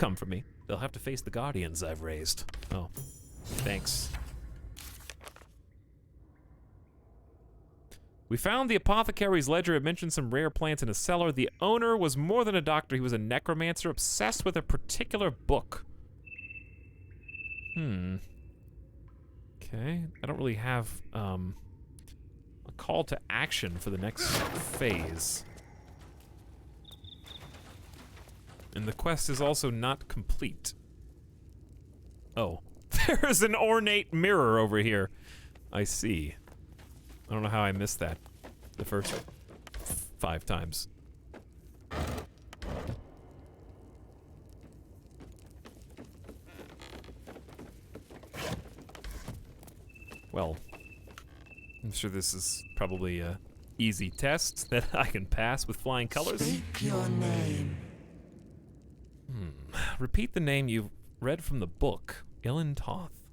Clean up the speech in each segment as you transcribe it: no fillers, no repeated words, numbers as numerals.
come for me. They'll have to face the guardians I've raised. Oh, thanks. We found the apothecary's ledger. It mentioned some rare plants in a cellar. The owner was more than a doctor. He was a necromancer obsessed with a particular book. Okay, I don't really have a call to action for the next phase. And the quest is also not complete. Oh, there's an ornate mirror over here. I see. I don't know how I missed that the first 5 times. Well, I'm sure this is probably a easy test that I can pass with flying colors. Speak your name. Repeat the name you've read from the book, Ilin Toth.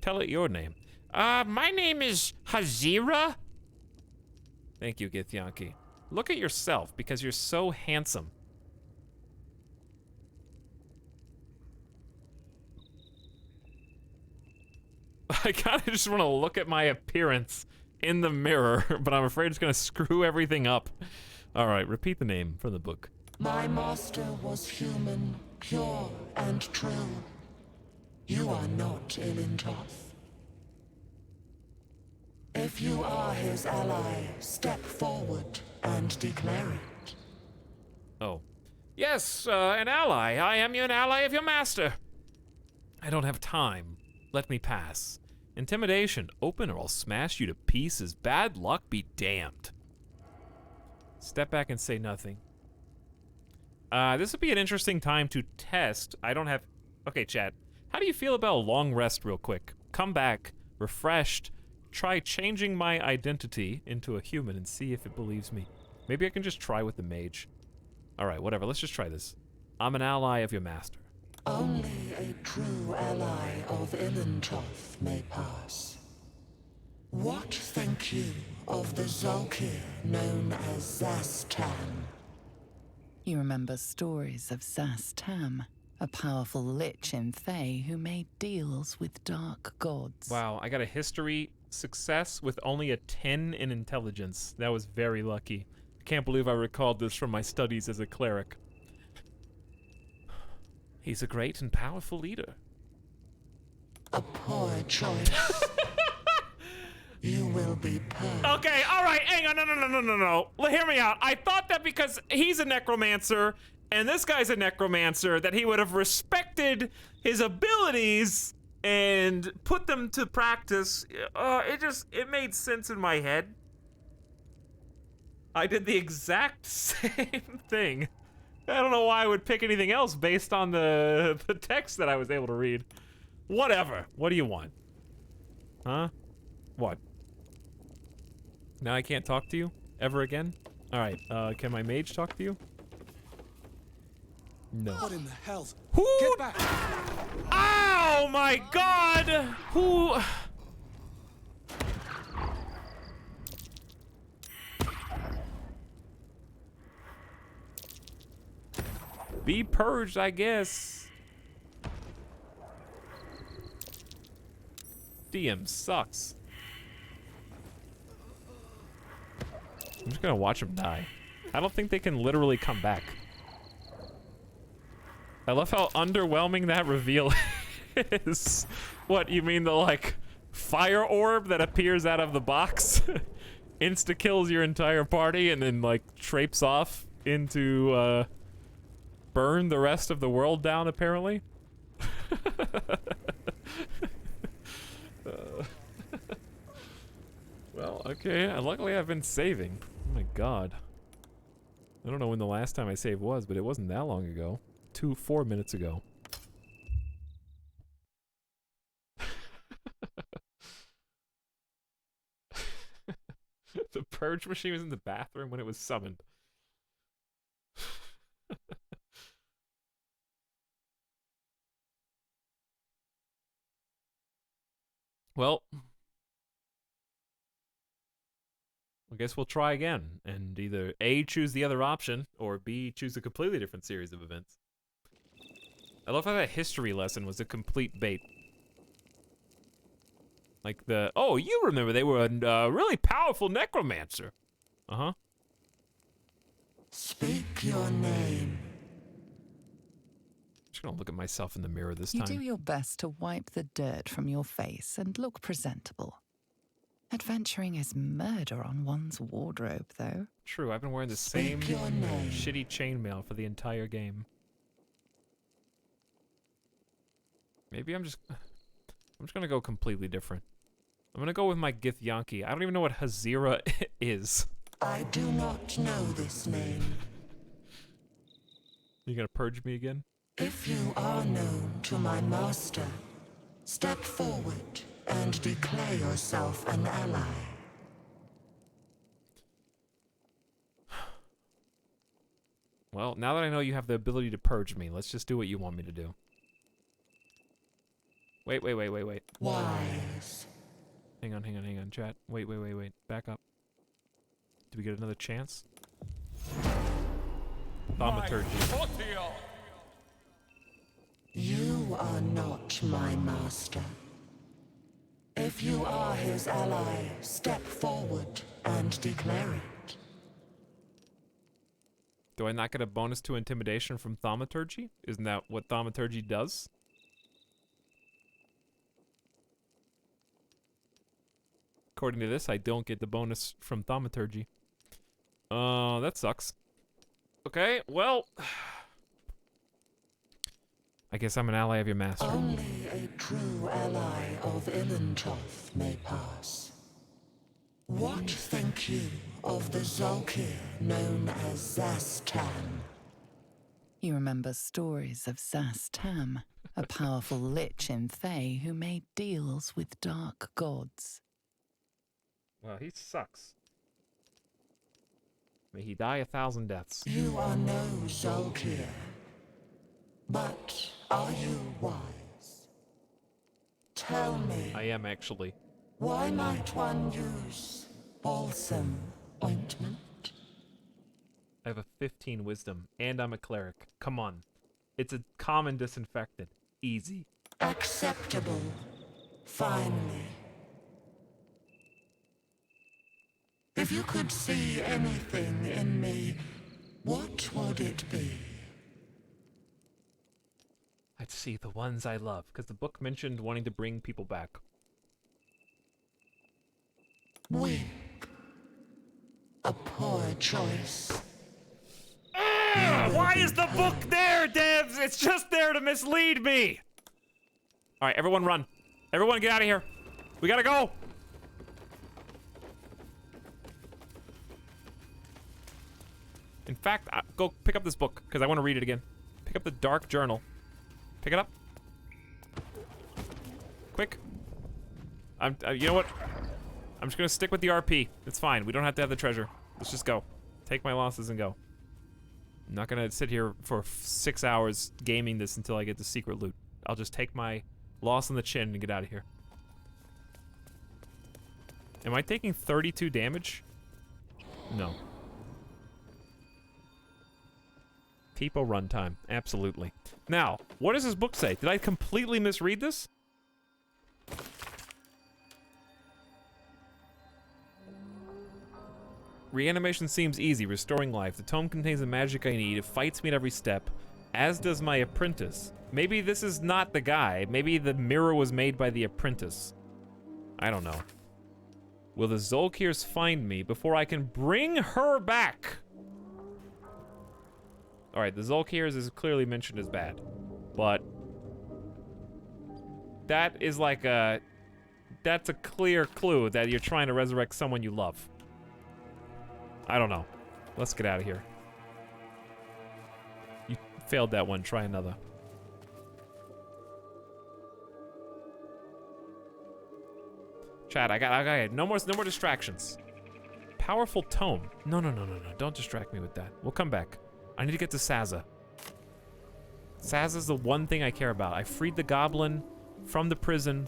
Tell it your name. My name is Hazira. Thank you, Githyanki. Look at yourself, because you're so handsome. I kinda just want to look at my appearance in the mirror, but I'm afraid it's gonna screw everything up. Alright, repeat the name from the book. My master was human, pure and true. You are not Ilintoth. If you are his ally, step forward and declare it. Oh. Yes, an ally. I am an ally of your master. I don't have time. Let me pass. Intimidation. Open or I'll smash you to pieces. Bad luck be damned. Step back and say nothing. This would be an interesting time to test. I don't have... Okay, chat. How do you feel about a long rest real quick? Come back, refreshed, try changing my identity into a human and see if it believes me. Maybe I can just try with the mage. Alright, whatever, let's just try this. I'm an ally of your master. Only a true ally of Ilintoth may pass. What think you of the Zolkir known as Zastan? You remember stories of Zastam, a powerful lich in Thay who made deals with dark gods. Wow, I got a history success with only a 10 in intelligence. That was very lucky. I can't believe I recalled this from my studies as a cleric. He's a great and powerful leader. A poor choice. You will be purged. Okay, alright, hang on, no. Hear me out. I thought that because he's a necromancer, and this guy's a necromancer, that he would have respected his abilities and put them to practice. It made sense in my head. I did the exact same thing. I don't know why I would pick anything else based on the text that I was able to read. Whatever. What do you want? Huh? What? Now I can't talk to you? Ever again? Alright, can my mage talk to you? No. What in the hell's... Who? Get back! Oh my god! Who? Be purged, I guess. DM sucks. I'm just gonna watch him die. I don't think they can literally come back. I love how underwhelming that reveal is. What, you mean the, like, fire orb that appears out of the box? Insta-kills your entire party and then, like, traipses off into, burn the rest of the world down, apparently? Well, okay, luckily I've been saving. Oh my god. I don't know when the last time I saved was, but it wasn't that long ago. 4 minutes ago. The purge machine was in the bathroom when it was summoned. Well, I guess we'll try again, and either A, choose the other option, or B, choose a completely different series of events. I love how that history lesson was a complete bait. Like oh, you remember they were a really powerful necromancer. Uh-huh. Speak your name. I'm just gonna look at myself in the mirror this You time. do your best to wipe the dirt from your face and look presentable. Adventuring is murder on one's wardrobe, though. True, I've been wearing the same Speak your name. shitty chainmail for the entire game. Maybe I'm just gonna go completely different. I'm gonna go with my Githyanki. I don't even know what Hazira is. I do not know this name. You gonna purge me again? If you are known to my master, step forward and declare yourself an ally. Well, now that I know you have the ability to purge me, let's just do what you want me to do. Wait. Wise. Hang on, chat. Wait. Back up. Do we get another chance? Thaumaturgy. You are not my master. If you are his ally, step forward and declare it. Do I not get a bonus to intimidation from thaumaturgy? Isn't that what thaumaturgy does? According to this, I don't get the bonus from thaumaturgy. That sucks. Okay, well... I guess I'm an ally of your master. Only a true ally of Ilintoth may pass. What think you of the Zolkir known as Zastan? You remember stories of Zastam, a powerful lich in Thay who made deals with dark gods. Well, he sucks. May he die 1,000 deaths. You are no Zolkir, but are you wise? Tell me, I am, actually. why might one use balsam ointment? I have a 15 wisdom, and I'm a cleric. Come on. It's a common disinfectant. Easy. Acceptable, finally. If you could see anything in me, what would it be? I'd see the ones I love, because the book mentioned wanting to bring people back. Weak. A poor choice. Why is the book there, devs? It's just there to mislead me! Alright, everyone run. Everyone get out of here. We gotta go! In fact, go pick up this book, because I want to read it again. Pick up the Dark Journal. Pick it up. Quick. You know what? I'm just gonna stick with the RP. It's fine. We don't have to have the treasure. Let's just go. Take my losses and go. I'm not gonna sit here for 6 hours gaming this until I get the secret loot. I'll just take my loss on the chin and get out of here. Am I taking 32 damage? No. People runtime. Absolutely. Now, what does this book say? Did I completely misread this? Reanimation seems easy, restoring life. The tome contains the magic I need. It fights me at every step, as does my apprentice. Maybe this is not the guy. Maybe the mirror was made by the apprentice. I don't know. Will the Zolkirs find me before I can bring her back? Alright, the Zolkirs is clearly mentioned as bad. But that is like that's a clear clue that you're trying to resurrect someone you love. I don't know. Let's get out of here. You failed that one. Try another. Chat, I got no more distractions. Powerful tome. No. Don't distract me with that. We'll come back. I need to get to Saza. Saza's the one thing I care about. I freed the goblin from the prison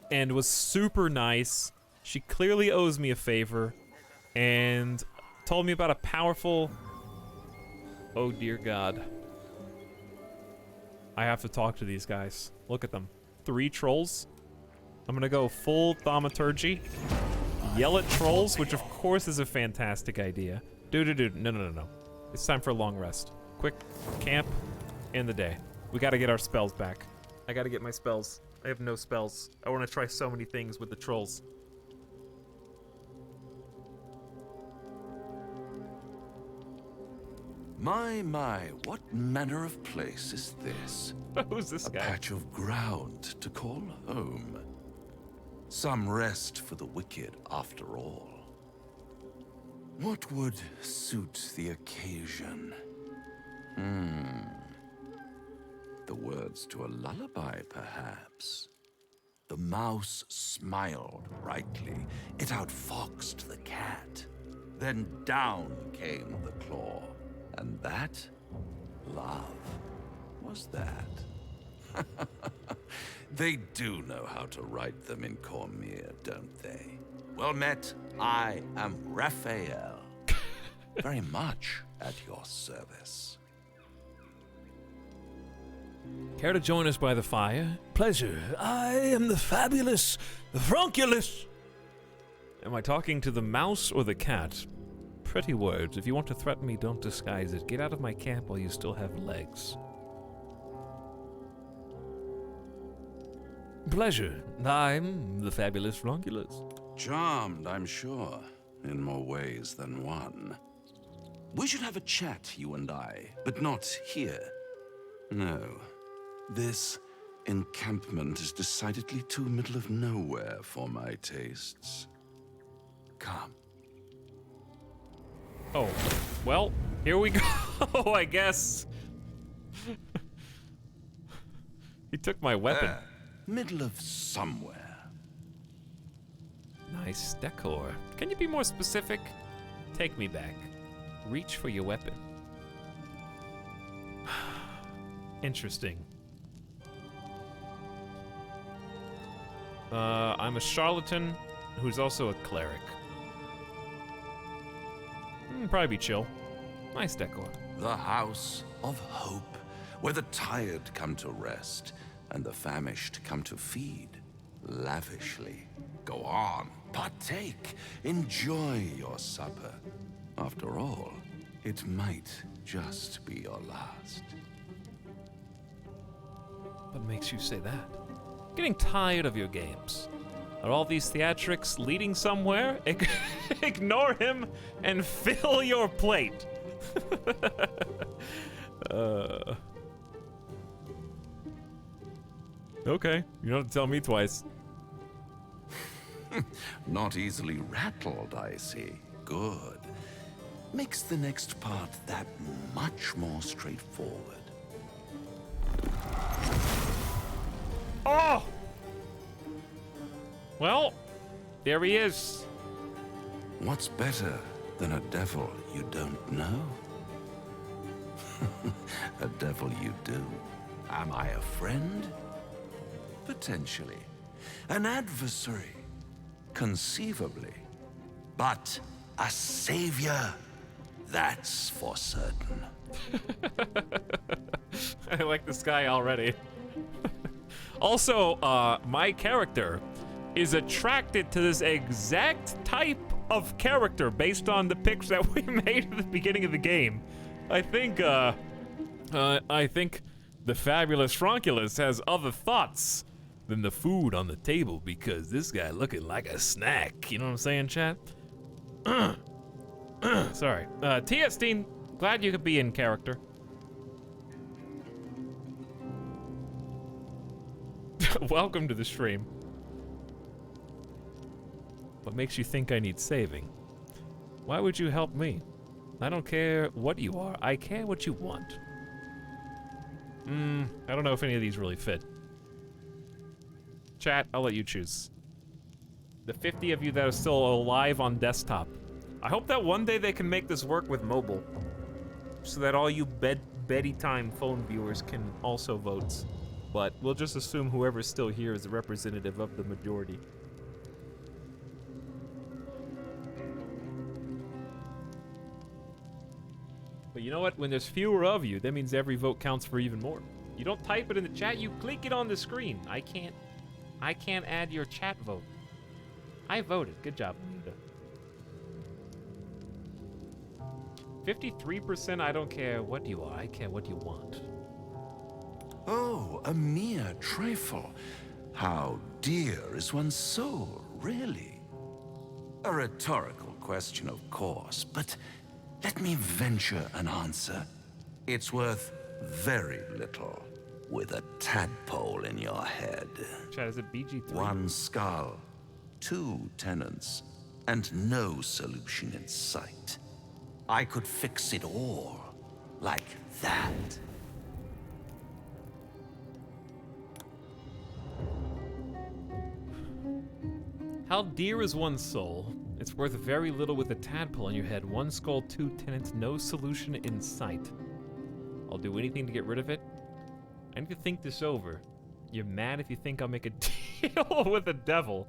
and was super nice. She clearly owes me a favor and told me about a powerful... Oh dear God. I have to talk to these guys. Look at them. 3 trolls. I'm gonna go full thaumaturgy. Yell at trolls, which of course is a fantastic idea. Dude, no. It's time for a long rest. Quick camp, end the day. We gotta get our spells back. I gotta get my spells. I have no spells. I wanna try so many things with the trolls. My, what manner of place is this? Who's this guy? A patch of ground to call home. Some rest for the wicked, after all. What would suit the occasion? The words to a lullaby, perhaps. The mouse smiled brightly. It outfoxed the cat. Then down came the claw. And that, love, was that. They do know how to write them in Cormier, don't they? Well met, I am Raphael. Very much at your service. Care to join us by the fire? Pleasure. I am the Fabulous Fronkulus. Am I talking to the mouse or the cat? Pretty words. If you want to threaten me, don't disguise it. Get out of my camp while you still have legs. Pleasure. I'm the Fabulous Fronkulus. Charmed, I'm sure, in more ways than one. We should have a chat, you and I, but not here. No. This encampment is decidedly too middle of nowhere for my tastes. Come. Oh, well, here we go, I guess. He took my weapon. Middle of somewhere. Nice decor. Can you be more specific? Take me back. Reach for your weapon. Interesting. I'm a charlatan who's also a cleric. Probably be chill. Nice decor. The House of Hope, where the tired come to rest and the famished come to feed. Lavishly. Go on, partake, enjoy your supper. After all, it might just be your last. What makes you say that? Getting tired of your games. Are all these theatrics leading somewhere? Ignore him and fill your plate. Okay, you don't have to tell me twice. Not easily rattled, I see. Good. Makes the next part that much more straightforward. Oh! Well, there he is. What's better than a devil you don't know? A devil you do. Am I a friend? Potentially. An adversary? Conceivably. But a savior? That's for certain. I like this guy already. Also, my character is attracted to this exact type of character based on the picks that we made at the beginning of the game. I think the Fabulous Fronkulus has other thoughts than the food on the table because this guy looking like a snack. You know what I'm saying, chat? Sorry. T.S. Dean, glad you could be in character. Welcome to the stream. What makes you think I need saving? Why would you help me? I don't care what you are. I care what you want. I don't know if any of these really fit. Chat, I'll let you choose. The 50 of you that are still alive on desktop. I hope that one day they can make this work with mobile. So that all you Betty time phone viewers can also vote. But we'll just assume whoever's still here is a representative of the majority. But you know what? When there's fewer of you, that means every vote counts for even more. You don't type it in the chat, you click it on the screen. I can't add your chat vote. I voted. Good job, Linda. 53% I don't care what you are, I care what you want. Oh, a mere trifle. How dear is one's soul, really? A rhetorical question, of course, but let me venture an answer. It's worth very little with a tadpole in your head. Chat, is it BG3? One skull, two tenants, and no solution in sight. I could fix it all, like that. How dear is one's soul? It's worth very little with a tadpole in your head. One skull, two tenants, no solution in sight. I'll do anything to get rid of it. I need to think this over. You're mad if you think I'll make a deal with the devil.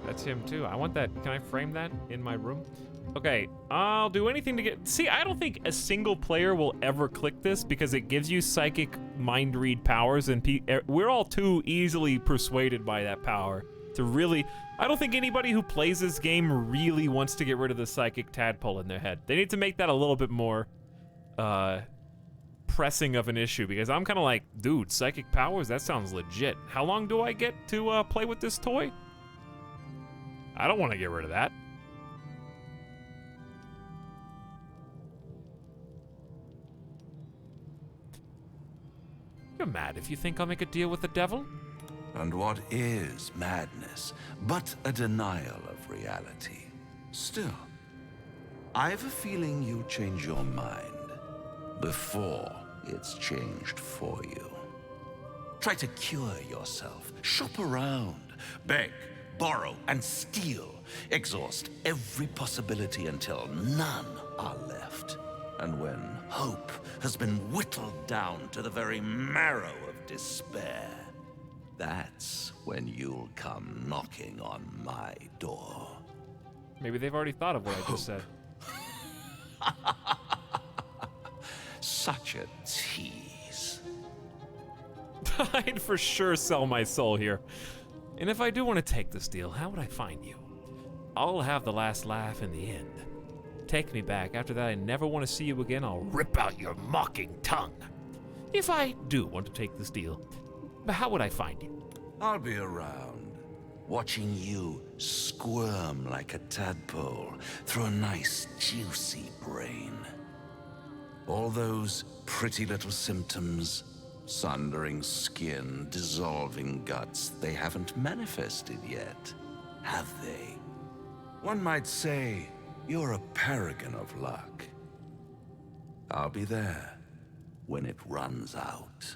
That's him too. I want that. Can I frame that in my room? Okay, I'll do anything to get... See, I don't think a single player will ever click this because it gives you psychic mind read powers, and we're all too easily persuaded by that power to really... I don't think anybody who plays this game really wants to get rid of the psychic tadpole in their head. They need to make that a little bit more pressing of an issue, because I'm kind of like, dude, psychic powers? That sounds legit. How long do I get to play with this toy? I don't want to get rid of that. You're mad if you think I'll make a deal with the devil? And what is madness but a denial of reality? Still, I have a feeling you'll change your mind before it's changed for you. Try to cure yourself, shop around, beg, borrow, and steal. Exhaust every possibility until none are left. And when hope has been whittled down to the very marrow of despair, that's when you'll come knocking on my door. Maybe they've already thought of what I just said. Such a tease. I'd for sure sell my soul here. And if I do want to take this deal, how would I find you? I'll have the last laugh in the end. Take me back. After that, I never want to see you again. I'll rip out your mocking tongue. If I do want to take this deal, but how would I find you? I'll be around, watching you squirm like a tadpole through a nice, juicy brain. All those pretty little symptoms, sundering skin, dissolving guts, they haven't manifested yet, have they? One might say you're a paragon of luck. I'll be there when it runs out.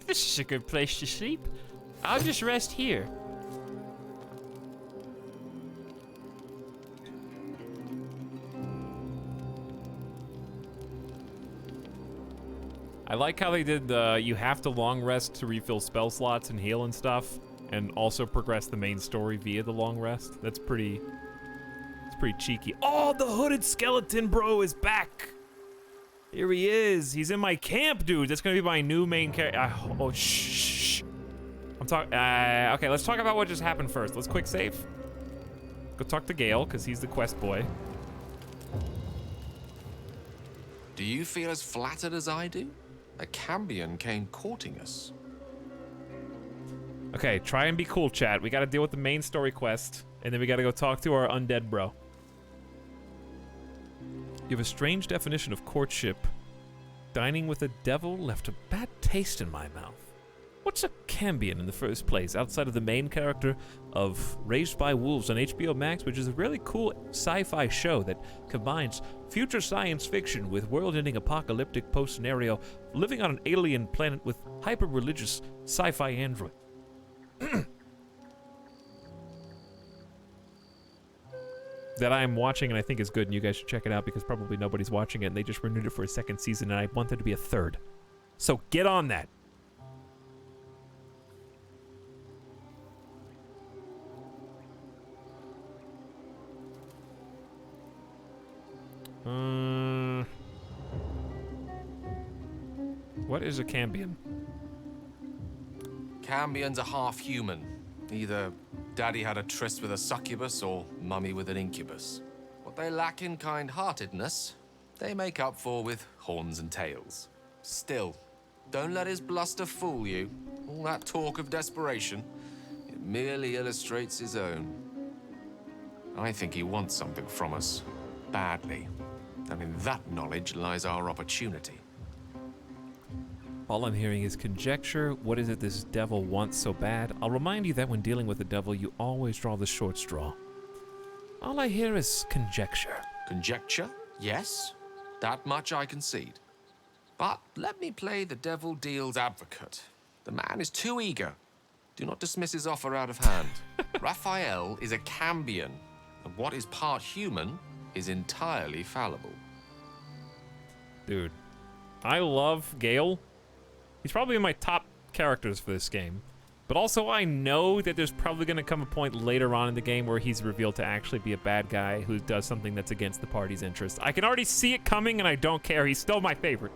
This is a good place to sleep. I'll just rest here. I like how they did the you have to long rest to refill spell slots and heal and stuff, and also progress the main story via the long rest. That's pretty cheeky. Oh, the hooded skeleton bro is back. Here he is. He's in my camp, dude. That's gonna be my new main character. Oh, shh. I'm talking. Okay, let's talk about what just happened first. Let's quick save. Go talk to Gale, because he's the quest boy. Do you feel as flattered as I do? A Cambion came courting us. Okay, try and be cool, chat. We gotta deal with the main story quest, and then we gotta go talk to our undead bro. You have a strange definition of courtship. Dining with a devil left a bad taste in my mouth. What's a Cambion in the first place, outside of the main character of Raised by Wolves on HBO Max, which is a really cool sci-fi show that combines future science fiction with world-ending apocalyptic post-scenario, living on an alien planet with hyper-religious sci-fi android. That I am watching and I think is good, and you guys should check it out because probably nobody's watching it, and they just renewed it for a second season, and I want there to be a third. So get on that. What is a cambion? Cambions are half human. Either daddy had a tryst with a succubus or mummy with an incubus. What they lack in kind-heartedness, they make up for with horns and tails. Still, don't let his bluster fool you. All that talk of desperation, it merely illustrates his own. I think he wants something from us, badly. And in that knowledge lies our opportunity. All I'm hearing is conjecture. What is it this devil wants so bad? I'll remind you that when dealing with the devil, you always draw the short straw. All I hear is conjecture. Conjecture? Yes. That much I concede. But let me play the devil deals advocate. The man is too eager. Do not dismiss his offer out of hand. Raphael is a cambion, and what is part human is entirely fallible. Dude, I love Gale. He's probably in my top characters for this game. But also I know that there's probably going to come a point later on in the game where he's revealed to actually be a bad guy who does something that's against the party's interest. I can already see it coming and I don't care. He's still my favorite.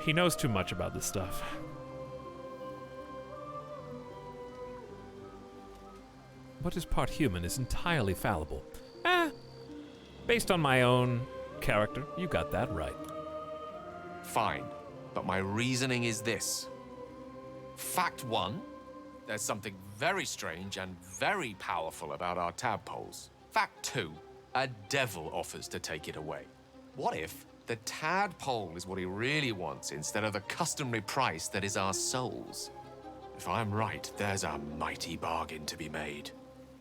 He knows too much about this stuff. What is part human is entirely fallible. Based on my own character, you got that right. Fine, but my reasoning is this. Fact one, there's something very strange and very powerful about our tadpoles. Fact two, a devil offers to take it away. What if the tadpole is what he really wants instead of the customary price that is our souls? If I'm right, there's a mighty bargain to be made.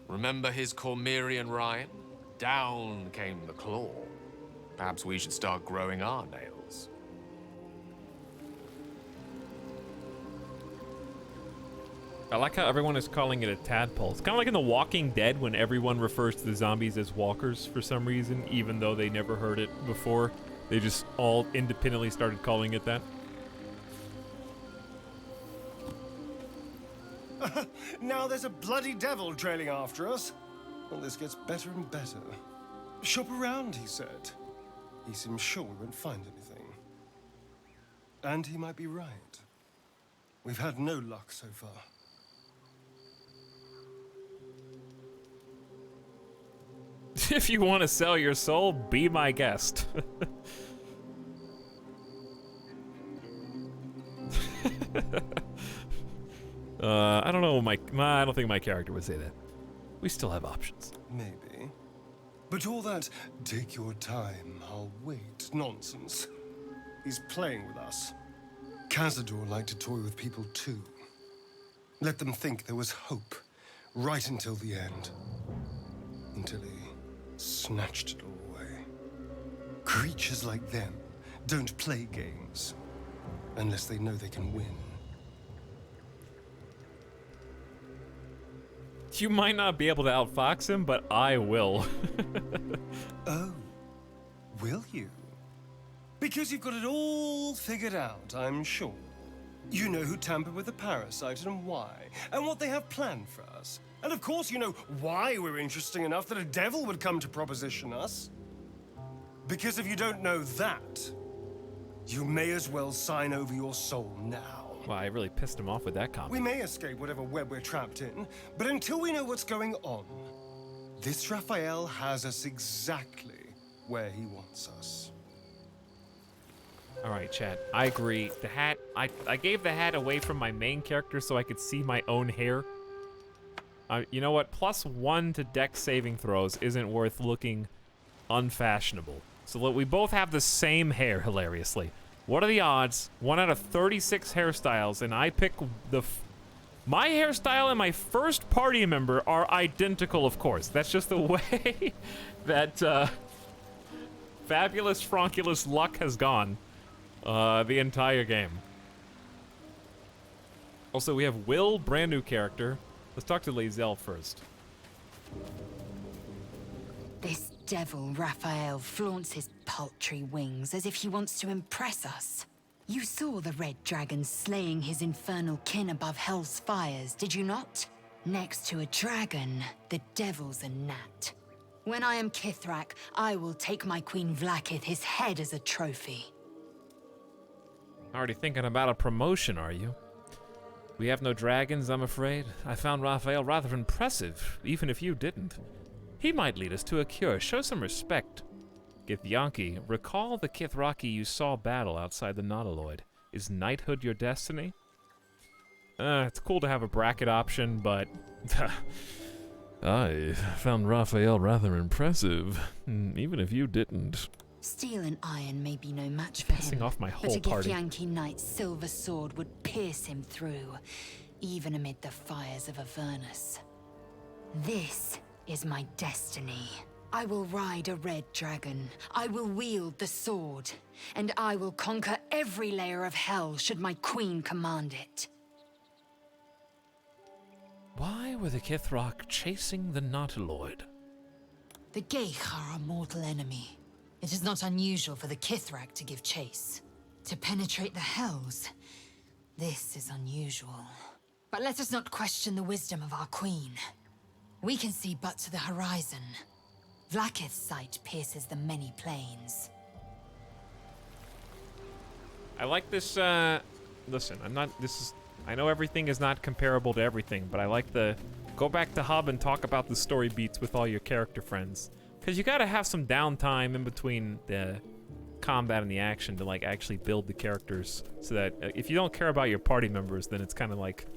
Remember his Cormyrean rhyme? Down came the claw. Perhaps we should start growing our nails. I like how everyone is calling it a tadpole. It's kind of like in The Walking Dead when everyone refers to the zombies as walkers for some reason, even though they never heard it before. They just all independently started calling it that. Now there's a bloody devil trailing after us. Well, this gets better and better. Shop around, he said. He seems sure we won't find anything. And he might be right. We've had no luck so far. If you want to sell your soul, be my guest. I don't know. I don't think my character would say that. We still have options. Maybe. But all that, take your time, I'll wait, nonsense. He's playing with us. Cazador liked to toy with people too. Let them think there was hope, right until the end. Until he snatched it all away. Creatures like them don't play games, unless they know they can win. You might not be able to outfox him, but I will. Oh, will you? Because you've got it all figured out, I'm sure. You know who tampered with the parasite and why, and what they have planned for us. And of course you know why we're interesting enough that a devil would come to proposition us. Because if you don't know that, you may as well sign over your soul now. Wow, I really pissed him off with that comment. We may escape whatever web we're trapped in, but until we know what's going on, this Raphael has us exactly where he wants us. All right, chat. I agree. The hat, I gave the hat away from my main character so I could see my own hair. You know what? +1 to dex saving throws isn't worth looking unfashionable. So look, we both have the same hair, hilariously. What are the odds? 1 out of 36 hairstyles, and I pick my hairstyle and my first party member are identical, of course. That's just the way that Fabulous Fronkulus luck has gone the entire game. Also, we have Will, brand new character. Let's talk to Lae'zel first. This devil Raphael flaunts his paltry wings as if he wants to impress us. You saw the red dragon slaying his infernal kin above hell's fires, did you not? Next to a dragon, the devil's a gnat. When I am Kithrak, I will take my Queen Vlaakith his head as a trophy. Already thinking about a promotion, are you? We have no dragons, I'm afraid. I found Raphael rather impressive, even if you didn't. He might lead us to a cure. Show some respect. Githyanki, recall the Kithraki you saw battle outside the Nautiloid. Is knighthood your destiny? It's cool to have a bracket option, but... I found Raphael rather impressive, even if you didn't. Steel and iron may be no match for Pissing him, off my whole but a party. Githyanki knight's silver sword would pierce him through, even amid the fires of Avernus. This is my destiny. I will ride a red dragon, I will wield the sword, and I will conquer every layer of hell should my queen command it. Why were the Kithrak chasing the Nautiloid? The Geich are our mortal enemy. It is not unusual for the Kithrak to give chase. To penetrate the Hells, this is unusual. But let us not question the wisdom of our queen. We can see but to the horizon. Vlaakith's sight pierces the many plains. I like this, listen, I know everything is not comparable to everything, but I like the, go back to Hub and talk about the story beats with all your character friends. Because you gotta have some downtime in between the combat and the action to, like, actually build the characters. So that if you don't care about your party members, then it's kind of like,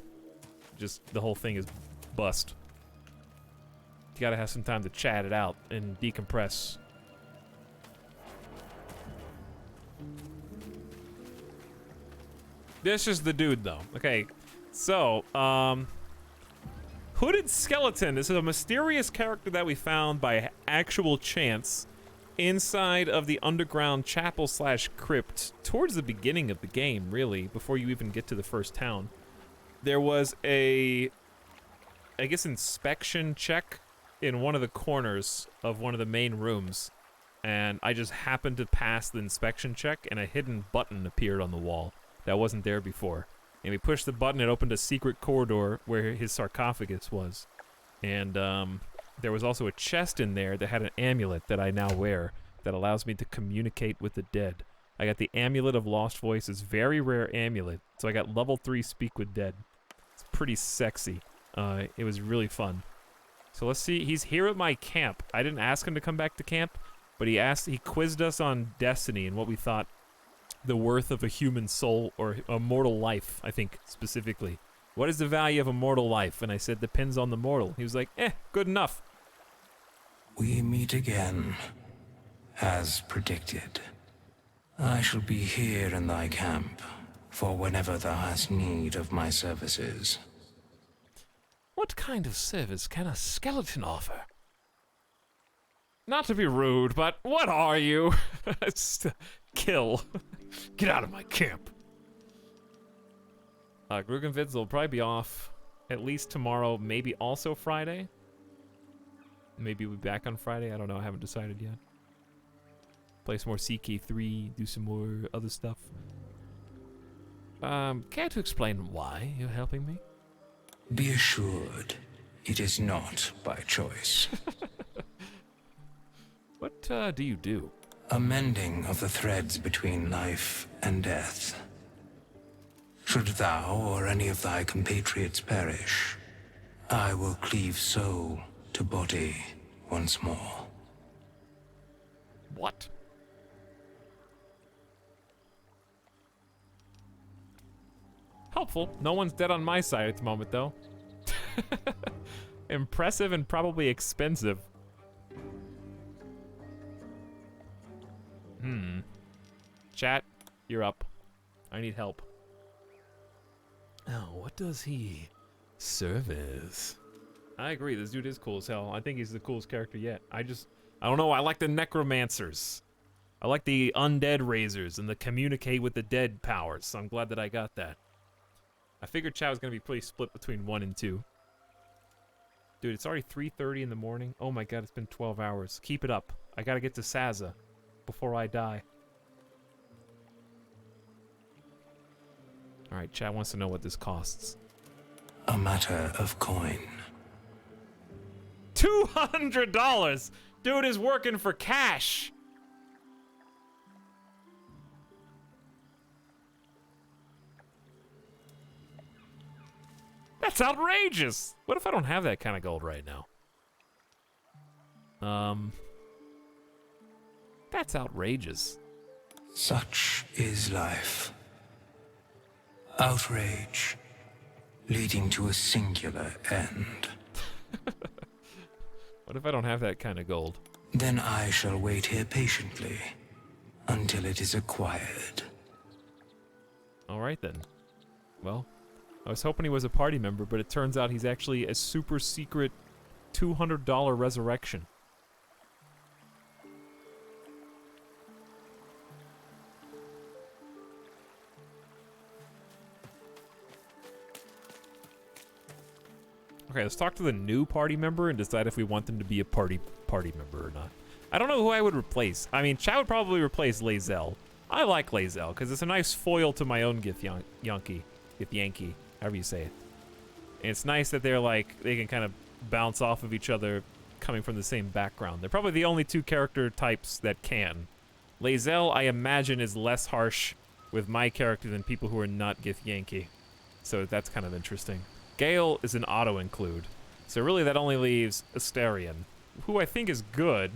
just, the whole thing is bust. You gotta have some time to chat it out and decompress. This is the dude, though. Okay, so, Hooded Skeleton. This is a mysterious character that we found by actual chance inside of the underground chapel / crypt towards the beginning of the game, really, before you even get to the first town. There was a, I guess, inspection check in one of the corners of one of the main rooms, and I just happened to pass the inspection check, and a hidden button appeared on the wall that wasn't there before. And we pushed the button, it opened a secret corridor where his sarcophagus was. And there was also a chest in there that had an amulet that I now wear that allows me to communicate with the dead. I got the Amulet of Lost Voices, very rare amulet. So I got level 3 Speak with Dead. It's pretty sexy. It was really fun. So let's see, he's here at my camp. I didn't ask him to come back to camp, but he quizzed us on Destiny and what we thought the worth of a human soul, or a mortal life, I think, specifically. What is the value of a mortal life? And I said, depends on the mortal. He was like, good enough. We meet again, as predicted. I shall be here in thy camp, for whenever thou hast need of my services. What kind of service can a skeleton offer? Not to be rude, but what are you? Kill. Get out of my camp. Grugenvids will probably be off at least tomorrow, maybe also Friday. Maybe we'll be back on Friday. I don't know. I haven't decided yet. Play some more CK3, do some more other stuff. Care to explain why you're helping me? Be assured, it is not by choice. What do you do? A mending of the threads between life and death. Should thou or any of thy compatriots perish, I will cleave soul to body once more. What? Helpful. No one's dead on my side at the moment, though. Impressive and probably expensive. Chat, you're up. I need help. Oh, what does he serve as? I agree, this dude is cool as hell. I think he's the coolest character yet. I don't know, I like the necromancers. I like the undead raisers and the communicate with the dead powers, so I'm glad that I got that. I figured chat was gonna be pretty split between 1 and 2. Dude, it's already 3:30 in the morning. Oh my god, it's been 12 hours. Keep it up. I gotta get to Saza before I die. Alright, chat wants to know what this costs. A matter of coin. $200! Dude is working for cash! That's outrageous! What if I don't have that kind of gold right now? That's outrageous. Such is life. Outrage, leading to a singular end. What if I don't have that kind of gold? Then I shall wait here patiently until it is acquired. Alright then. Well, I was hoping he was a party member, but it turns out he's actually a super secret $200 resurrection. Okay, let's talk to the new party member and decide if we want them to be a party member or not. I don't know who I would replace. I mean, Chad would probably replace Lae'zel. I like Lae'zel because it's a nice foil to my own Githyanki, however you say it. And it's nice that they're like, they can kind of bounce off of each other coming from the same background. They're probably the only two character types that can. Lae'zel, I imagine, is less harsh with my character than people who are not Githyanki. So that's kind of interesting. Gale is an auto-include. So really that only leaves Astarion, who I think is good.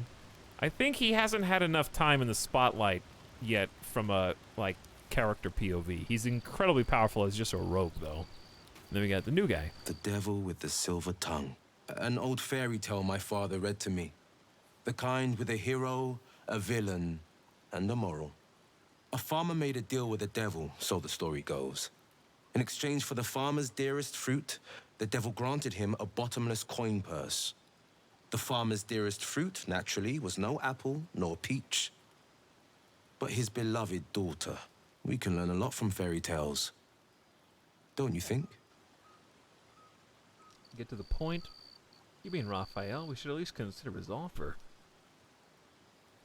I think he hasn't had enough time in the spotlight yet from a, like, character POV. He's incredibly powerful as just a rogue, though. And then we got the new guy. The devil with the silver tongue. An old fairy tale my father read to me. The kind with a hero, a villain, and a moral. A farmer made a deal with the devil, so the story goes. In exchange for the farmer's dearest fruit, the devil granted him a bottomless coin purse. The farmer's dearest fruit, naturally, was no apple nor peach, but his beloved daughter. We can learn a lot from fairy tales, don't you think? Get to the point. You being Raphael, we should at least consider his offer.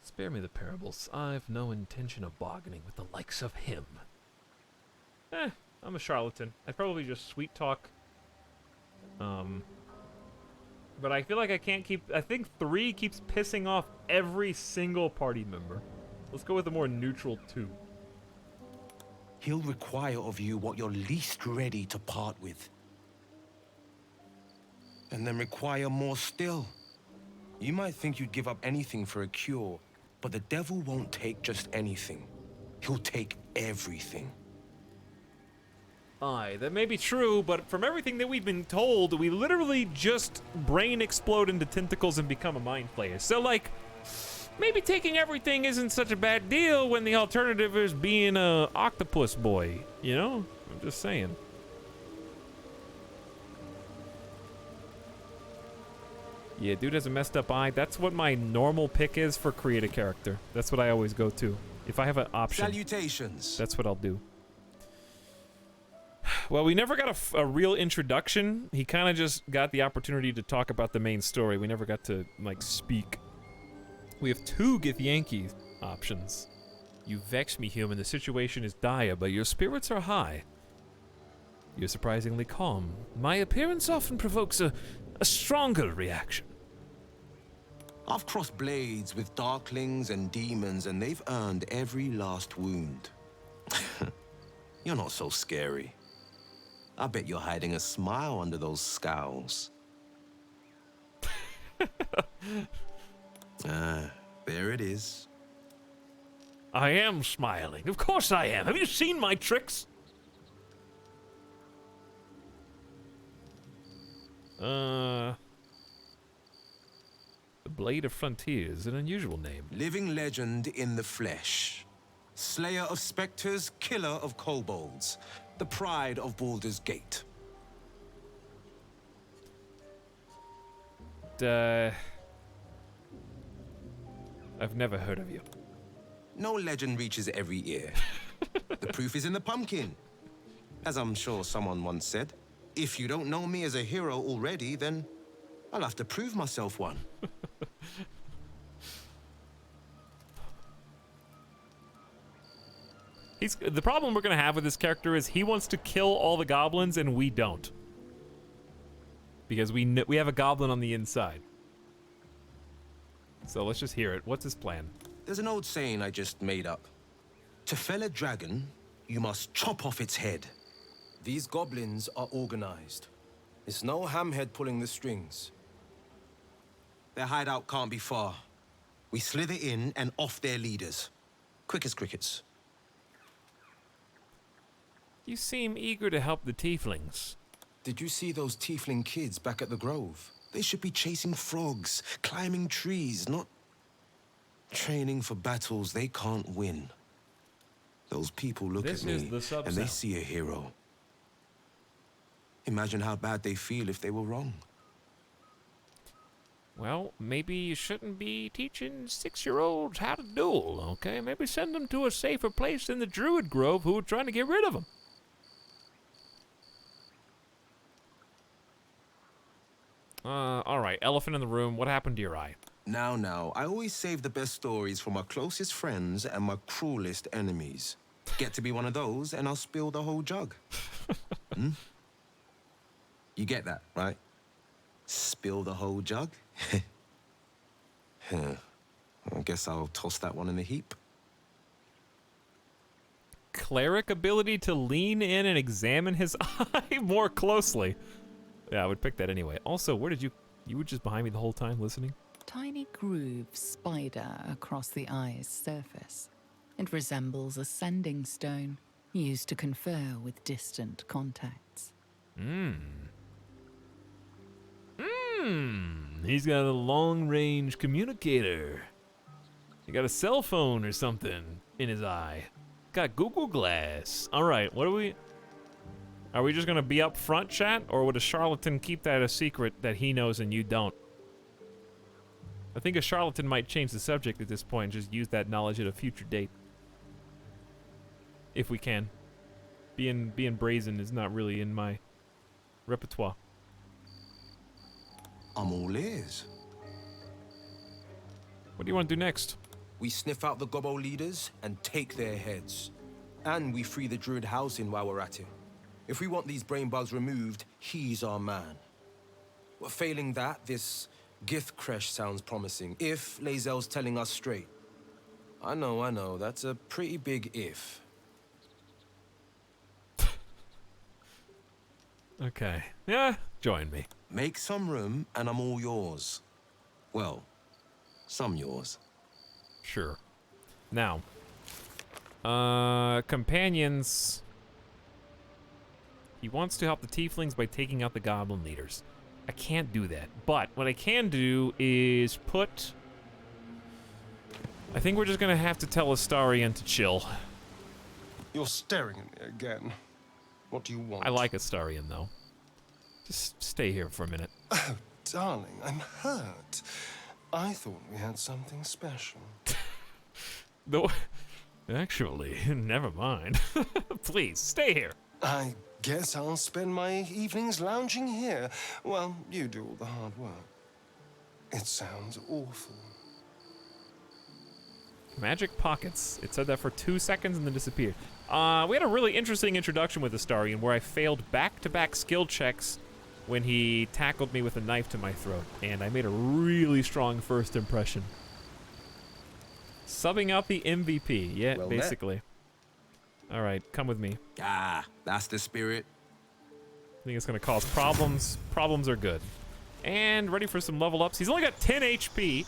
Spare me the parables. I've no intention of bargaining with the likes of him. I'm a charlatan. I'd probably just sweet talk. But I feel like I can't keep... I think 3 keeps pissing off every single party member. Let's go with a more neutral 2. He'll require of you what you're least ready to part with. And then require more still. You might think you'd give up anything for a cure, but the devil won't take just anything. He'll take everything. Aye, that may be true, but from everything that we've been told, we literally just brain explode into tentacles and become a mind flayer. So, like, maybe taking everything isn't such a bad deal when the alternative is being a octopus boy, you know? I'm just saying. Yeah, dude has a messed up eye. That's what my normal pick is for create a character. That's what I always go to. If I have an option, Salutations. That's what I'll do. Well, we never got a real introduction. He kind of just got the opportunity to talk about the main story. We never got to, like, speak. We have 2 Githyanki options. You vex me, human. The situation is dire, but your spirits are high. You're surprisingly calm. My appearance often provokes a stronger reaction. I've crossed blades with darklings and demons, and they've earned every last wound. You're not so scary. I bet you're hiding a smile under those scowls. There it is. I am smiling. Of course I am. Have you seen my tricks? The Blade of Frontiers, an unusual name. Living legend in the flesh. Slayer of specters, killer of kobolds. The pride of Baldur's Gate. I've never heard of you. No legend reaches every ear. The proof is in the pumpkin. As I'm sure someone once said, if you don't know me as a hero already, then I'll have to prove myself one. The problem we're gonna have with this character is he wants to kill all the goblins and we don't. Because we have a goblin on the inside. So let's just hear it. What's his plan? There's an old saying I just made up. To fell a dragon, you must chop off its head. These goblins are organized. It's no hamhead pulling the strings. Their hideout can't be far. We slither in and off their leaders. Quick as crickets. You seem eager to help the tieflings. Did you see those tiefling kids back at the grove? They should be chasing frogs, climbing trees, not training for battles they can't win. Those people look at me and they see a hero. Imagine how bad they feel if they were wrong. Well, maybe you shouldn't be teaching 6-year-olds how to duel, okay? Maybe send them to a safer place than the Druid Grove who are trying to get rid of them. Alright, elephant in the room. What happened to your eye? Now, I always save the best stories for my closest friends and my cruelest enemies. Get to be one of those and I'll spill the whole jug. You get that, right? Spill the whole jug? I guess I'll toss that one in the heap. Cleric ability to lean in and examine his eye more closely. Yeah, I would pick that anyway. Also, where did you were just behind me the whole time listening? Tiny grooves spider across the eye's surface. It resembles a sending stone used to confer with distant contacts. He's got a long-range communicator. He got a cell phone or something in his eye. Got Google Glass. All right, what are we just gonna be up front, chat, or would a charlatan keep that a secret that he knows and you don't? I think a charlatan might change the subject at this point and just use that knowledge at a future date. If we can. Being brazen is not really in my repertoire. I'm all ears. What do you want to do next? We sniff out the gobbo leaders and take their heads. And we free the druid housing while we're at it. If we want these brain bugs removed, he's our man. Well, failing that, this Githcresh sounds promising. If Lae'zel's telling us straight. I know, that's a pretty big if. Okay. Yeah, join me. Make some room and I'm all yours. Well, some yours. Sure. Now, companions. He wants to help the tieflings by taking out the goblin leaders. I can't do that. But what I can do is put... I think we're just gonna have to tell Astarion to chill. You're staring at me again. What do you want? I like Astarion, though. Just stay here for a minute. Oh, darling, I'm hurt. I thought we had something special. No, actually, never mind. Please, stay here. I guess I'll spend my evenings lounging here. Well, you do all the hard work. It sounds awful. Magic pockets. It said that for 2 seconds and then disappeared. We had a really interesting introduction with Astarion where I failed back-to-back skill checks when he tackled me with a knife to my throat, and I made a really strong first impression. Subbing out the MVP. Yeah, well, basically. All right, come with me. Ah, that's the spirit. I think it's going to cause problems. Problems are good. And ready for some level ups. He's only got 10 HP.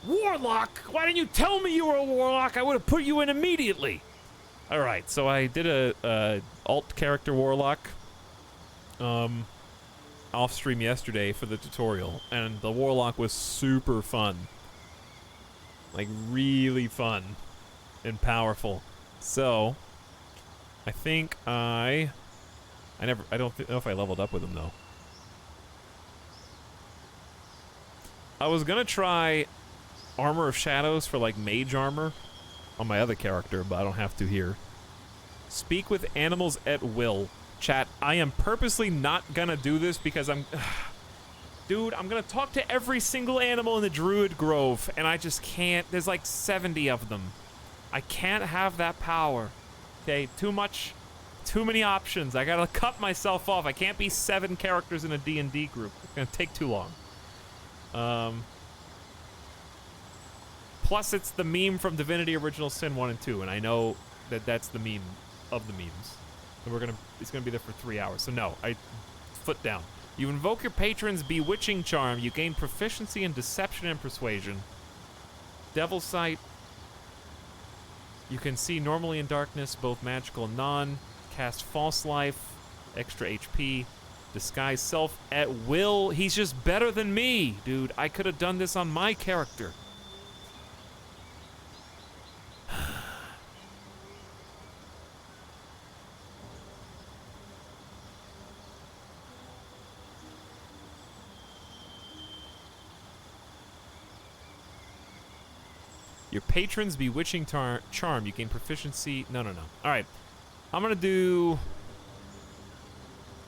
Warlock! Why didn't you tell me you were a warlock? I would have put you in immediately. All right, so I did a alt character warlock off stream yesterday for the tutorial, and the warlock was super fun. Like really fun and powerful. So I think I don't know if I leveled up with him though. I was gonna try Armor of Shadows for like mage armor on my other character, but I don't have to here. Speak with animals at will. Chat, I am purposely not gonna do this because dude, I'm gonna talk to every single animal in the Druid Grove, and I just can't. There's like 70 of them. I can't have that power. Okay, too many options. I gotta cut myself off. I can't be 7 characters in a D&D group. It's gonna take too long. Plus, it's the meme from Divinity Original Sin 1 and 2, and I know that that's the meme of the memes. And it's gonna be there for 3 hours. So no, foot down. You invoke your patron's bewitching charm. You gain proficiency in deception and persuasion. Devil Sight. You can see normally in darkness, both magical and non. Cast False Life, extra HP. Disguise self at will. He's just better than me, dude. I could have done this on my character. Your patron's bewitching charm. You gain proficiency. No. All right. I'm going to do...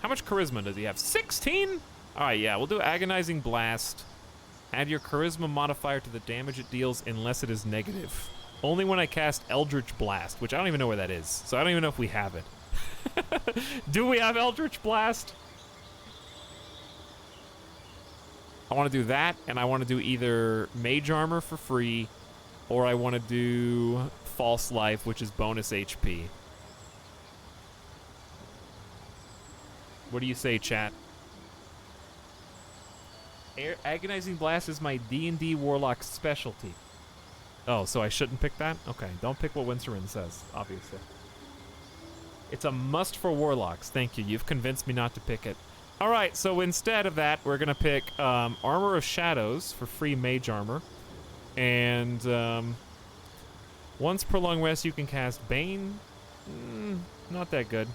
How much charisma does he have? 16? All right, yeah. We'll do Agonizing Blast. Add your charisma modifier to the damage it deals unless it is negative. Only when I cast Eldritch Blast, which I don't even know where that is. So I don't even know if we have it. Do we have Eldritch Blast? I want to do that, and I want to do either Mage Armor for free, or I want to do False Life, which is bonus HP. What do you say, chat? Agonizing Blast is my D&D Warlock specialty. Oh, so I shouldn't pick that? Okay, don't pick what Wincerin says, obviously. It's a must for Warlocks. Thank you. You've convinced me not to pick it. All right, so instead of that, we're going to pick Armor of Shadows for free Mage Armor. And once per long rest, you can cast Bane. Not that good.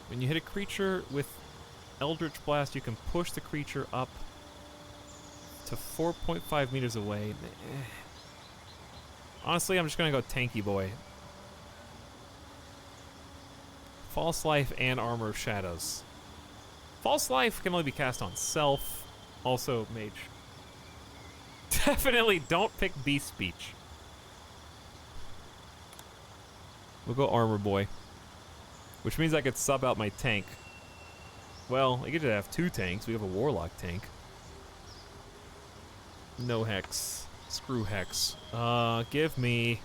When you hit a creature with Eldritch Blast, you can push the creature up to 4.5 meters away. Honestly, I'm just going to go Tanky Boy. False Life and Armor of Shadows. False Life can only be cast on self. Also, Mage. Definitely don't pick Beast Speech. We'll go Armor Boy. Which means I could sub out my tank. Well, I get to have 2 tanks. We have a Warlock tank. No Hex. Screw Hex. Give me...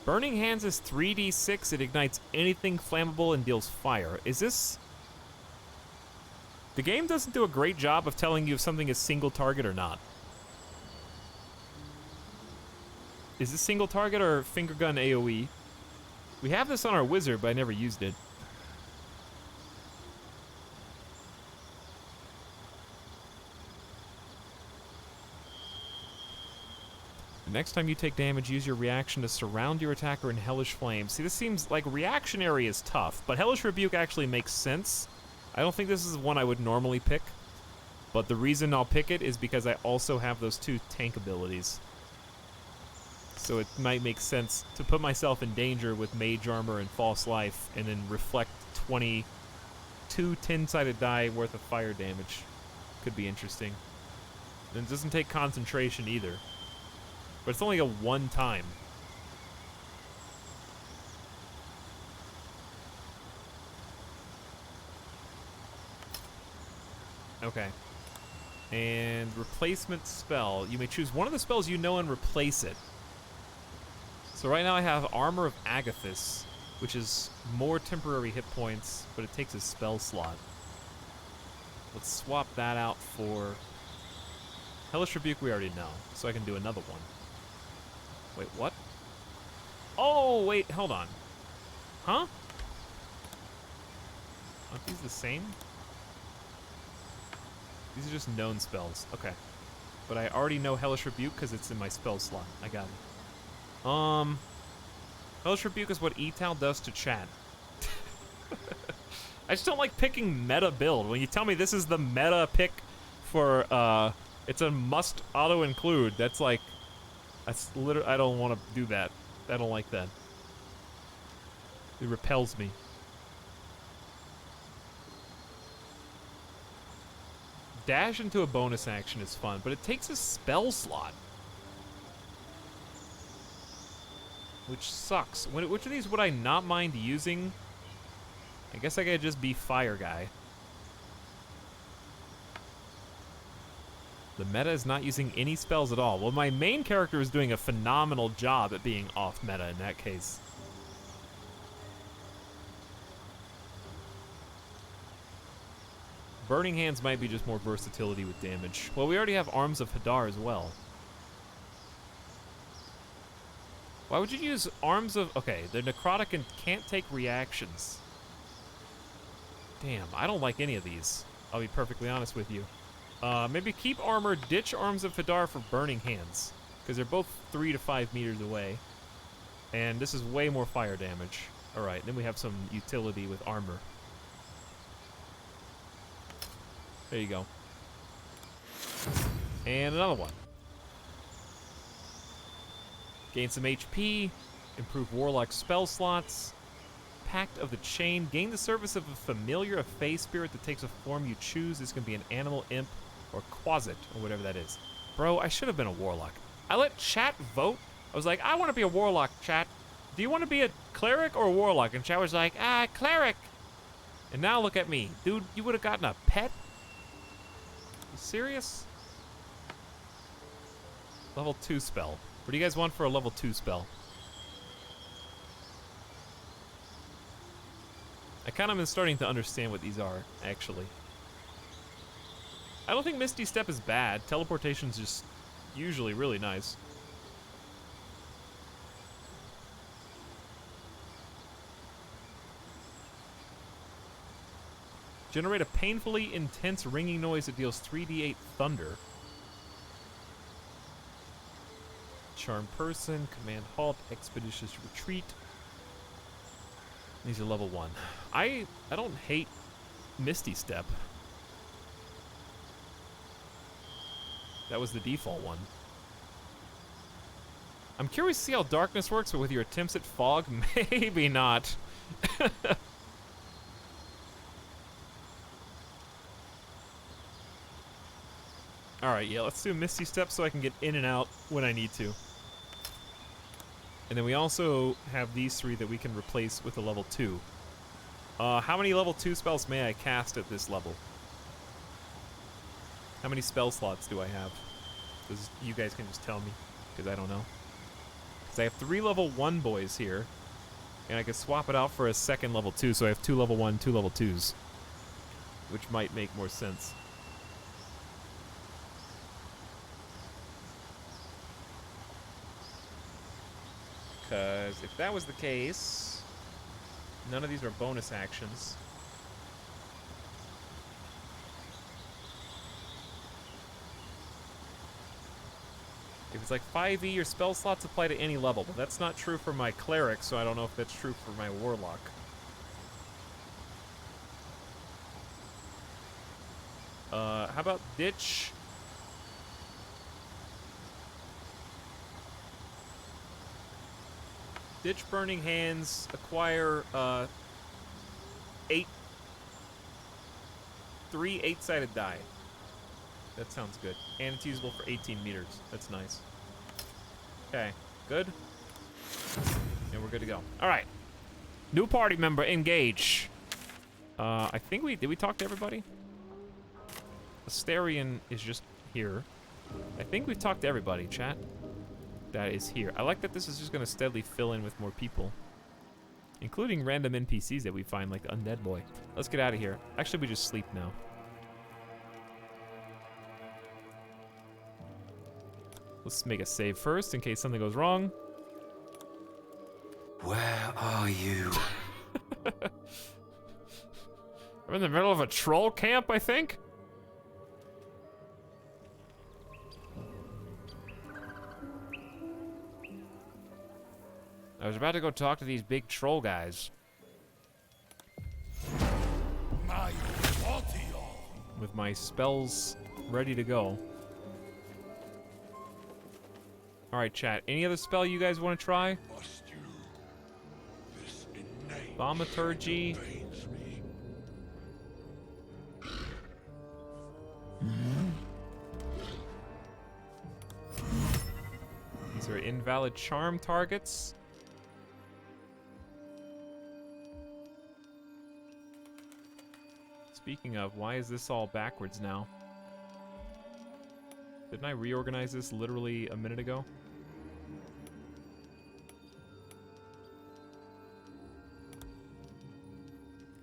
Burning Hands is 3d6. It ignites anything flammable and deals fire. Is this... The game doesn't do a great job of telling you if something is single target or not. Is this single target or finger gun AoE? We have this on our wizard, but I never used it. The next time you take damage, use your reaction to surround your attacker in Hellish Flame. See, this seems like reactionary is tough, but Hellish Rebuke actually makes sense. I don't think this is one I would normally pick, but the reason I'll pick it is because I also have those 2 tank abilities. So it might make sense to put myself in danger with Mage Armor and False Life, and then reflect 22 10-sided die worth of fire damage. Could be interesting. And it doesn't take concentration either. But it's only a 1 time. Okay. And replacement spell. You may choose one of the spells you know and replace it. So right now I have Armor of Agathis, which is more temporary hit points, but it takes a spell slot. Let's swap that out for... Hellish Rebuke we already know, so I can do another one. Wait, what? Oh, wait, hold on. Huh? Aren't these the same? These are just known spells. Okay. But I already know Hellish Rebuke because it's in my spell slot. I got it. Hellish Rebuke is what Etal does to chat. I just don't like picking meta build. When you tell me this is the meta pick for, it's a must auto-include, that's like, that's literally, I don't want to do that. I don't like that. It repels me. Dash into a bonus action is fun, but it takes a spell slot. Which sucks. Which of these would I not mind using? I guess I gotta just be Fire Guy. The meta is not using any spells at all. Well, my main character is doing a phenomenal job at being off meta in that case. Burning Hands might be just more versatility with damage. Well, we already have Arms of Hadar as well. Why would you use Arms of... Okay, they're necrotic and can't take reactions. Damn, I don't like any of these. I'll be perfectly honest with you. Maybe keep armor, ditch Arms of Hadar for Burning Hands, because they're both 3 to 5 meters away. And this is way more fire damage. Alright, then we have some utility with armor. There you go. And another one. Gain some HP, improve Warlock spell slots. Pact of the Chain, gain the service of a familiar, a fey spirit that takes a form you choose. This can be an animal, imp, or quasit, or whatever that is. Bro, I should have been a warlock. I let chat vote. I was like, I want to be a warlock, chat. Do you want to be a cleric or a warlock? And chat was like, cleric. And now look at me. Dude, you would have gotten a pet? You serious? Level 2 spell. What do you guys want for a level 2 spell? I kind of been starting to understand what these are, actually. I don't think Misty Step is bad. Teleportation's just usually really nice. Generate a painfully intense ringing noise that deals 3d8 thunder. Charm Person, Command Halt, Expeditious Retreat. These are level 1. I don't hate Misty Step. That was the default one. I'm curious to see how Darkness works, but with your attempts at Fog, maybe not. Alright, yeah, let's do Misty Step so I can get in and out when I need to. And then we also have these 3 that we can replace with a level 2. How many level 2 spells may I cast at this level? How many spell slots do I have? Because you guys can just tell me, because I don't know. Because I have 3 level 1 boys here, and I could swap it out for a second level 2, so I have 2 level 1, 2 level 2s. Which might make more sense. Because if that was the case, none of these are bonus actions. If it's like 5e, your spell slots apply to any level, but that's not true for my cleric, so I don't know if that's true for my warlock. How about ditch? Ditch Burning Hands, acquire 3 8-sided die. That sounds good. And it's usable for 18 meters. That's nice. Okay, good. And we're good to go. All right. New party member, engage. I think did we talk to everybody? Asterion is just here. I think we've talked to everybody, chat. That is here. I like that this is just going to steadily fill in with more people. Including random NPCs that we find, like the Undead Boy. Let's get out of here. Actually, we just sleep now. Let's make a save first in case something goes wrong. Where are you? We're in the middle of a troll camp, I think? I was about to go talk to these big troll guys. With my spells ready to go. Alright, chat. Any other spell you guys want to try? Thaumaturgy. These are invalid charm targets. Speaking of, why is this all backwards now? Didn't I reorganize this literally a minute ago?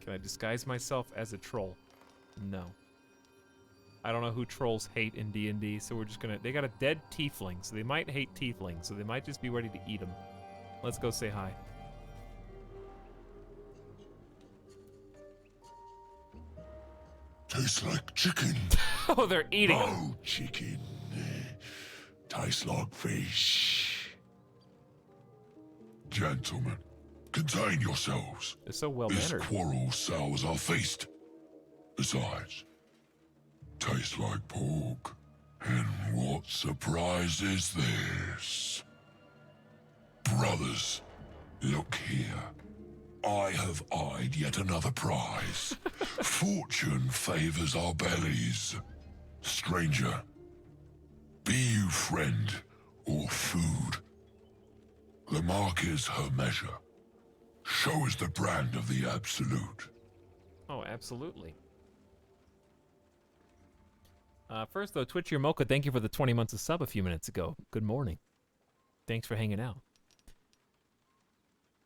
Can I disguise myself as a troll? No. I don't know who trolls hate in D&D, so we're just gonna... They got a dead tiefling, so they might hate tieflings, so they might just be ready to eat them. Let's go say hi. Tastes like chicken. Oh, they're eating them. Oh, chicken. Tastes like fish. Gentlemen, contain yourselves. They're so well This mannered. quarrel sours our feast. Besides, tastes like pork. And what surprise is this? Brothers, look here. I have eyed yet another prize. Fortune favors our bellies. Stranger, be you friend or food. The mark is her measure. Show us the brand of the absolute. Oh, absolutely. First, though, Twitch Your Mocha, thank you for the 20 months of sub a few minutes ago. Good morning. Thanks for hanging out.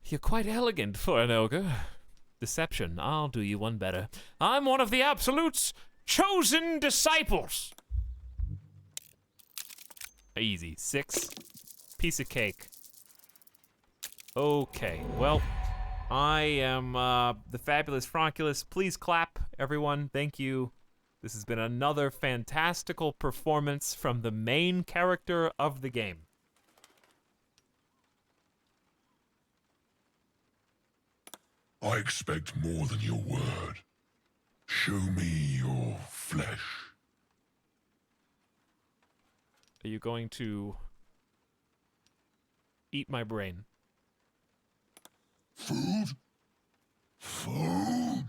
You're quite elegant for an ogre. Deception, I'll do you one better. I'm one of the Absolute's chosen disciples. Easy. 6. Piece of cake. Okay, well, I am the Fabulous Fronkulus. Please clap, everyone. Thank you. This has been another fantastical performance from the main character of the game. I expect more than your word. Show me your flesh. Are you going to eat my brain? Food? Food?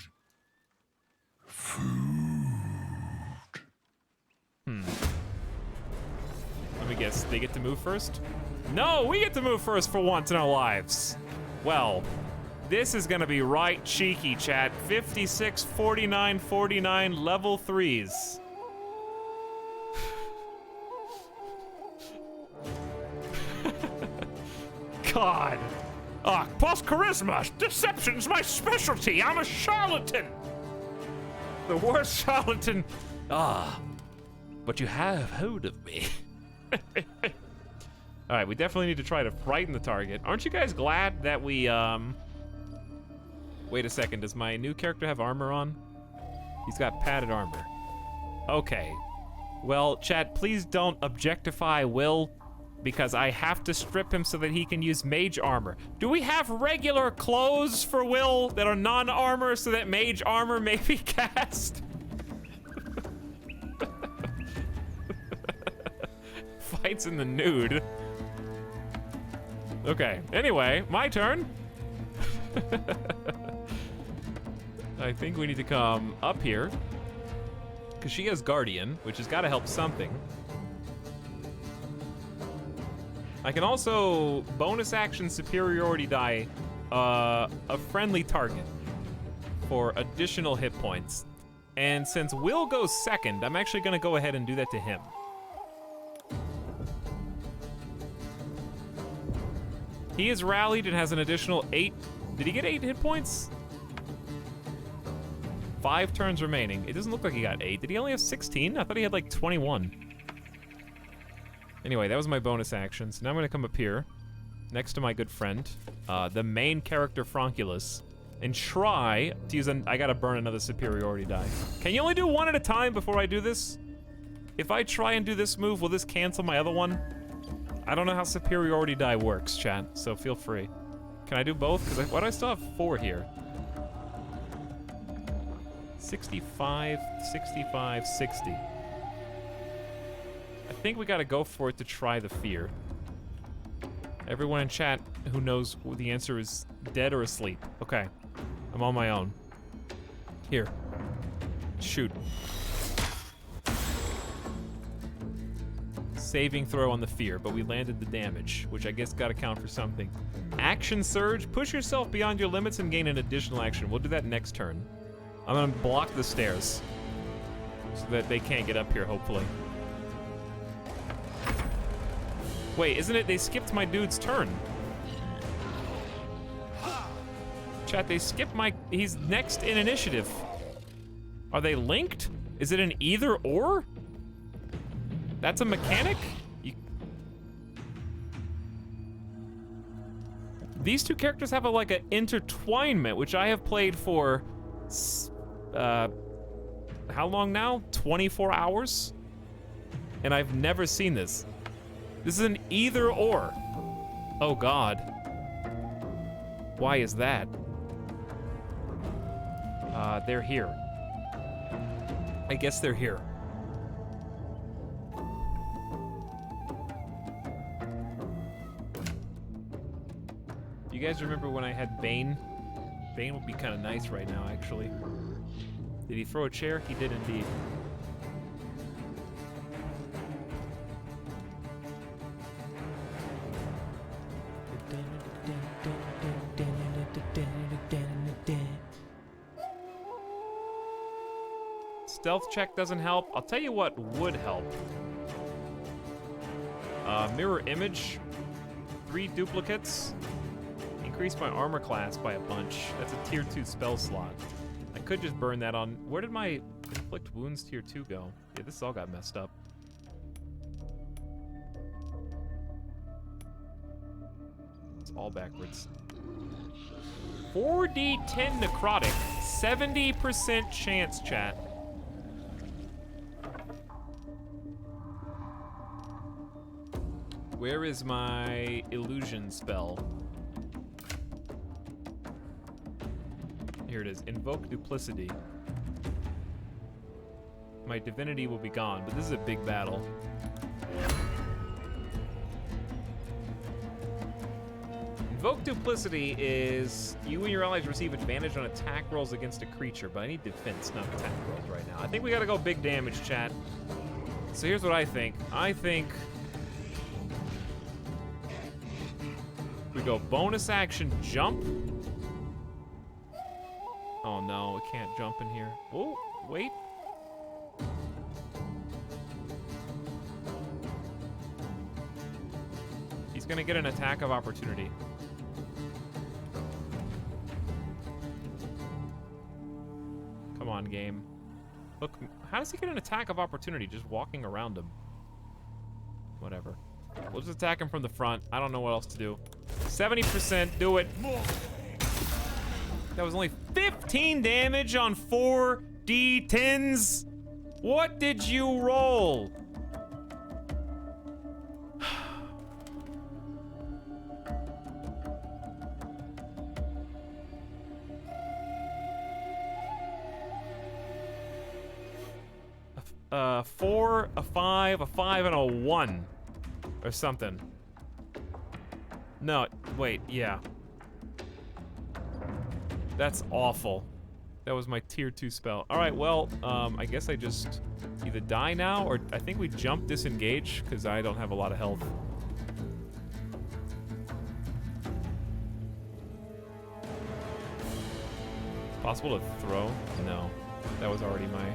Food. Let me guess, they get to move first? No, we get to move first for once in our lives. Well, this is gonna be right cheeky, chat. 56, 49, 49, level 3s. God. Plus charisma. Deception's my specialty. I'm a charlatan. The worst charlatan. But you have hold of me. Alright, we definitely need to try to frighten the target. Aren't you guys glad that we, Wait a second, does my new character have armor on? He's got padded armor. Okay. Well, chat, please don't objectify Will, because I have to strip him so that he can use mage armor. Do we have regular clothes for Will that are non-armor so that mage armor may be cast? Fights in the nude. Okay, anyway, my turn. I think we need to come up here, because she has Guardian, which has got to help something. I can also bonus action superiority die a friendly target for additional hit points. And since Will goes second, I'm actually going to go ahead and do that to him. He is rallied and has an additional 8. Did he get 8 hit points? 5 turns remaining. It doesn't look like he got 8. Did he only have 16? I thought he had like 21. Anyway, that was my bonus action. So now I'm going to come up here, next to my good friend, the main character Fronkulus, and try to use I gotta burn another superiority die. Can you only do one at a time before I do this? If I try and do this move, will this cancel my other one? I don't know how superiority die works, chat, so feel free. Can I do both? Because why do I still have 4 here? 65, 65, 60. I think we gotta go for it to try the fear. Everyone in chat who knows the answer is dead or asleep. Okay, I'm on my own. Here, shoot. Saving throw on the fear, but we landed the damage, which I guess gotta count for something. Action surge, push yourself beyond your limits and gain an additional action. We'll do that next turn. I'm gonna block the stairs so that they can't get up here, hopefully. Wait, isn't it? They skipped my dude's turn. Chat, they skipped my... He's next in initiative. Are they linked? Is it an either or? That's a mechanic? These two characters have like an intertwinement, which I have played for... how long now? 24 hours? And I've never seen this. This is an either or. Oh God. Why is that? They're here. I guess they're here. You guys remember when I had Bane? Bane would be kind of nice right now, actually. Did he throw a chair? He did indeed. Stealth check doesn't help. I'll tell you what would help. Mirror image. 3 duplicates. Increase my armor class by a bunch. That's a tier 2 spell slot. I could just burn that on... Where did my inflict wounds tier 2 go? Yeah, this all got messed up. It's all backwards. 4d10 necrotic. 70% chance, chat. Where is my illusion spell? Here it is. Invoke duplicity. My divinity will be gone, but this is a big battle. Invoke duplicity is you and your allies receive advantage on attack rolls against a creature, but I need defense, not attack rolls right now. I think we gotta go big damage, chat. So here's what I think. I think we go bonus action jump. Oh no, it can't jump in here. Oh, wait. He's gonna get an attack of opportunity. Come on, game. Look, how does he get an attack of opportunity just walking around him? Whatever. We'll just attack him from the front. I don't know what else to do. 70%, do it. That was only 15 damage on 4 D10s. What did you roll? A 4, a 5, a 5, and a 1. Or something. No, wait, yeah. That's awful. That was my tier 2 spell. All right, well, I guess I just either die now or I think we jump disengage because I don't have a lot of health. Possible to throw? No, that was already my...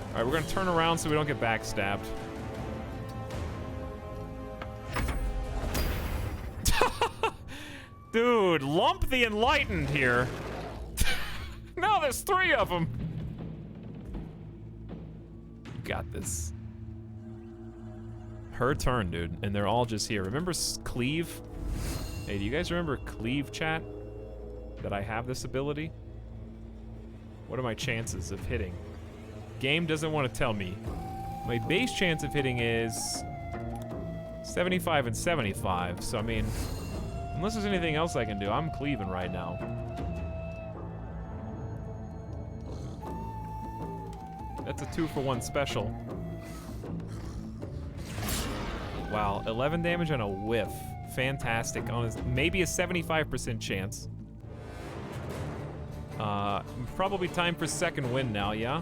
All right, we're gonna turn around so we don't get backstabbed. Dude, lump the enlightened here. No, there's 3 of them. You got this. Her turn, dude, and they're all just here. Remember cleave? Hey, do you guys remember cleave, chat? That I have this ability? What are my chances of hitting? Game doesn't want to tell me. My base chance of hitting is 75 and 75, so I mean, unless there's anything else I can do, I'm cleaving right now. That's a 2-for-1 special. Wow, 11 damage and a whiff. Fantastic. On maybe a 75% chance. Probably time for second wind now, yeah?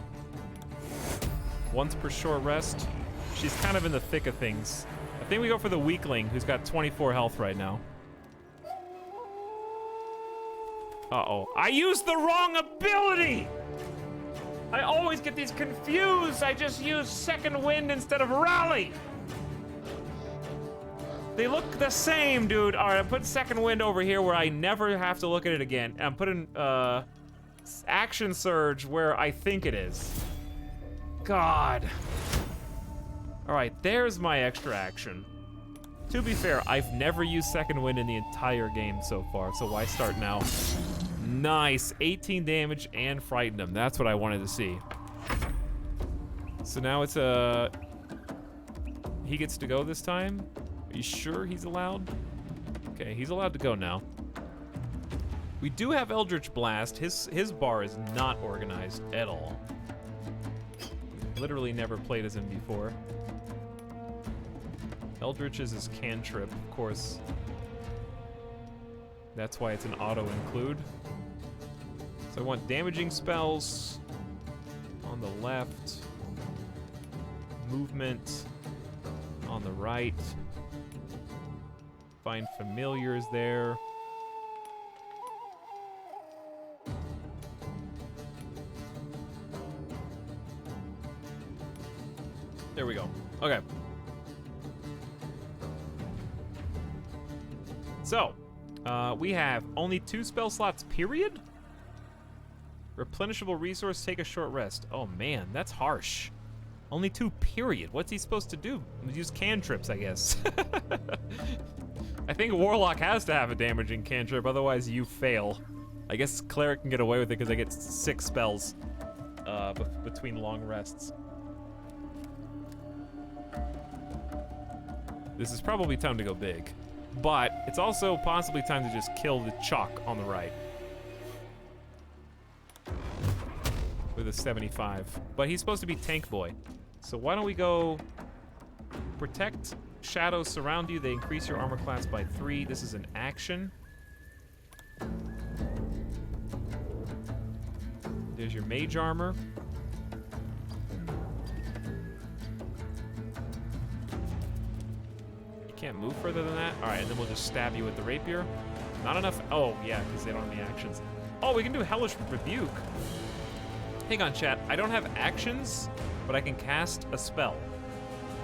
Once per short rest. She's kind of in the thick of things. I think we go for the weakling, who's got 24 health right now. Uh-oh. I used the wrong ability! I always get these confused. I just use second wind instead of rally. They look the same, dude. All right, I put second wind over here where I never have to look at it again. I'm putting action surge where I think it is. God. All right, there's my extra action. To be fair, I've never used second wind in the entire game so far, so why start now? Nice, 18 damage and frightened him. That's what I wanted to see. So now it's he gets to go this time? Are you sure he's allowed? Okay, he's allowed to go now. We do have Eldritch Blast. His bar is not organized at all. Literally never played as him before. Eldritch is his cantrip, of course. That's why it's an auto include. So I want damaging spells on the left, movement on the right, find familiars there. There we go. Okay. So, we have only 2 spell slots, period? Replenishable resource, take a short rest. Oh man, that's harsh. Only 2, period. What's he supposed to do? Use cantrips, I guess. I think Warlock has to have a damaging cantrip, otherwise you fail. I guess Cleric can get away with it because I get 6 spells between long rests. This is probably time to go big. But it's also possibly time to just kill the Chalk on the right. With a 75. But he's supposed to be Tank Boy. So why don't we go protect, shadows surround you, they increase your armor class by 3. This is an action. There's your mage armor. Can't move further than that. All right, and then we'll just stab you with the rapier. Not enough. Oh, yeah, because they don't have any actions. Oh, we can do Hellish Rebuke. Hang on, chat. I don't have actions, but I can cast a spell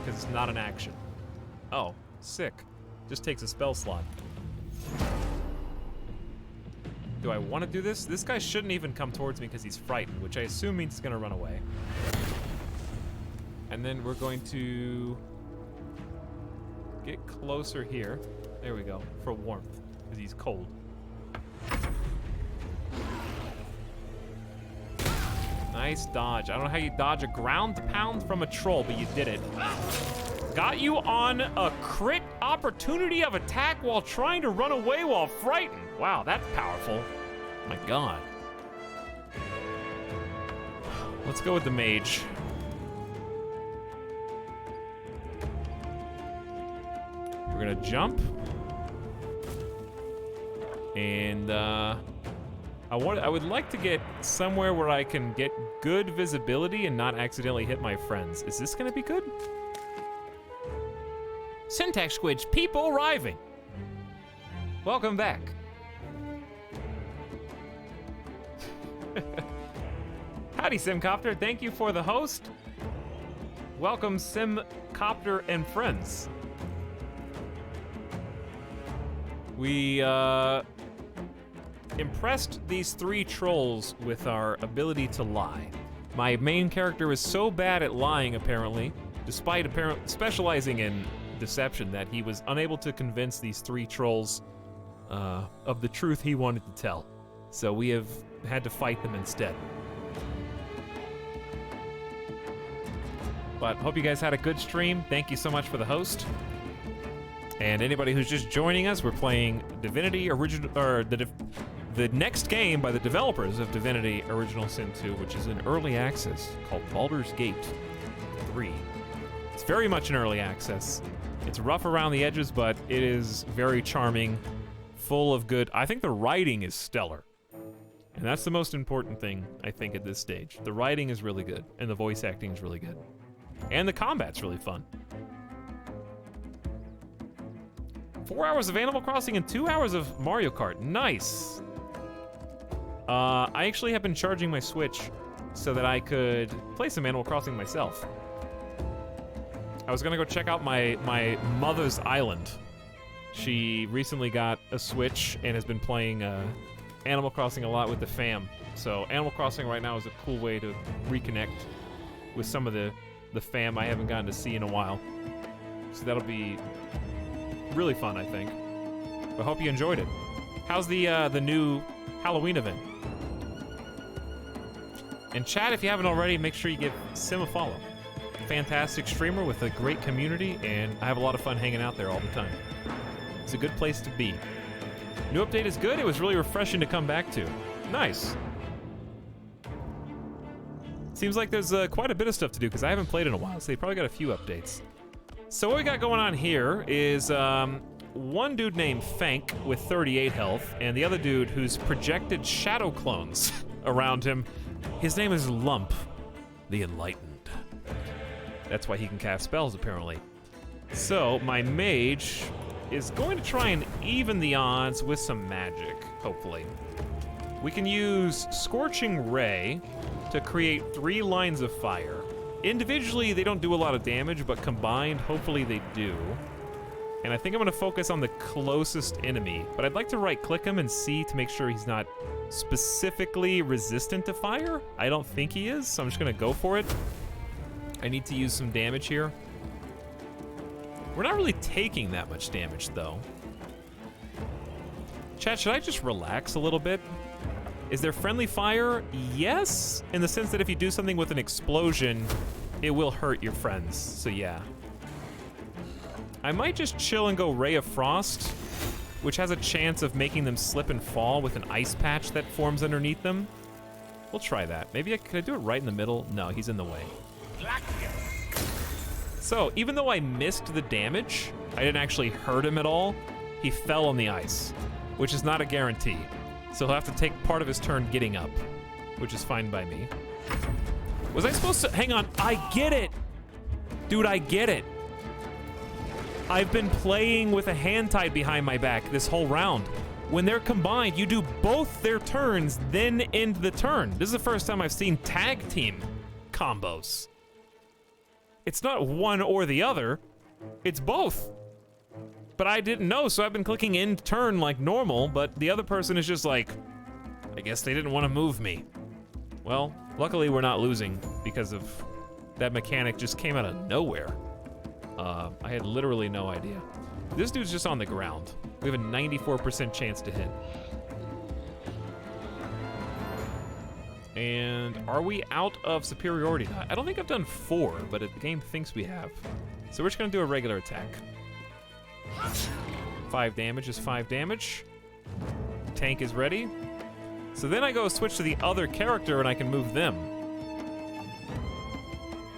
because it's not an action. Oh, sick. Just takes a spell slot. Do I want to do this? This guy shouldn't even come towards me because he's frightened, which I assume means he's going to run away. And then we're going to get closer here. There we go, for warmth, because he's cold. Nice dodge. I don't know how you dodge a ground pound from a troll, but you did it. Got you on a crit opportunity of attack while trying to run away while frightened. Wow, that's powerful. My God. Let's go with the mage. We're gonna jump, and I would like to get somewhere where I can get good visibility and not accidentally hit my friends. Is this gonna be good? Syntax Squidge, people arriving. Welcome back. Howdy, Simcopter. Thank you for the host. Welcome, Simcopter and friends. We impressed these 3 trolls with our ability to lie. My main character is so bad at lying, apparently, despite specializing in deception, that he was unable to convince these 3 trolls of the truth he wanted to tell. So we have had to fight them instead. But hope you guys had a good stream. Thank you so much for the host. And anybody who's just joining us, we're playing Divinity Original, or the next game by the developers of Divinity Original Sin 2, which is in early access, called Baldur's Gate 3. It's very much in early access. It's rough around the edges, but it is very charming, full of good. I think the writing is stellar. And that's the most important thing, I think, at this stage. The writing is really good, and the voice acting is really good. And the combat's really fun. 4 hours of Animal Crossing and 2 hours of Mario Kart. Nice. I actually have been charging my Switch so that I could play some Animal Crossing myself. I was gonna go check out my mother's island She recently got a Switch and has been playing Animal Crossing a lot with the fam. So Animal Crossing right now is a cool way to reconnect with some of the fam I haven't gotten to see in a while. So that'll be really fun, I think. I hope you enjoyed it. How's the new Halloween event? And chat, if you haven't already, make sure you give Sim a follow. Fantastic streamer with a great community, and I have a lot of fun hanging out there all the time. It's a good place to be. New update is good. It was really refreshing to come back to. Nice. Seems like there's quite a bit of stuff to do because I haven't played in a while, so they probably got a few updates. So what we got going on here is one dude named Fank with 38 health, and the other dude who's projected shadow clones around him. His name is Lump, the Enlightened. That's why he can cast spells, apparently. So my mage is going to try and even the odds with some magic, hopefully. We can use Scorching Ray to create 3 lines of fire. Individually, they don't do a lot of damage, but combined, hopefully they do. And I think I'm gonna focus on the closest enemy, but I'd like to right-click him and see to make sure he's not specifically resistant to fire. I don't think he is, so I'm just gonna go for it. I need to use some damage here. We're not really taking that much damage, though. Chat, should I just relax a little bit? Is there friendly fire? Yes, in the sense that if you do something with an explosion, it will hurt your friends, so yeah. I might just chill and go Ray of Frost, which has a chance of making them slip and fall with an ice patch that forms underneath them. We'll try that. Maybe could I do it right in the middle? No, he's in the way. So, even though I missed the damage, I didn't actually hurt him at all, he fell on the ice, which is not a guarantee. So he'll have to take part of his turn getting up, which is fine by me. Was I supposed to, hang on, I get it! Dude, I get it. I've been playing with a hand tied behind my back this whole round. When they're combined, you do both their turns, then end the turn. This is the first time I've seen tag team combos. It's not one or the other, it's both. But I didn't know, so I've been clicking end turn like normal, but the other person is just like, I guess they didn't want to move me. Well, luckily we're not losing because of that mechanic just came out of nowhere. I had literally no idea. This dude's just on the ground. We have a 94% chance to hit. And are we out of superiority? I don't think I've done 4, but the game thinks we have. So we're just gonna do a regular attack. 5 damage is 5 damage. Tank is ready. So then I go switch to the other character and I can move them.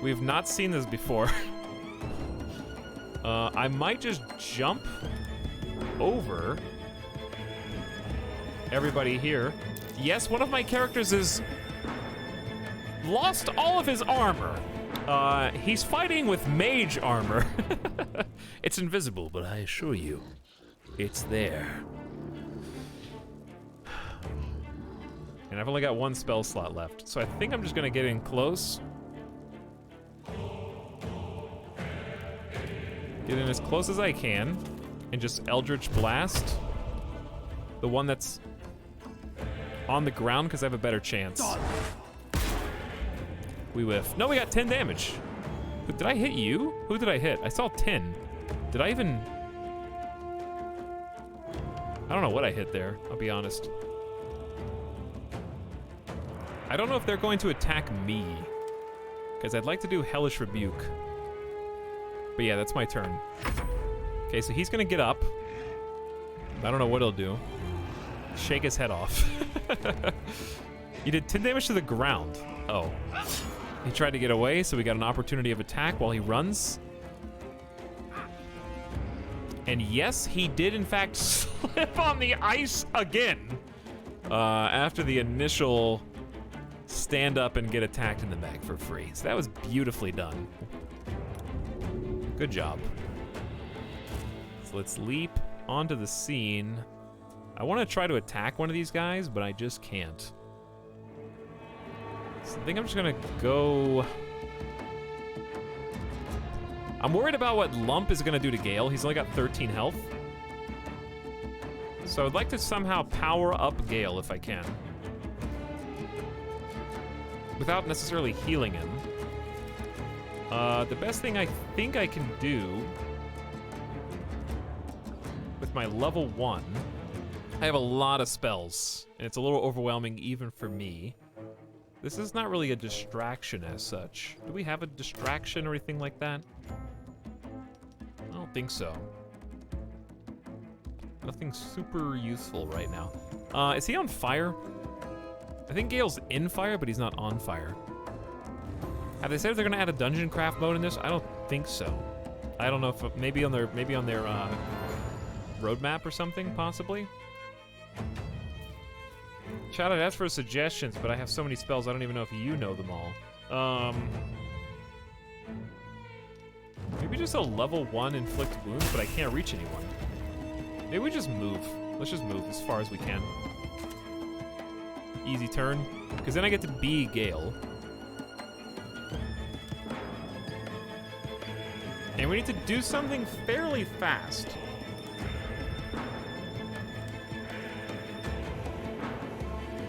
We've not seen this before. I might just jump over everybody here. Yes, one of my characters is lost all of his armor. He's fighting with mage armor. It's invisible, but I assure you, it's there. And I've only got 1 spell slot left, so I think I'm just gonna get in close. Get in as close as I can, and just Eldritch Blast. The one that's on the ground, because I have a better chance. We whiff. No, we got 10 damage. But did I hit you? Who did I hit? I saw 10. Did I even... I don't know what I hit there, I'll be honest. I don't know if they're going to attack me, because I'd like to do Hellish Rebuke. But yeah, that's my turn. Okay, so he's gonna get up. I don't know what he'll do. Shake his head off. You did 10 damage to the ground. Oh. He tried to get away, so we got an opportunity of attack while he runs. And yes, he did in fact slip on the ice again. After the initial stand up and get attacked in the back for free. So that was beautifully done. Good job. So let's leap onto the scene. I want to try to attack one of these guys, but I just can't. So I think I'm just gonna go... I'm worried about what Lump is gonna do to Gale. He's only got 13 health. So I'd like to somehow power up Gale if I can. Without necessarily healing him. The best thing I think I can do with my level 1, I have a lot of spells, and it's a little overwhelming even for me. This is not really a distraction as such. Do we have a distraction or anything like that? I don't think so. Nothing super useful right now. Is he on fire? I think Gale's in fire, but he's not on fire. Have they said they're gonna add a dungeon craft mode in this? I don't think so. I don't know if maybe on their roadmap or something, possibly. Chat, I'd ask for suggestions, but I have so many spells I don't even know if you know them all. Maybe just a level 1 inflict wounds, but I can't reach anyone. Maybe we just move. Let's just move as far as we can. Easy turn, because then I get to be Gale. And we need to do something fairly fast.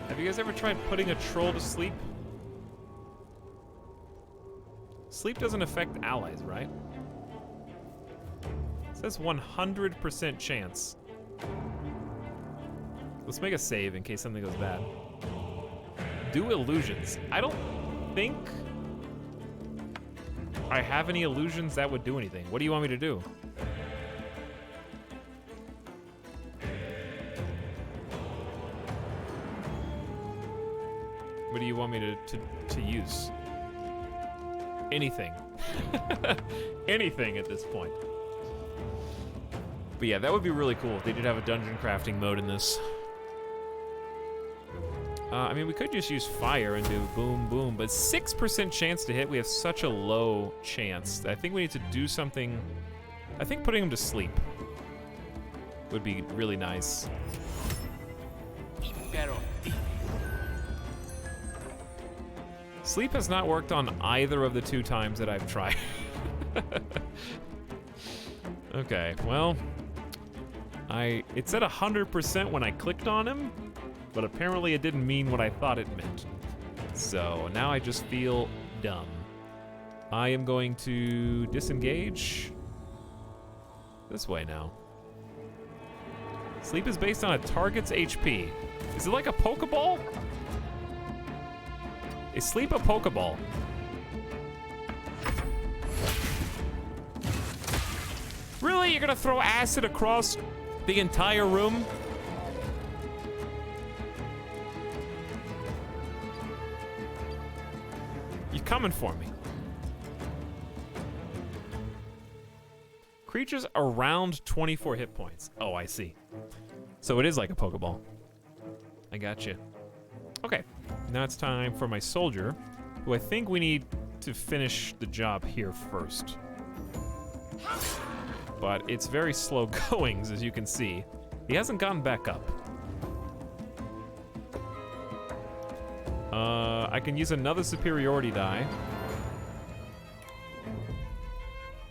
Have you guys ever tried putting a troll to sleep? Sleep doesn't affect allies, right? It says 100% chance. Let's make a save in case something goes bad. Do illusions. I don't think I have any illusions that would do anything. What do you want me to do? What do you want me to use? Anything. Anything at this point. But yeah, that would be really cool if they did have a dungeon crafting mode in this. I mean, we could just use fire and do boom, boom, but 6% chance to hit. We have such a low chance. I think we need to do something. I think putting him to sleep would be really nice. Sleep has not worked on either of the 2 times that I've tried. Okay, well, it said 100% when I clicked on him, but apparently it didn't mean what I thought it meant. So now I just feel dumb. I am going to disengage this way now. Sleep is based on a target's HP. Is it like a Pokeball? Is sleep a Pokeball? Really? You're gonna throw acid across the entire room? You coming for me? Creatures around 24 hit points. Oh, I see. So it is like a Pokeball. I got you. Okay, now it's time for my soldier, who I think we need to finish the job here first. But it's very slow goings, as you can see. He hasn't gotten back up. I can use another superiority die.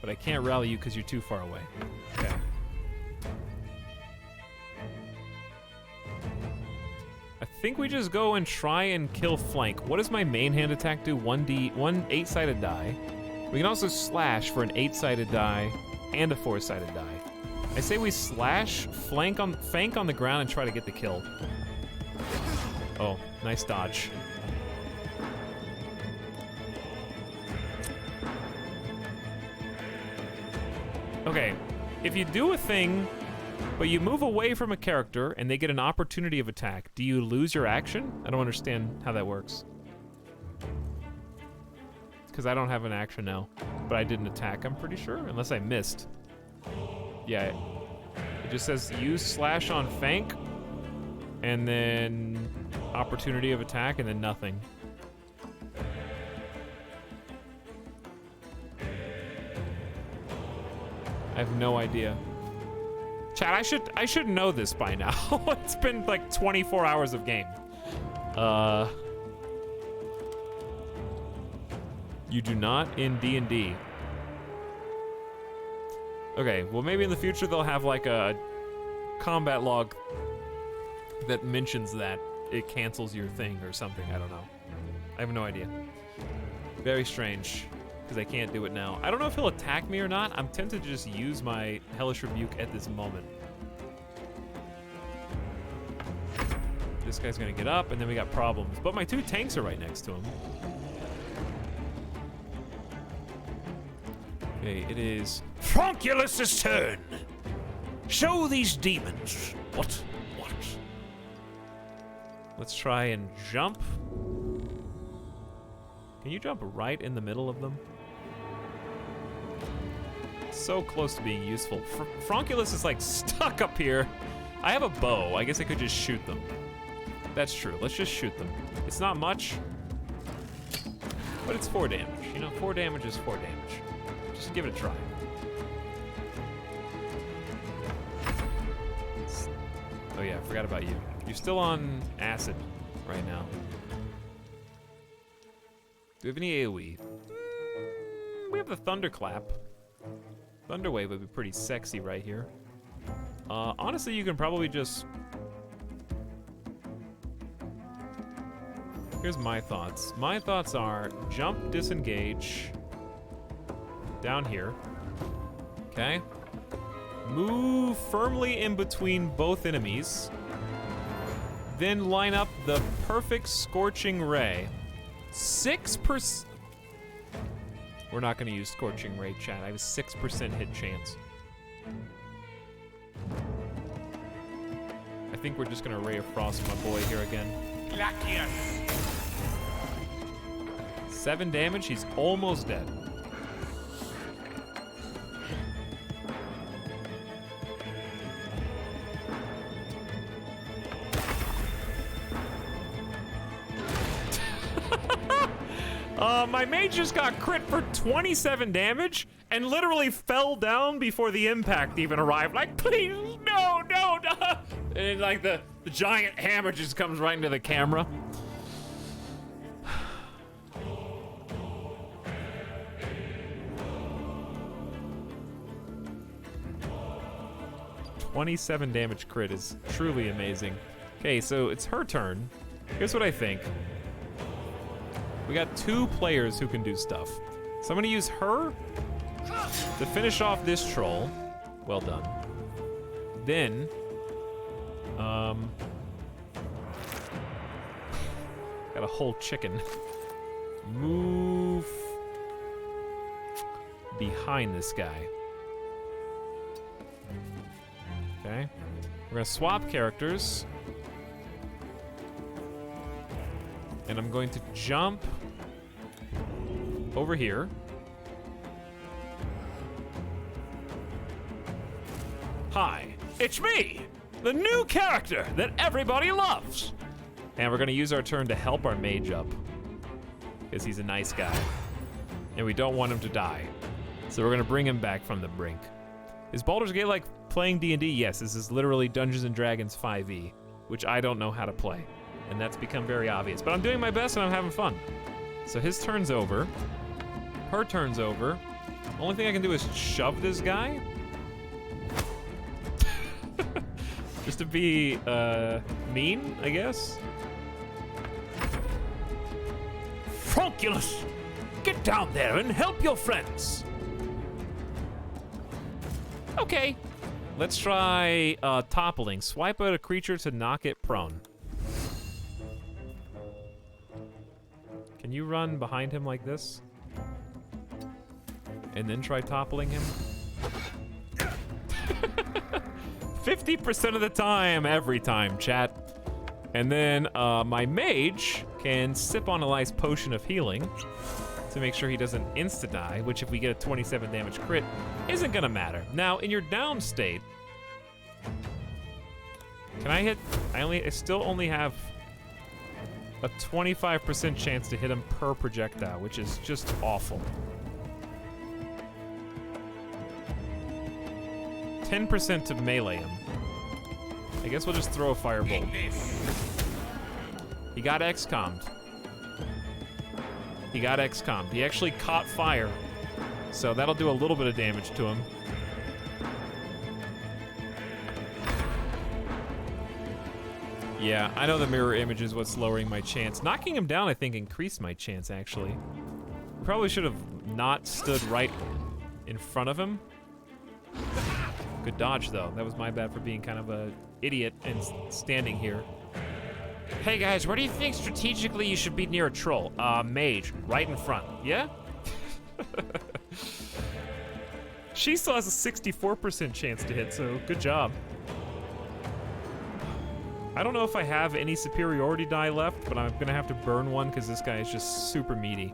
But I can't rally you because you're too far away. Okay. I think we just go and try and kill flank. What does my main hand attack do? One 8-sided die. We can also slash for an 8-sided die and a 4-sided die. I say we slash, fank on the ground and try to get the kill. Oh, nice dodge. Okay, if you do a thing, but you move away from a character and they get an opportunity of attack, do you lose your action? I don't understand how that works. Because I don't have an action now, but I didn't attack, I'm pretty sure, unless I missed. Yeah, it just says use slash on Fank, and then opportunity of attack, and then nothing. I have no idea. Chat, I should know this by now. It's been like 24 hours of game. You do not in D&D. Okay, well maybe in the future they'll have like a combat log that mentions that it cancels your thing or something. I don't know. I have no idea. Very strange, because I can't do it now. I don't know if he'll attack me or not. I'm tempted to just use my Hellish Rebuke at this moment. This guy's gonna get up, and then we got problems. But my 2 tanks are right next to him. Okay, it is Fronkulus' turn. Show these demons what? Let's try and jump. Can you jump right in the middle of them? So close to being useful. Fronkulus is like stuck up here. I have a bow. I guess I could just shoot them. That's true. Let's just shoot them. It's not much, but it's 4 damage. You know, 4 damage is 4 damage. Just give it a try. Oh yeah, I forgot about you. You're still on acid right now. Do we have any AoE? We have the Thunderclap. Thunderwave would be pretty sexy right here. Honestly, you can probably just... Here's my thoughts. My thoughts are jump, disengage, down here. Okay. Move firmly in between both enemies. Then line up the perfect Scorching Ray. 6%. We're not going to use Scorching Ray, chat. I have a 6% hit chance. I think we're just going to Ray of Frost my boy here again. 7 damage. He's almost dead. My mage just got crit for 27 damage and literally fell down before the impact even arrived. Like, please, no, no, no. And like the giant hammer just comes right into the camera. $27 damage crit is truly amazing. Okay, so it's her turn. Here's what I think. We got 2 players who can do stuff. So I'm gonna use her to finish off this troll. Well done. Then, got a whole chicken. Move behind this guy. Okay. We're gonna swap characters. And I'm going to jump over here. Hi, it's me, the new character that everybody loves. And we're gonna use our turn to help our mage up, because he's a nice guy. And we don't want him to die. So we're gonna bring him back from the brink. Is Baldur's Gate like playing D&D? Yes, this is literally Dungeons & Dragons 5e, which I don't know how to play. And that's become very obvious. But I'm doing my best and I'm having fun. So his turn's over. Her turn's over. Only thing I can do is shove this guy. Just to be mean, I guess. Fronkulus, get down there and help your friends. Okay. Let's try toppling. Swipe out a creature to knock it prone. Can you run behind him like this? And then try toppling him? 50% of the time, every time, chat. And then my mage can sip on a nice potion of healing to make sure he doesn't insta-die, which if we get a 27 damage crit, isn't gonna matter. Now, in your down state, can I hit? I still only have a 25% chance to hit him per projectile, which is just awful. 10% to melee him. I guess we'll just throw a firebolt. He got XCOM'd. He got XCOM'd. He actually caught fire. So that'll do a little bit of damage to him. Yeah, I know the mirror image is what's lowering my chance. Knocking him down, I think, increased my chance, actually. Probably should have not stood right in front of him. Good dodge, though. That was my bad for being kind of a idiot and standing here. Hey, guys, where do you think strategically you should be near a troll? Mage, right in front. Yeah? She still has a 64% chance to hit, so good job. I don't know if I have any superiority die left, but I'm gonna have to burn one because this guy is just super meaty.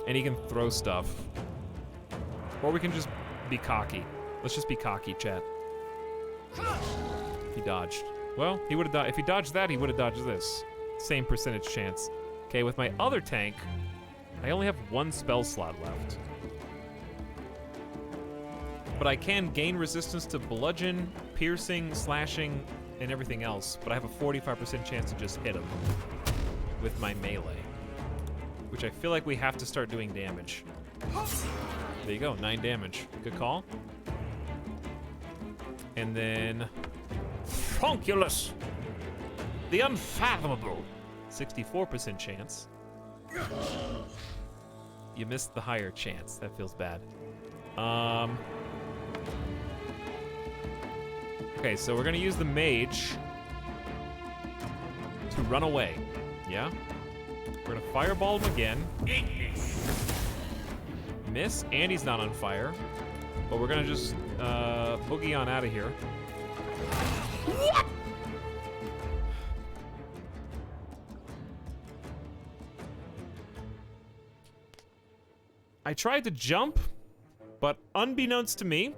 And he can throw stuff. Or we can just be cocky. Let's just be cocky, chat. He dodged. Well, he would have dodged. If he dodged that, he would have dodged this. Same percentage chance. Okay, with my other tank, I only have one spell slot left. But I can gain resistance to bludgeon, piercing, slashing, and everything else. But I have a 45% chance to just hit him with my melee. Which I feel like we have to start doing damage. There you go, 9 damage. Good call. And then... Fronkulus! The unfathomable! 64% chance. You missed the higher chance. That feels bad. Okay, so we're gonna use the mage to run away. Yeah? We're gonna fireball him again. Miss, and he's not on fire. But we're gonna just boogie on out of here. What? I tried to jump, but unbeknownst to me,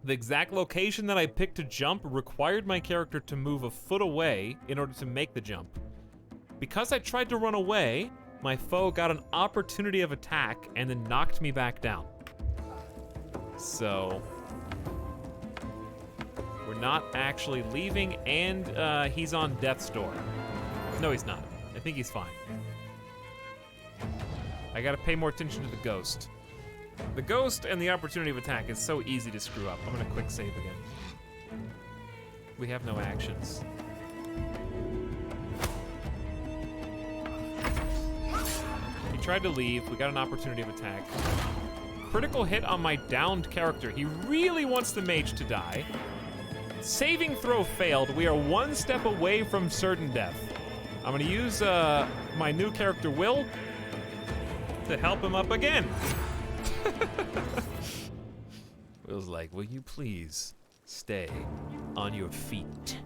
the exact location that I picked to jump required my character to move a foot away in order to make the jump. Because I tried to run away, my foe got an opportunity of attack and then knocked me back down. So, we're not actually leaving, and he's on death's door. No, he's not. I think he's fine. I gotta pay more attention to the ghost. The ghost and the opportunity of attack is so easy to screw up. I'm gonna quick save again. We have no actions. He tried to leave. We got an opportunity of attack. Critical hit on my downed character. He really wants the mage to die. Saving throw failed. We are one step away from certain death. I'm gonna use my new character, Will, to help him up again. Will's like, will you please stay on your feet?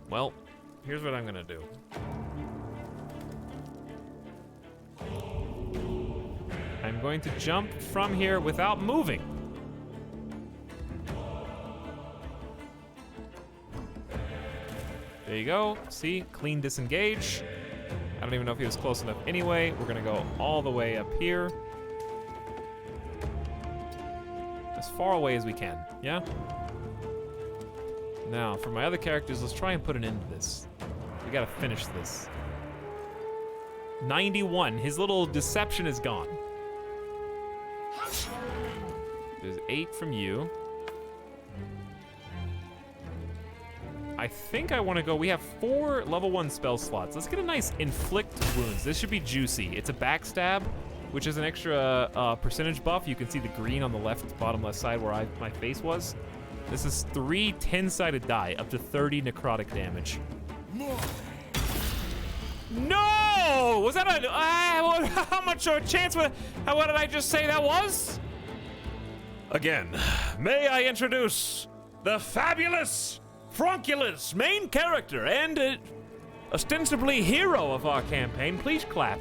Well, here's what I'm gonna do. I'm going to jump from here without moving. There you go. See, clean disengage. I don't even know if he was close enough anyway. We're gonna go all the way up here. As far away as we can, yeah? Now, for my other characters, let's try and put an end to this. We gotta finish this. 91, his little deception is gone. There's 8 from you. I think I want to go. We have 4 level 1 spell slots. Let's get a nice inflict wounds. This should be juicy. It's a backstab, which is an extra percentage buff. You can see the green on the left, bottom left side where my face was. This is 3 10-sided die, up to 30 necrotic damage. No! Was that a... how much of a chance? What did I just say that was? Again, may I introduce the Fabulous Fronkulus, main character and ostensibly hero of our campaign. Please clap.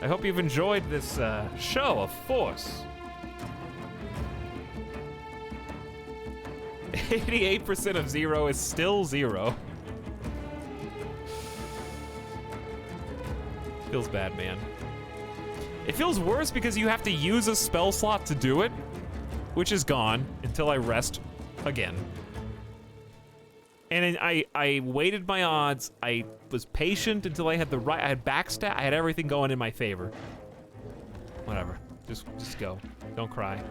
I hope you've enjoyed this show of force. 88% of 0 is still 0. Feels bad, man. It feels worse because you have to use a spell slot to do it, which is gone until I rest again. And I waited my odds. I was patient until I had the right. I had backstab. I had everything going in my favor. Whatever. Just go. Don't cry.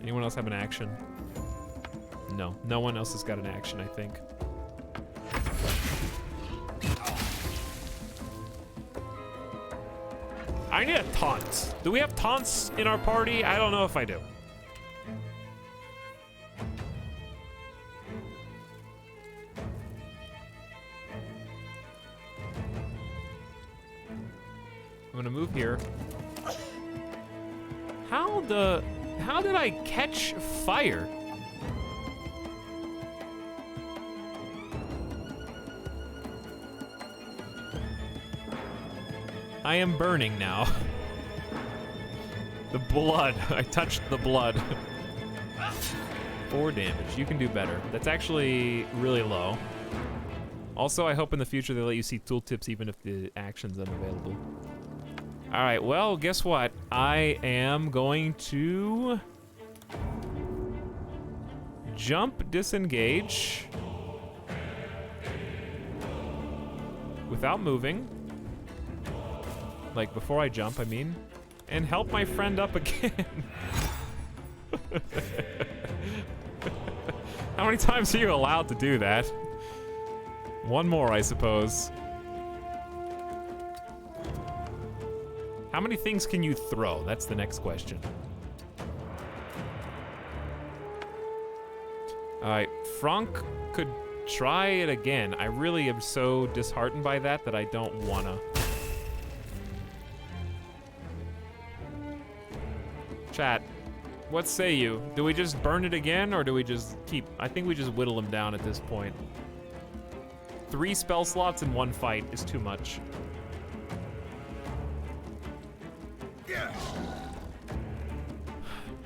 Anyone else have an action? No, no one else has got an action, I think. I need a taunt. Do we have taunts in our party? I don't know if I do. I'm gonna move here. How did I catch fire? I am burning now. The blood. I touched the blood. 4 damage. You can do better. That's actually really low. Also, I hope in the future they let you see tooltips even if the action's unavailable. Alright, well, guess what? I am going to jump disengage without moving. Like, before I jump, I mean. And help my friend up again. How many times are you allowed to do that? One more, I suppose. How many things can you throw? That's the next question. Alright, Frank could try it again. I really am so disheartened by that I don't wanna. Chat, what say you? Do we just burn it again, or do we just keep... I think we just whittle him down at this point. 3 spell slots in 1 fight is too much.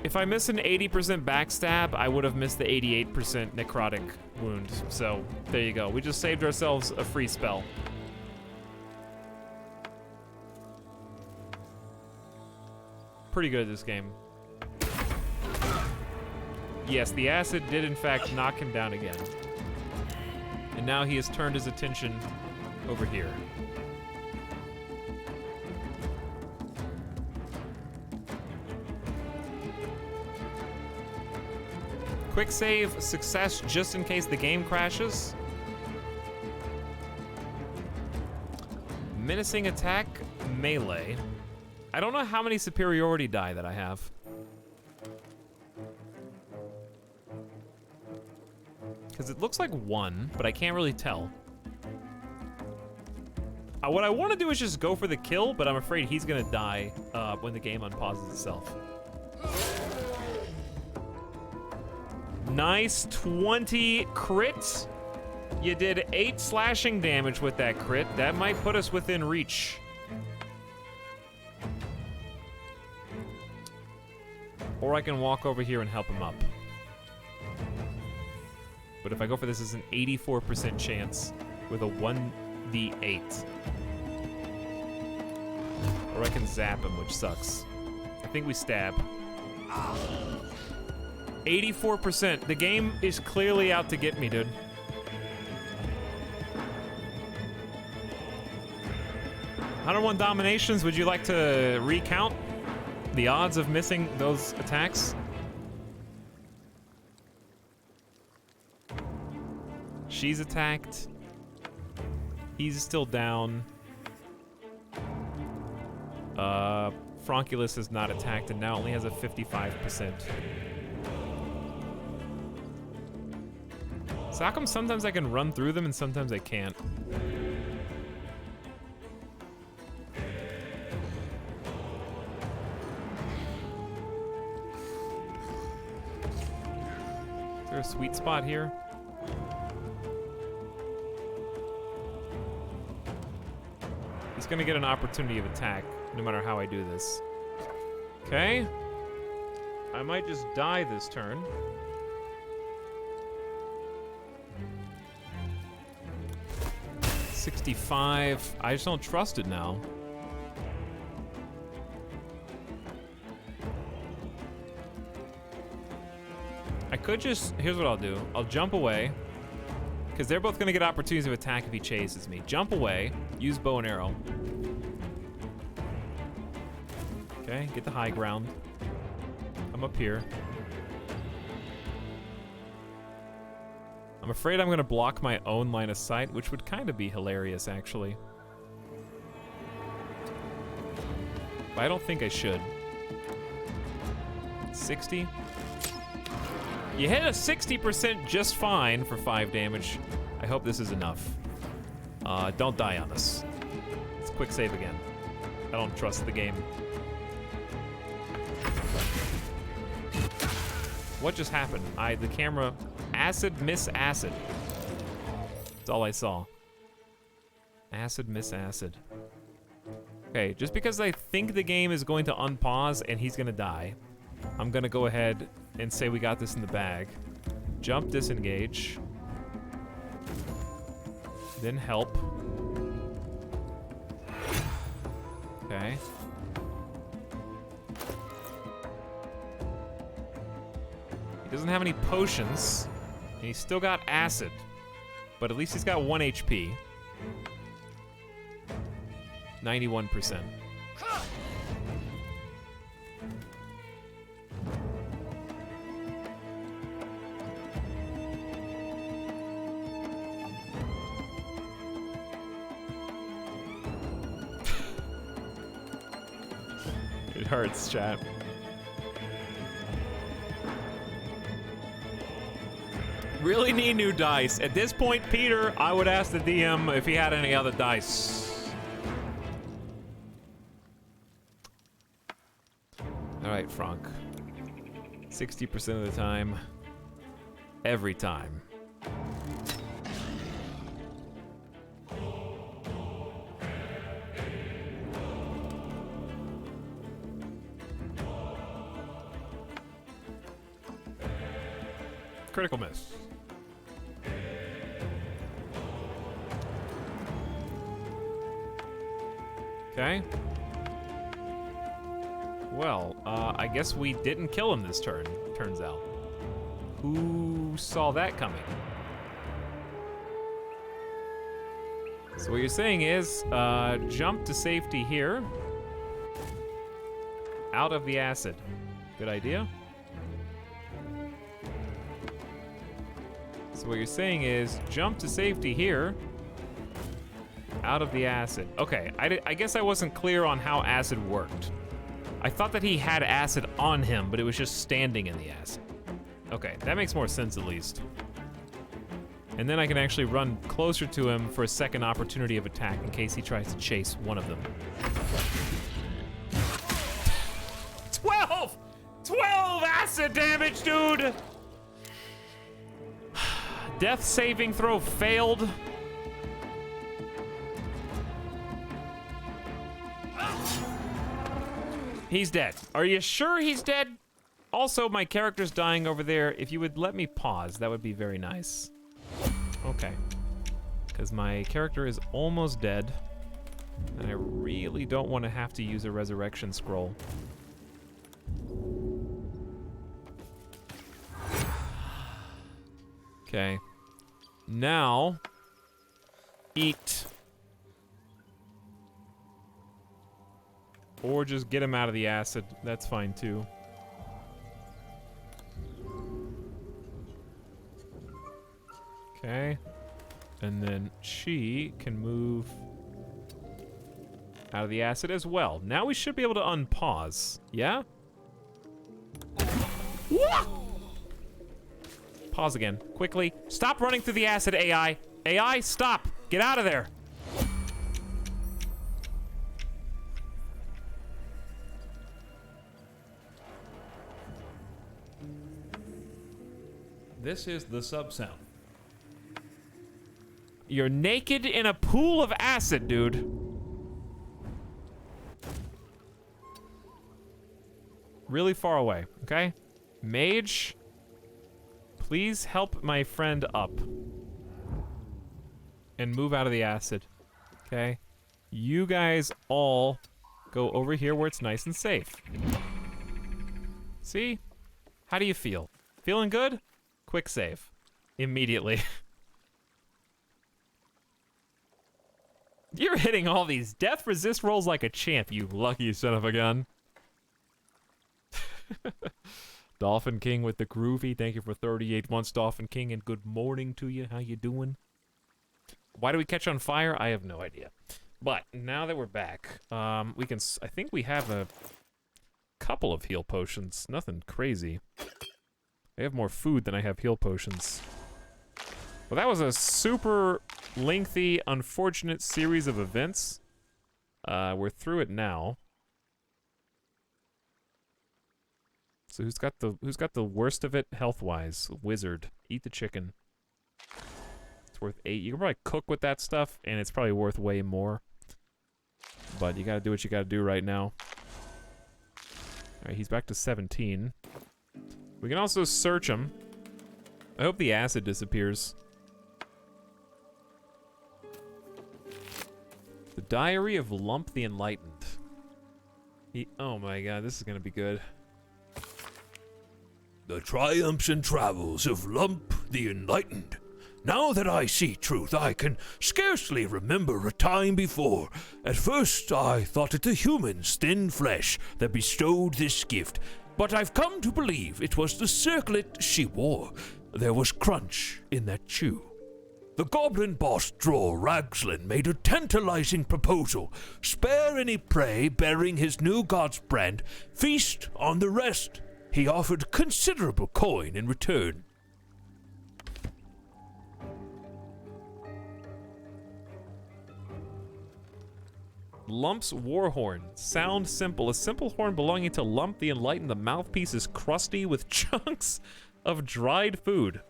If I miss an 80% backstab, I would have missed the 88% necrotic wound. So, there you go. We just saved ourselves a free spell. Pretty good at this game. Yes, the acid did in fact knock him down again. And now he has turned his attention over here. Quick save success just in case the game crashes. Menacing attack, melee. I don't know how many superiority die that I have. Because it looks like 1, but I can't really tell. What I want to do is just go for the kill, but I'm afraid he's gonna die when the game unpauses itself. Nice 20 crits. You did 8 slashing damage with that crit. That might put us within reach. Or I can walk over here and help him up. But if I go for this, it's an 84% chance with a 1d8. Or I can zap him, which sucks. I think we stab. 84%. The game is clearly out to get me, dude. "101 Dominations, would you like to recount the odds of missing those attacks?" She's attacked. He's still down. Fronkulus is not attacked and now only has a 55%. So how come sometimes I can run through them and sometimes I can't? Is there a sweet spot here? He's gonna get an opportunity of attack, no matter how I do this. Okay. I might just die this turn. $65. I just don't trust it now. I could just... Here's what I'll do. I'll jump away. Because they're both going to get opportunities of attack if he chases me. Jump away. Use bow and arrow. Okay, get the high ground. I'm up here. I'm afraid I'm gonna block my own line of sight, which would kind of be hilarious, actually. But I don't think I should. 60? You hit a 60% just fine for 5 damage. I hope this is enough. Don't die on this. Let's quick save again. I don't trust the game. What just happened? The camera, acid, miss acid. That's all I saw. Acid, miss acid. Okay, just because I think the game is going to unpause and he's gonna die, I'm gonna go ahead and say we got this in the bag. Jump, disengage. Then help. Okay. He doesn't have any potions, and he's still got acid, but at least he's got 1 HP. 91%. It hurts, chat. Really need new dice. At this point, Peter, I would ask the DM if he had any other dice. All right, Frank. 60% of the time. Every time. Critical miss. Okay. Well, I guess we didn't kill him this turn, turns out. Who saw that coming? So what you're saying is, jump to safety here. Out of the acid. Good idea. So what you're saying is, jump to safety here. Out of the acid. Okay, I guess I wasn't clear on how acid worked. I thought that he had acid on him, but it was just standing in the acid. Okay, that makes more sense at least. And then I can actually run closer to him for a second opportunity of attack in case he tries to chase one of them. 12! 12 acid damage, dude! Death saving throw failed. He's dead. Are you sure he's dead? Also, my character's dying over there. If you would let me pause, that would be very nice. Okay. Because my character is almost dead. And I really don't want to have to use a resurrection scroll. Okay. Now, eat. Or just get him out of the acid. That's fine too. Okay. And then she can move out of the acid as well. Now we should be able to unpause. Yeah? What? Pause again. Quickly. Stop running through the acid, AI. AI, stop. Get out of there. This is the sub sound. You're naked in a pool of acid, dude. Really far away, okay? Mage, please help my friend up. And move out of the acid, okay? You guys all go over here where it's nice and safe. See? How do you feel? Feeling good? Quick save. Immediately. You're hitting all these death resist rolls like a champ, you lucky son of a gun. Dolphin King with the groovy. Thank you for 38 months, Dolphin King, and good morning to you. How you doing? Why do we catch on fire? I have no idea. But now that we're back, we can. I think we have a couple of heal potions. Nothing crazy. I have more food than I have heal potions. Well, that was a super lengthy, unfortunate series of events. We're through it now. So who's got the worst of it health-wise? Wizard. Eat the chicken. It's worth 8. You can probably cook with that stuff, and it's probably worth way more. But you gotta do what you gotta do right now. Alright, he's back to 17. We can also search him. I hope the acid disappears. The Diary of Lump the Enlightened. Oh my god, this is gonna be good. The triumphs and travels of Lump the Enlightened. Now that I see truth, I can scarcely remember a time before. At first, I thought it the human's thin flesh that bestowed this gift, but I've come to believe it was the circlet she wore. There was crunch in that chew. The goblin boss Dror Ragslin made a tantalizing proposal. Spare any prey bearing his new god's brand, feast on the rest. He offered considerable coin in return. Lump's Warhorn. Sound simple. A simple horn belonging to Lump the Enlightened. The mouthpiece is crusty with chunks of dried food.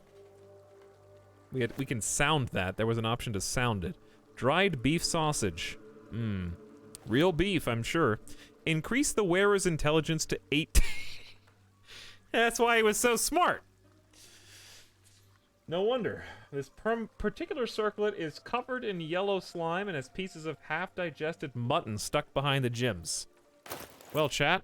We can sound that. There was an option to sound it. Dried beef sausage. Real beef, I'm sure. Increase the wearer's intelligence to 8. That's why he was so smart. No wonder. This particular circlet is covered in yellow slime and has pieces of half-digested mutton stuck behind the gems. Well, chat.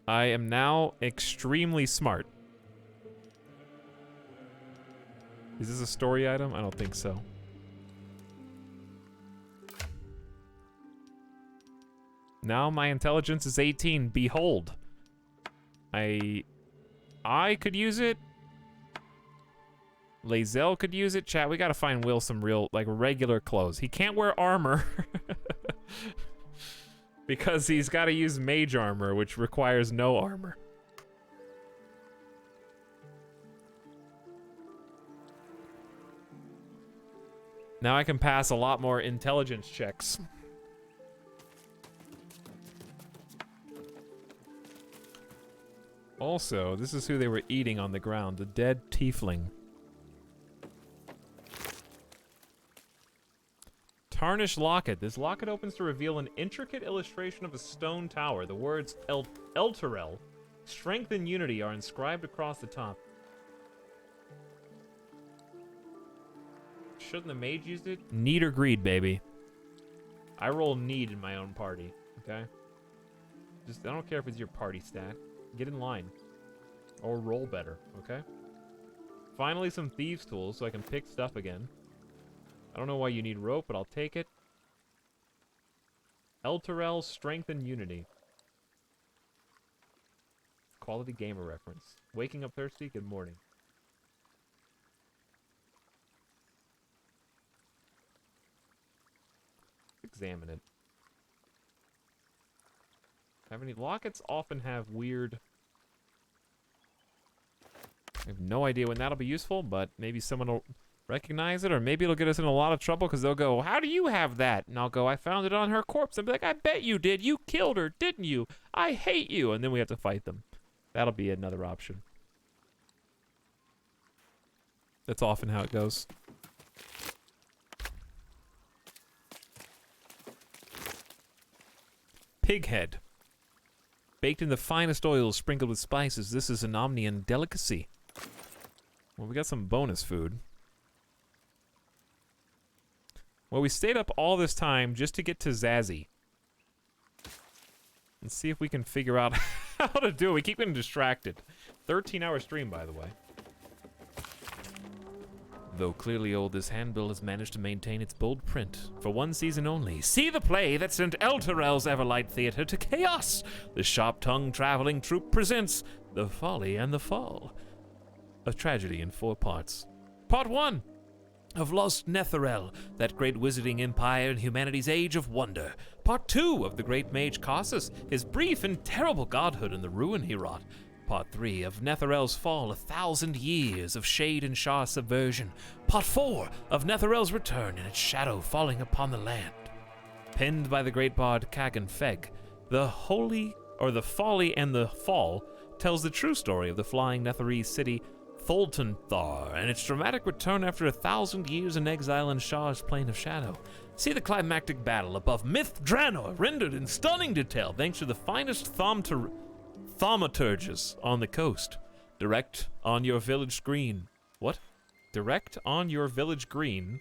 I am now extremely smart. Is this a story item? I don't think so. Now my intelligence is 18. Behold. I could use it. Lae'zel could use it. Chat, we gotta find Will some real, like, regular clothes. He can't wear armor. Because he's gotta use mage armor, which requires no armor. Now I can pass a lot more intelligence checks. Also, this is who they were eating on the ground, the dead tiefling. Tarnished locket. This locket opens to reveal an intricate illustration of a stone tower. The words Elturel, strength and unity, are inscribed across the top. Shouldn't the mage use it? Need or greed, baby. I roll need in my own party, okay? Just, I don't care if it's your party stat. Get in line. Or roll better, okay? Finally, some thieves' tools so I can pick stuff again. I don't know why you need rope, but I'll take it. Elturel, strength and unity. Quality gamer reference. Waking up thirsty? Good morning. Examine it. Have any lockets often have weird... I have no idea when that'll be useful, but maybe someone will recognize it, or maybe it'll get us in a lot of trouble because they'll go, how do you have that? And I'll go, I found it on her corpse. And be like, I bet you did. You killed her, didn't you? I hate you. And then we have to fight them. That'll be another option. That's often how it goes. Pig head. Baked in the finest oils, sprinkled with spices, this is an Omnian delicacy. Well, we got some bonus food. Well, we stayed up all this time just to get to Zazzy. Let's see if we can figure out how to do it. We keep getting distracted. 13-hour stream, by the way. Though clearly old, this handbill has managed to maintain its bold print for one season only. See the play that sent Elturel's Everlight Theater to chaos. The sharp-tongued traveling troupe presents The Folly and the Fall, a tragedy in 4 parts. Part 1 of Lost Netherel, that great wizarding empire in humanity's age of wonder. Part 2 of the great mage Causus, his brief and terrible godhood and the ruin he wrought. Part 3 of Netherel's fall, 1,000 years of shade and Shah subversion. Part 4 of Netherel's return and its shadow falling upon the land. Penned by the great bard Kagan Feg, the Folly and the Fall tells the true story of the flying Netherese city Tholtenthar and its dramatic return after 1,000 years in exile in Shah's plane of shadow. See the climactic battle above Myth Draenor, rendered in stunning detail thanks to the finest thaumaturges on the coast. Direct on your village screen. What? Direct on your village green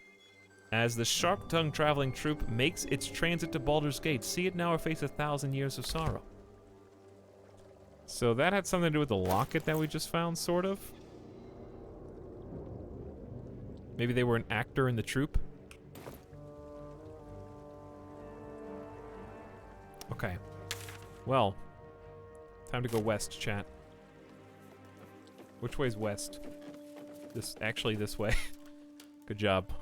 as the sharp-tongued traveling troupe makes its transit to Baldur's Gate. See it now or face 1,000 years of sorrow. So that had something to do with the locket that we just found, sort of? Maybe they were an actor in the troupe? Okay. Well, time to go west, chat. Which way's west? Actually this way. Good job.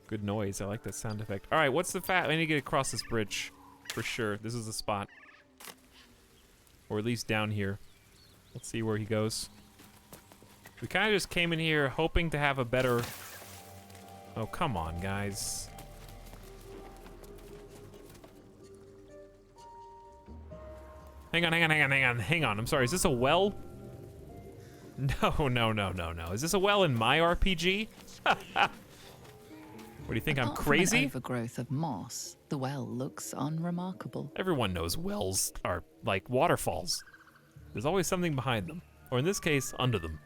Good noise, I like that sound effect. All right, what's the I need to get across this bridge. For sure, this is the spot. Or at least down here. Let's see where he goes. We kind of just came in here hoping to have a better... Oh, come on, guys. Hang on. I'm sorry, is this a well? No. Is this a well in my RPG? What do you think, I'm crazy? From an overgrowth of moss, the well looks unremarkable. Everyone knows wells are like waterfalls. There's always something behind them. Or in this case, under them.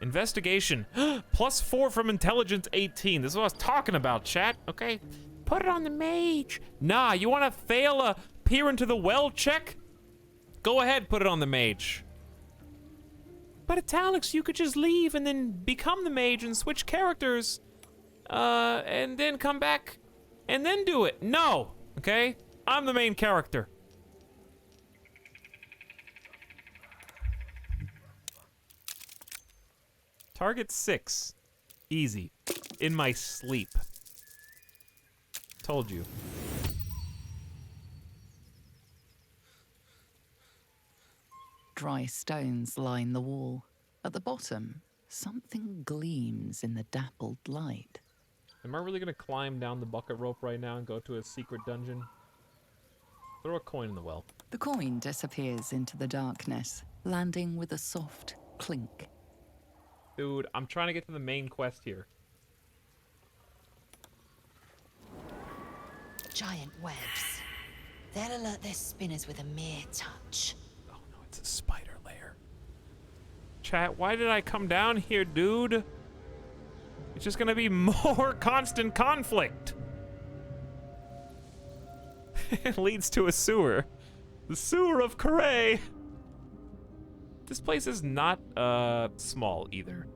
Investigation. +4 from intelligence 18. This is what I was talking about, chat. Okay? Put it on the mage. Nah, you want to fail a peer into the well check? Go ahead, put it on the mage. But Italics, you could just leave and then become the mage and switch characters. And then come back and then do it. No, okay? I'm the main character. Target 6. Easy. In my sleep. Told you. Dry stones line the wall. At the bottom, something gleams in the dappled light. Am I really gonna climb down the bucket rope right now and go to a secret dungeon? Throw a coin in the well. The coin disappears into the darkness, landing with a soft clink. Dude, I'm trying to get to the main quest here. Giant webs. They'll alert their spinners with a mere touch. Oh no, it's a spider lair. Chat, why did I come down here, dude? It's just gonna be more constant conflict. It leads to a sewer. The sewer of Corray. This place is not, small either.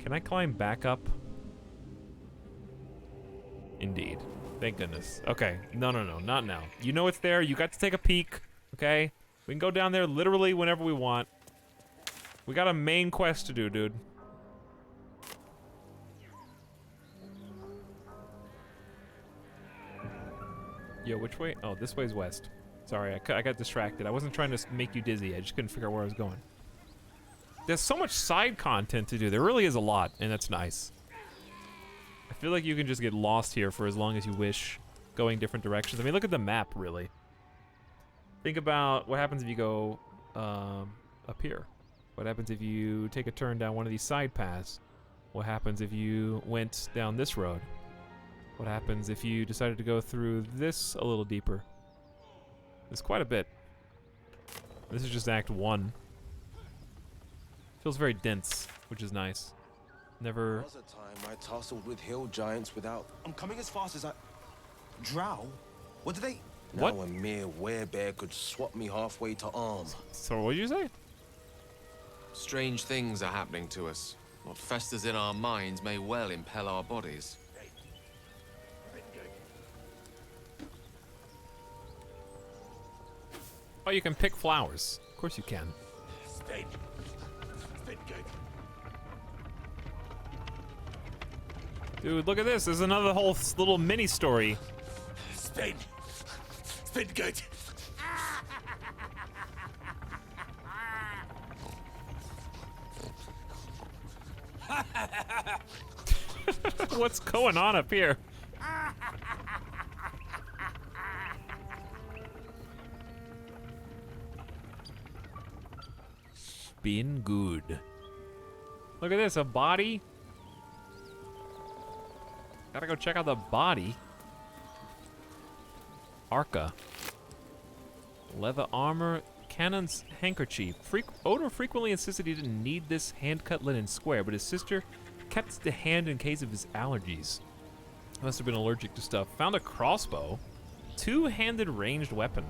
Can I climb back up? Indeed. Thank goodness. Okay. No, not now. You know it's there. You got to take a peek, okay? We can go down there literally whenever we want. We got a main quest to do, dude. Yo, which way? Oh, this way's west. Sorry, I got distracted. I wasn't trying to make you dizzy. I just couldn't figure out where I was going. There's so much side content to do. There really is a lot, and that's nice. I feel like you can just get lost here for as long as you wish, going different directions. I mean, look at the map, really. Think about what happens if you go up here. What happens if you take a turn down one of these side paths? What happens if you went down this road? What happens if you decided to go through this a little deeper? There's quite a bit. This is just Act 1. Feels very dense, which is nice. Never... There was a time I tussled with hill giants without... I'm coming as fast as I... Drow? What do they? What? Now a mere werebear could swap me halfway to arm. So what did you say? Strange things are happening to us. What festers in our minds may well impel our bodies. Oh, you can pick flowers. Of course you can. Dude, look at this. There's another whole little mini story. It's been good. What's going on up here? Been good. Look at this, a body. Gotta go check out the body. Arca. Leather armor, Cannon's handkerchief. Odor frequently insisted he didn't need this hand-cut linen square, but his sister kept the hand in case of his allergies. Must have been allergic to stuff. Found a crossbow. Two-handed ranged weapon.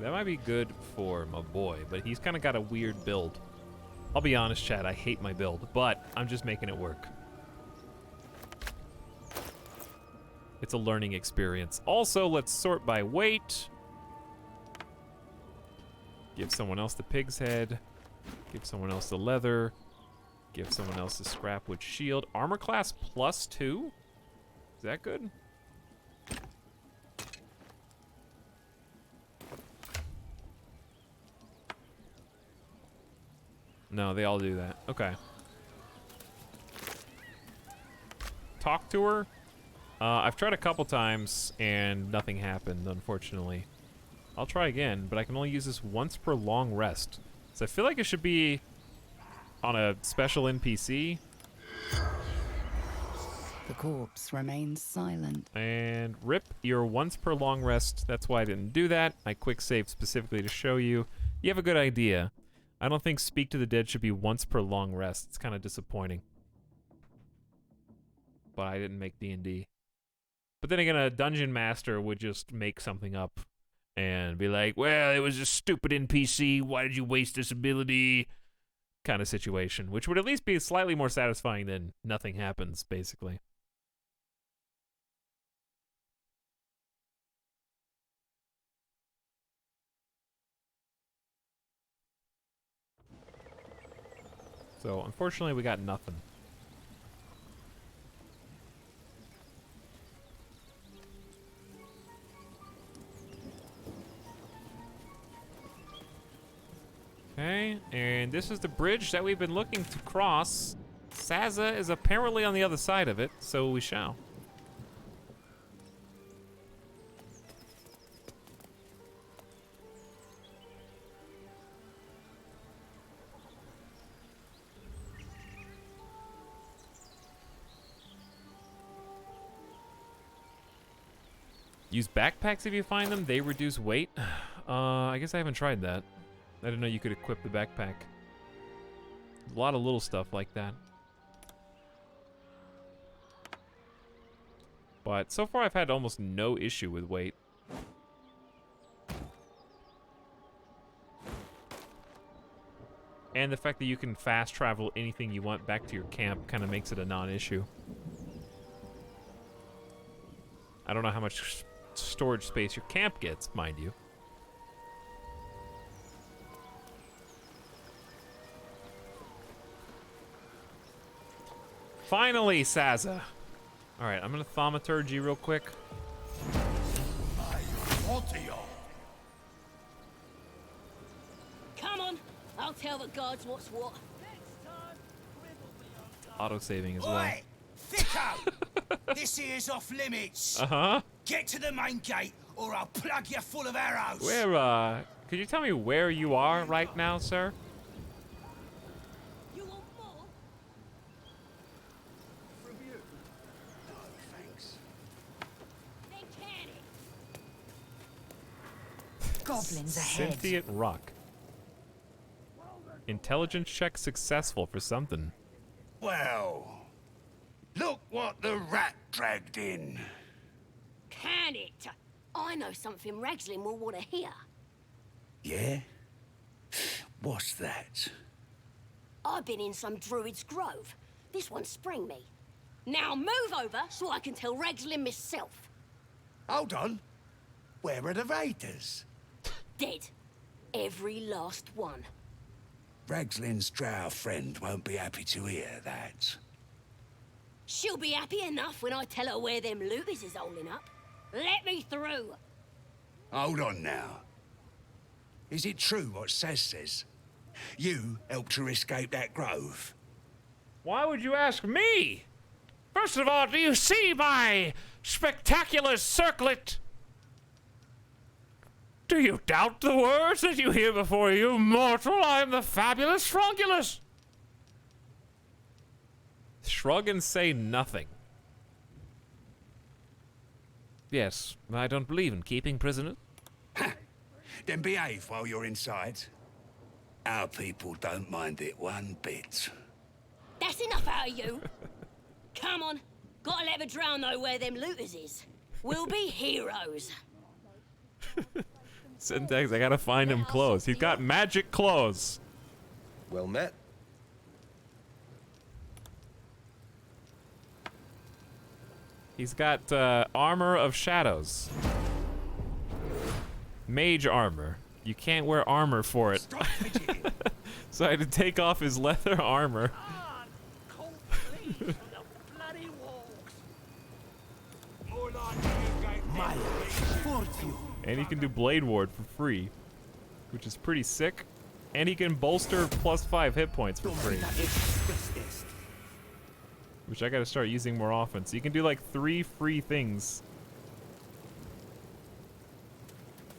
That might be good for my boy, but he's kind of got a weird build. I'll be honest, Chad, I hate my build, but I'm just making it work. It's a learning experience. Also, let's sort by weight. Give someone else the pig's head. Give someone else the leather. Give someone else the scrapwood shield. Armor class +2? Is that good? No, they all do that. Okay. Talk to her. I've tried a couple times and nothing happened, unfortunately. I'll try again, but I can only use this once per long rest. So I feel like it should be on a special NPC. The corpse remains silent. And rip your once per long rest. That's why I didn't do that. I quick saved specifically to show you. You have a good idea. I don't think Speak to the Dead should be once per long rest. It's kind of disappointing. But I didn't make D&D. But then again, a dungeon master would just make something up and be like, well, it was a stupid NPC. Why did you waste this ability? Kind of situation, which would at least be slightly more satisfying than nothing happens, basically. So, unfortunately, we got nothing. Okay, and this is the bridge that we've been looking to cross. Saza is apparently on the other side of it, so we shall. Use backpacks if you find them. They reduce weight. I guess I haven't tried that. I didn't know you could equip the backpack. A lot of little stuff like that. But so far I've had almost no issue with weight. And the fact that you can fast travel anything you want back to your camp kind of makes it a non-issue. I don't know how much storage space your camp gets, mind you. Finally, Saza. Alright, I'm gonna thaumaturge you real quick. What are y'all? Come on, I'll tell the gods what's what. Auto-saving as well. Oi! Thicko! This here's off limits. Uh-huh. Get to the main gate, or I'll plug you full of arrows. Where, could you tell me where you are right now, sir? You want more? From you? No, thanks. Then can it? Goblins ahead. Sentient rock. Intelligence check successful for something. Well, look what the rat dragged in. Can can it? I know something Ragslin will want to hear. Yeah? What's that? I've been in some druid's grove. This one sprang me. Now move over so I can tell Ragslin myself. Hold on. Where are the raiders? Dead. Every last one. Ragslin's drow friend won't be happy to hear that. She'll be happy enough when I tell her where them looters is holding up. Let me through. Hold on now. Is it true what Saz says? You helped her escape that grove? Why would you ask me? First of all, do you see my spectacular circlet? Do you doubt the words that you hear before you, mortal? I am the Fabulous Fronkulus. Shrug and say nothing. Yes, I don't believe in keeping prisoners. Then behave while you're inside. Our people don't mind it one bit. That's enough out of you. Come on. Gotta let the drow know where them looters is. We'll be heroes. Syntax, I gotta find him clothes. He's got magic clothes. Well met. He's got armor of shadows. Mage armor. You can't wear armor for it. So I had to take off his leather armor. And he can do Blade Ward for free, which is pretty sick. And he can bolster +5 hit points for free, which I gotta start using more often. So you can do like 3 free things,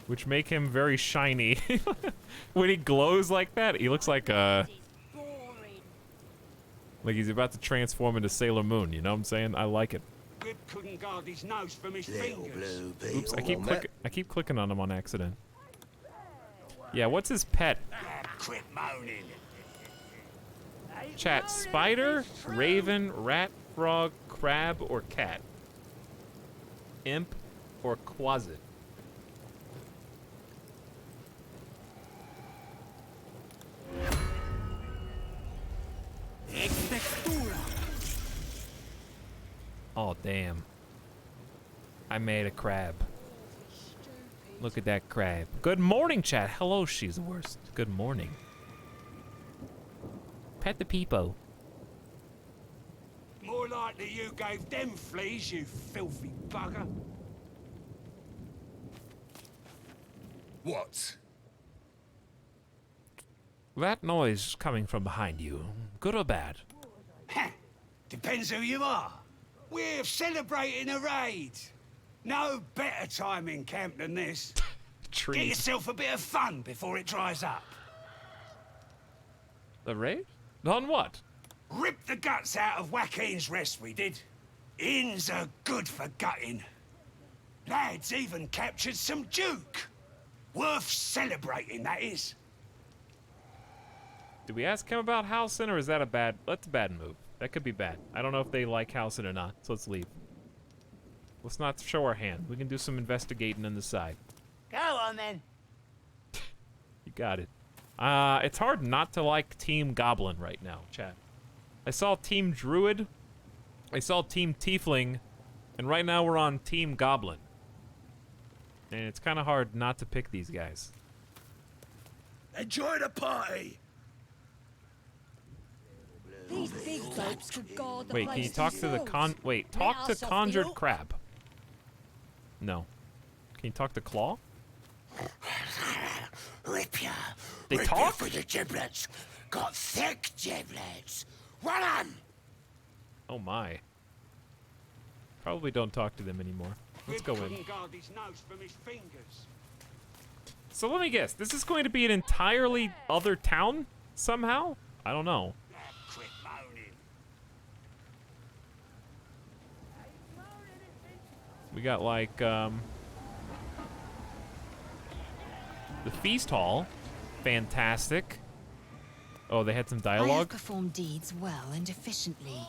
which make him very shiny. When he glows like that, he looks like he's about to transform into Sailor Moon. You know what I'm saying? I like it. Grip couldn't guard his nose from his fingers. Oops, I keep clicking on him on accident. Yeah, what's his pet? Quit moaning. Chat, spider, raven, rat, frog, crab, or cat? Imp or quasit? Oh, damn. I made a crab. Look at that crab. Good morning, chat. Hello, she's the worst. Good morning. Pet the peepo. More likely you gave them fleas, you filthy bugger. What? That noise coming from behind you, good or bad? Depends who you are. We're celebrating a raid. No better time in camp than this. Get yourself a bit of fun before it dries up. The raid? On what? Ripped the guts out of Joaquin's rest, we did. Inns are good for gutting. Lads even captured some Duke. Worth celebrating, that is. Did we ask him about Halcyon, or is that a bad... That's a bad move. That could be bad. I don't know if they like Halcyon or not, so let's leave. Let's not show our hand. We can do some investigating on the side. Go on, then. You got it. It's hard not to like Team Goblin right now, chat. I saw Team Druid. I saw Team Tiefling. And right now we're on Team Goblin. And it's kind of hard not to pick these guys. Enjoy the party! These big blokes could guard the Wait, can you place talk to the themselves. talk Let to us off the Conjured hook. Crab. No. Can you talk to Claw? Rip ya! They Rip talk? ya for the giblets! Got thick giblets! Run on! Oh my. Probably don't talk to them anymore. Let's go in. Couldn't guard his nose from his fingers. So let me guess, this is going to be an entirely other town somehow? I don't know. Quit moaning. We got like the feast hall. Fantastic. Oh, they had some I have dialogue. performed deeds well and efficiently.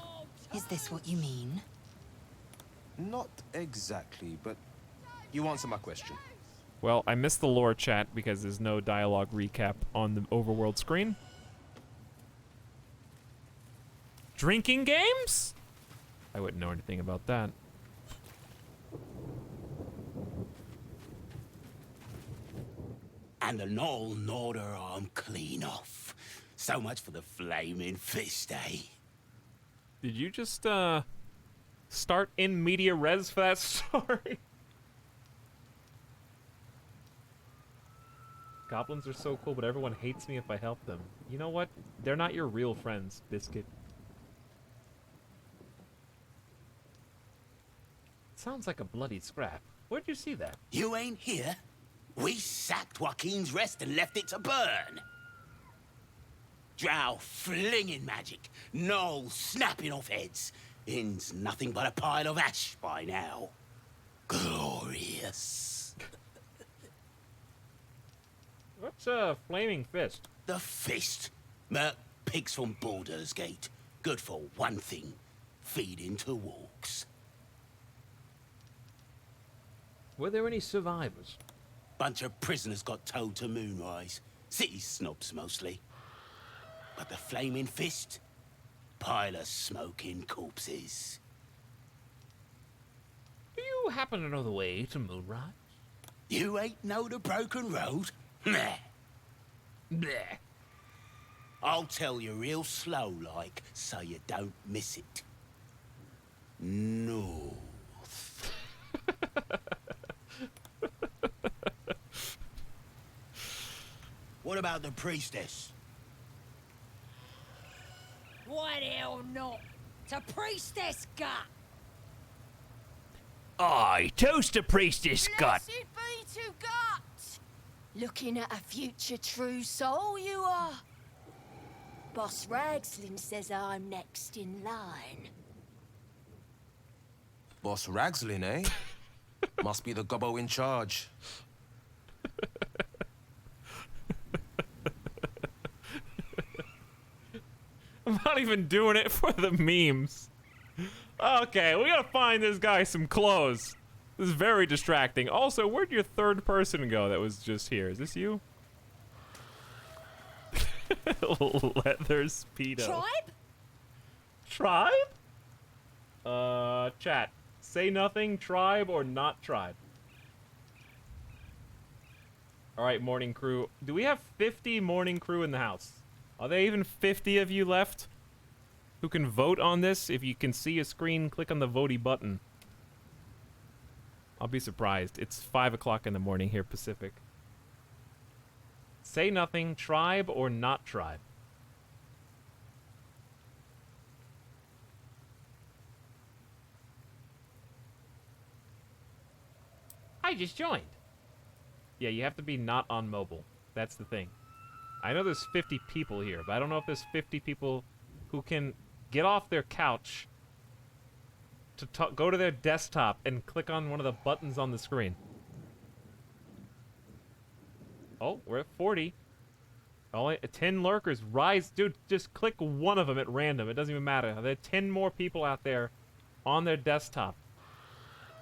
Is this what you mean? Not exactly, but You answer my question. Well, I missed the lore chat because there's no dialogue recap on the overworld screen. Drinking games? I wouldn't know anything about that. And the Knoll gnawed her arm clean off. So much for the flaming fist, eh? Did you just, start in media res for that story? Goblins are so cool, but everyone hates me if I help them. You know what? They're not your real friends, Biscuit. Sounds like a bloody scrap. Where'd you see that? You ain't here? We sacked Joaquin's Rest and left it to burn. Drow flinging magic, Knoll snapping off heads. Inn's nothing but a pile of ash by now. Glorious. What's a flaming fist? The fist. Merc pigs from Baldur's Gate. Good for one thing. Feeding to walks. Were there any survivors? Bunch of prisoners got towed to Moonrise. City snobs mostly. But the flaming fist? Pile of smoking corpses. Do you happen to know the way to Moonrise? You ain't know the broken road? Meh. Bleh. I'll tell you real slow like, so you don't miss it. North. What about the priestess? Why the hell not? To priestess gut! Aye, toast to priestess gut. Blessed be to gut! Looking at a future true soul, you are. Boss Ragslin says I'm next in line. Boss Ragslin, eh? Must be the gobbo in charge. I'm not even doing it for the memes. Okay, we gotta find this guy some clothes. This is very distracting. Also, where'd your third person go that was just here? Is this you? Leather Speedo. Tribe? Tribe? Chat. Say nothing, tribe, or not tribe. Alright, morning crew. Do we have 50 morning crew in the house? Are there even 50 of you left who can vote on this? If you can see a screen, click on the votey button. I'll be surprised. It's 5 o'clock in the morning here, Pacific. Say nothing, tribe or not tribe? I just joined. Yeah, you have to be not on mobile. That's the thing. I know there's 50 people here, but I don't know if there's 50 people who can get off their couch to go to their desktop and click on one of the buttons on the screen. Oh, we're at 40. Only 10 lurkers. Rise, dude, just click one of them at random. It doesn't even matter. There are 10 more people out there on their desktop.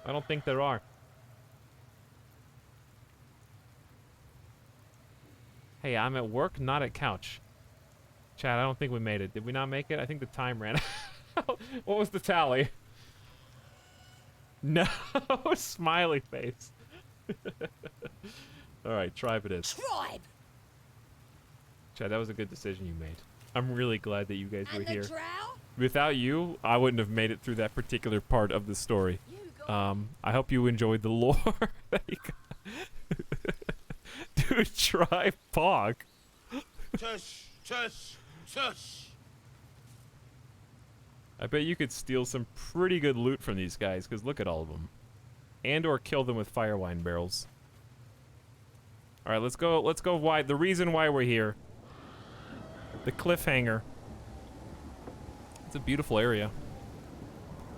I don't think there are. Hey, I'm at work, not at couch. Chad, I don't think we made it. Did we not make it? I think the time ran out. What was the tally? No, smiley face. Alright, tribe it is. Tribe! Chad, that was a good decision you made. I'm really glad that you guys were here. Drow? Without you, I wouldn't have made it through that particular part of the story. I hope you enjoyed the lore that you got. Dude, try Pog. Tush, tush, tush. I bet you could steal some pretty good loot from these guys, because look at all of them. And or kill them with fire wine barrels. Alright, let's go wide. The reason why we're here. The cliffhanger. It's a beautiful area.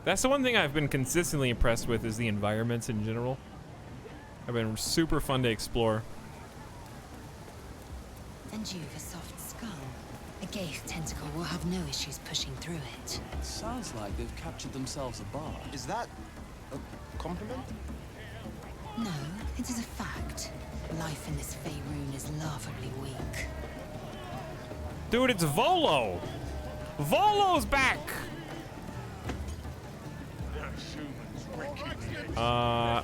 That's the one thing I've been consistently impressed with is the environments in general. Have been super fun to explore. And you've a soft skull. A Gaith tentacle will have no issues pushing through it. Sounds like they've captured themselves a bar. Is that a compliment? No, it is a fact. Life in this Faerun is laughably weak. Dude, it's Volo! Volo's back!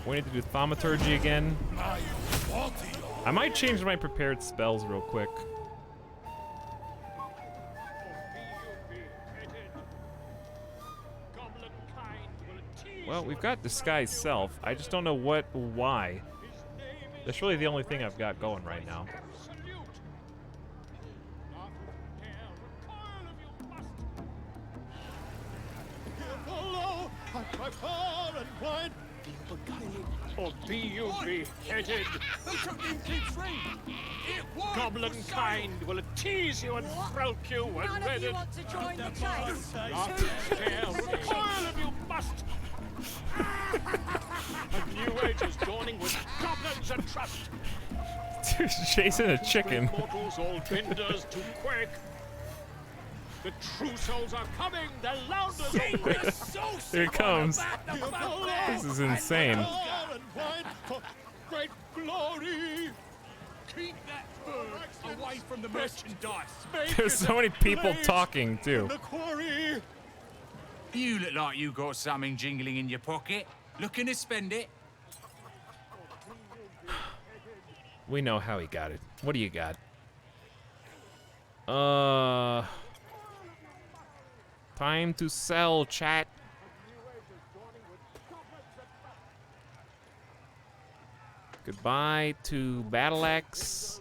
We need to do thaumaturgy again. I might change my prepared spells real quick. Well, we've got Disguise Self. I just don't know why. That's really the only thing I've got going right now. Or be you beheaded. Goblin kind will tease you and throat you when None of ready. you want to join the chase. After scale, recoil if you must. A new age is dawning with goblins and trust. Dude, chasing a chicken. Mortals all benders to quake. The true souls are coming. The loudest will break. Here it comes. This is insane. Great glory. Keep that bird away from the merchandise. There's so many people talking, too. You look like you got something jingling in your pocket. Looking to spend it? We know how he got it. What do you got? Time to sell, chat. Goodbye to Battle Axe.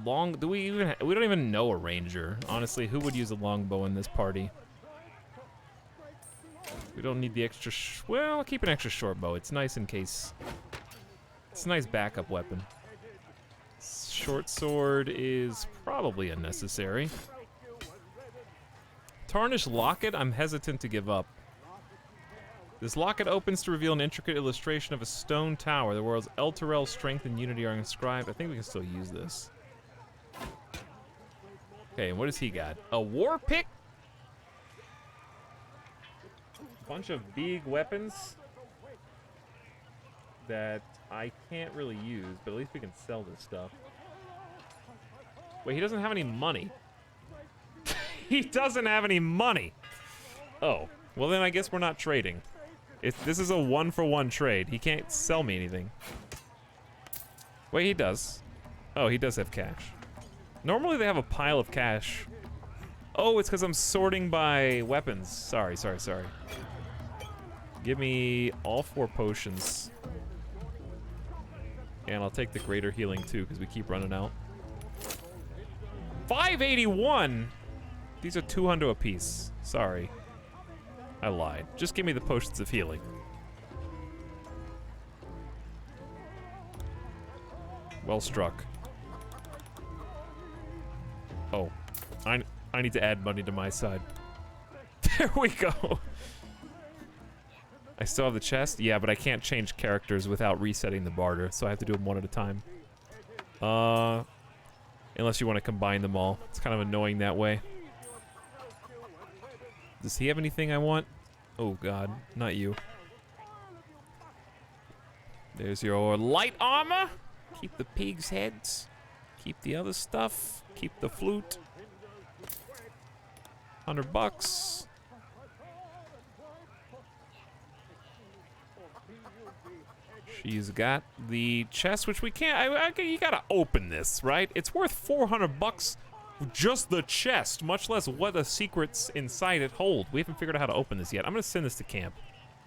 We don't even know a ranger. Honestly, who would use a longbow in this party? We don't need the extra well, I'll keep an extra short bow. It's nice in case. It's a nice backup weapon. Short sword is probably unnecessary. Tarnished locket, I'm hesitant to give up. This locket opens to reveal an intricate illustration of a stone tower. The world's Elturel strength and unity are inscribed. I think we can still use this. Okay, what does he got? A war pick? Bunch of big weapons that I can't really use, but at least we can sell this stuff. Wait, he doesn't have any money. He doesn't have any money. Oh, well then I guess we're not trading. This is a 1-for-1 trade. He can't sell me anything. Wait, he does. Oh, he does have cash. Normally they have a pile of cash. Oh, it's because I'm sorting by weapons. Sorry. Give me all 4 potions. And I'll take the greater healing too, because we keep running out. 581! These are 200 apiece. Sorry. I lied. Just give me the potions of healing. Well struck. Oh. I need to add money to my side. There we go. I still have the chest? Yeah, but I can't change characters without resetting the barter, so I have to do them one at a time. Unless you want to combine them all. It's kind of annoying that way. Does he have anything I want? Oh god, not you. There's your light armor. Keep the pig's heads. Keep the other stuff. Keep the flute. $100. She's got the chest, which we can't. You gotta open this, right? It's worth $400. Just the chest, much less what the secrets inside it hold. We haven't figured out how to open this yet. I'm gonna send this to camp.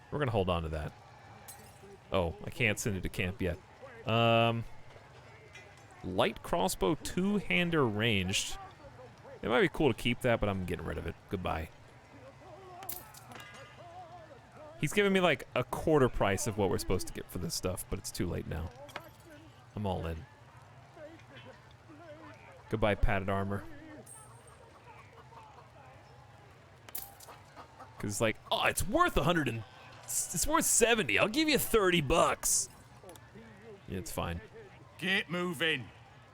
We're gonna hold on to that. Oh, I can't send it to camp yet. Light crossbow, 2-hander ranged. It might be cool to keep that, but I'm getting rid of it. Goodbye. He's giving me like a quarter price of what we're supposed to get for this stuff, but it's too late now. I'm all in. Goodbye, padded armor. Cause it's like, oh, it's worth it's worth 70. I'll give you $30. Yeah, it's fine. Get moving.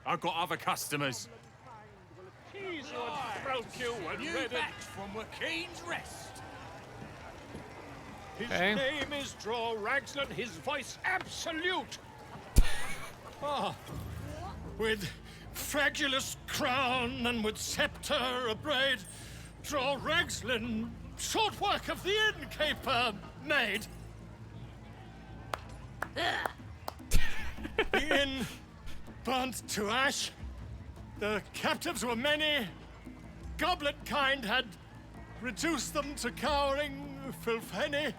I've got other customers. You back from Wakeen's Rest. His Okay. name is Draw Ragsland, his voice absolute. With Fabulous crown and with scepter abraid, Draw Ragsland, short work of the innkeeper made. The inn burnt to ash. The captives were many. Goblet kind had reduced them to cowering filfenny.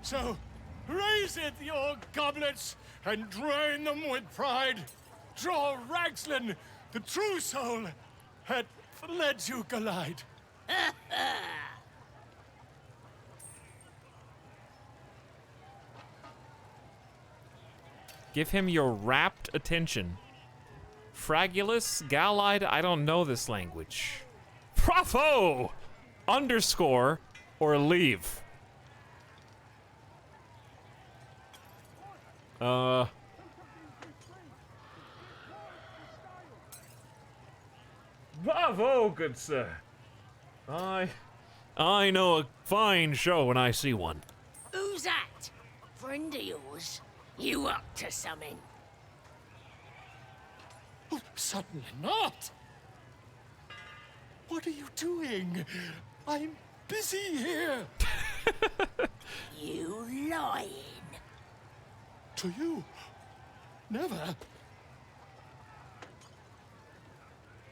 So raise it, your goblets, and drain them with pride. Draw Ragsland, the true soul, had led you glide. Give him your rapt attention. Fragulus, Galide, I don't know this language. Bravo! Underscore or leave. Bravo, good sir. I know a fine show when I see one. Who's that? Friend of yours? You up to something? Oh, certainly not. What are you doing? I'm busy here. You lying. To you? Never.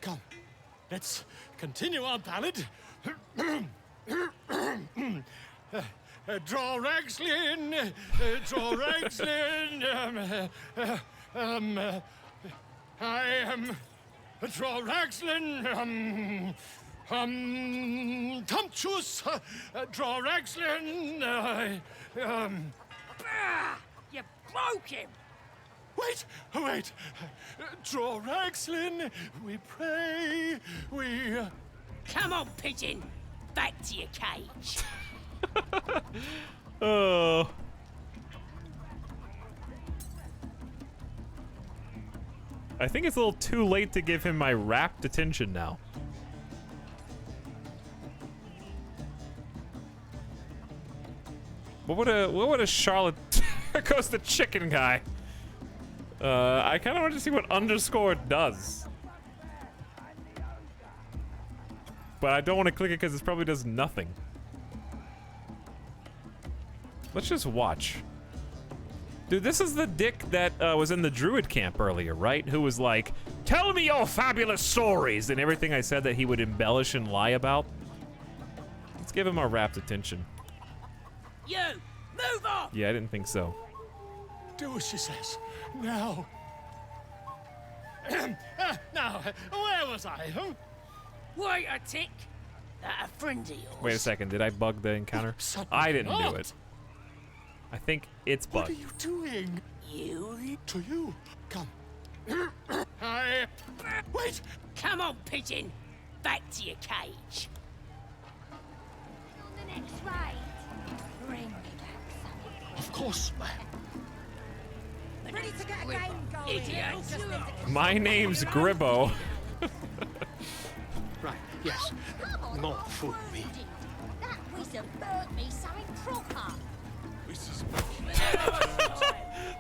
Come, let's continue our ballad. Draw Ragslin, draw Ragslin. I am Draw Ragslin. Tumptuous, draw Ragslin. You broke him. Wait. Draw Ragslin, we pray, we... Come on, pigeon. Back to your cage. Oh. I think it's a little too late to give him my rapt attention now. What would a Charlotte... There goes the chicken guy. I kind of want to see what underscore does. But I don't want to click it because it probably does nothing. Let's just watch. Dude, this is the dick that was in the druid camp earlier, right? Who was like, tell me your fabulous stories, and everything I said that he would embellish and lie about. Let's give him our rapt attention. You, move on! Yeah, I didn't think so. Do as she says. Now. Now, where was I? Huh? Wait a tick. That a friend of yours? Wait a second, did I bug the encounter? I didn't do it. I think it's bugged. What are you doing? You? To you. Come. I... Wait! Come on, pigeon. Back to your cage. On the next raid, bring me back something. Of course, ma'am. Ready to get a game going. Idiot. My name's Gribbo. Right, yes. More food me. That wizard burnt me something proper.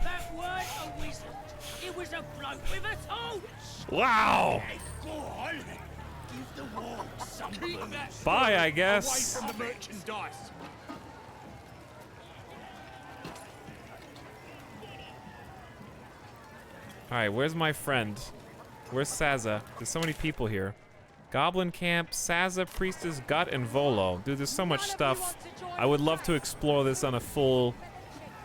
That weren't a wizard. It was a bloke with a torch. Wow. Go on. Give the war some Bye, I guess. Away from the merchandise. Alright, where's my friend? Where's Saza? There's so many people here. Goblin Camp, Saza, Priestess, Gut, and Volo. Dude, there's so much stuff. I would love to explore this on a full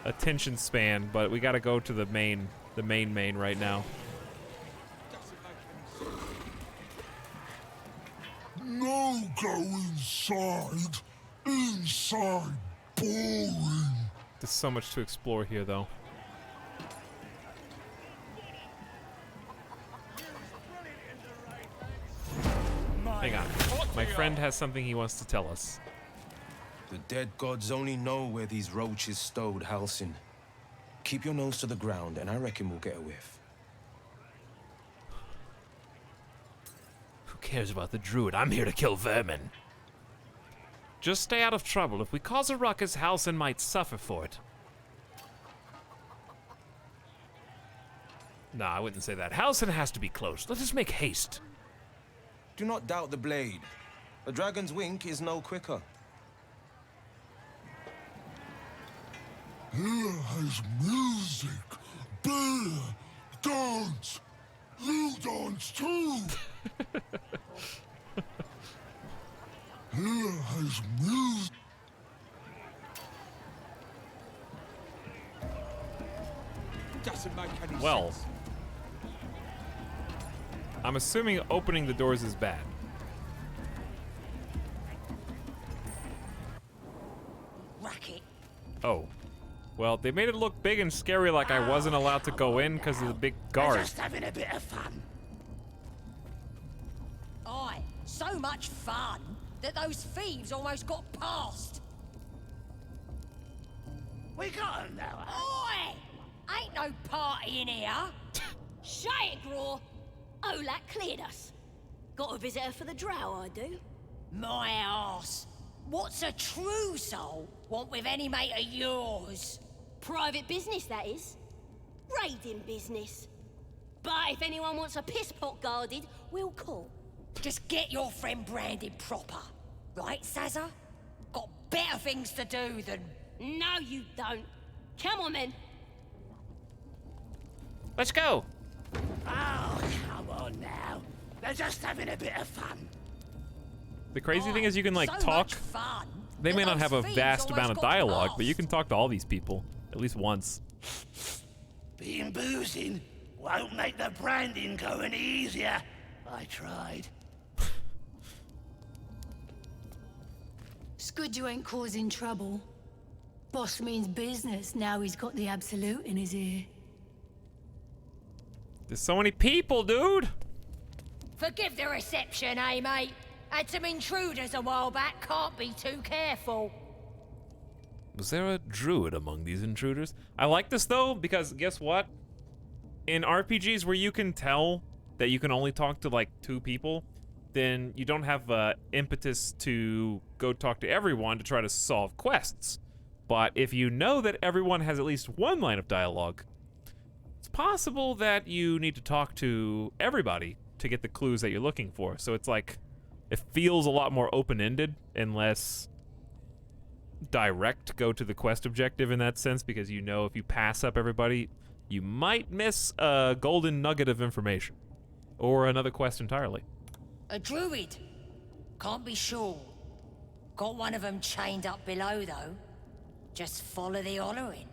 attention span, but we gotta go to the main right now. No, go inside. Inside. Boring. There's so much to explore here, though. Hang on. My friend has something he wants to tell us. The dead gods only know where these roaches stowed Halcyon. Keep your nose to the ground, and I reckon we'll get a whiff. Who cares about the druid? I'm here to kill vermin. Just stay out of trouble. If we cause a ruckus, Halsin might suffer for it. Nah, I wouldn't say that. Halsin has to be close. Let us make haste. Do not doubt the blade. A dragon's wink is no quicker. Here has music, beer, dance. You dance too. Here has music. Doesn't make any Well, sense. I'm assuming opening the doors is bad. Racket. Oh. Well, they made it look big and scary like I wasn't allowed to go in because of the big guard. Just having a bit of fun. Aye, so much fun that those thieves almost got past. We got 'em now. Oi! Ain't no party in here. Shut it, Graw. Olak cleared us. Got a visitor for the drow, I do. My arse. What's a true soul want with any mate of yours? Private business, that is. Raiding business. But if anyone wants a piss pot guarded, we'll call. Just get your friend branded proper. Right, Sazza? Got better things to do than... No, you don't. Come on, then. Let's go. Oh, come on now. They're just having a bit of fun. The crazy thing is you can like talk. They may not have a vast amount of dialogue, but you can talk to all these people at least once. Being boozing won't make the branding go any easier. I tried. It's good you ain't causing trouble. Boss means business now he's got the absolute in his ear. There's so many people, dude. Forgive the reception, eh, mate? Had some intruders a while back, can't be too careful. Was there a druid among these intruders? I like this though, because guess what? In RPGs where you can tell that you can only talk to like 2 people, then you don't have impetus to go talk to everyone to try to solve quests. But if you know that everyone has at least one line of dialogue, it's possible that you need to talk to everybody to get the clues that you're looking for. So it's like, it feels a lot more open-ended and less direct go to the quest objective in that sense, because you know if you pass up everybody, you might miss a golden nugget of information. Or another quest entirely. A druid? Can't be sure. Got one of them chained up below, though. Just follow the hollering.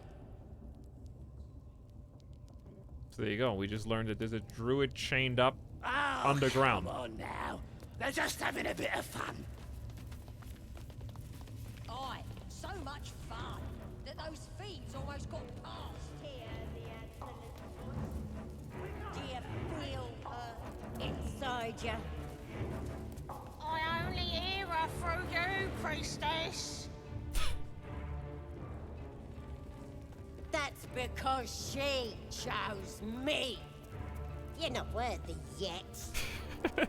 So there you go. We just learned that there's a druid chained up Oh, underground. Come on now. They're just having a bit of fun. Aye, so much fun that those thieves almost got past. Do you feel her inside you? I only hear her through you, priestess. That's because she chose me. You're not worthy yet.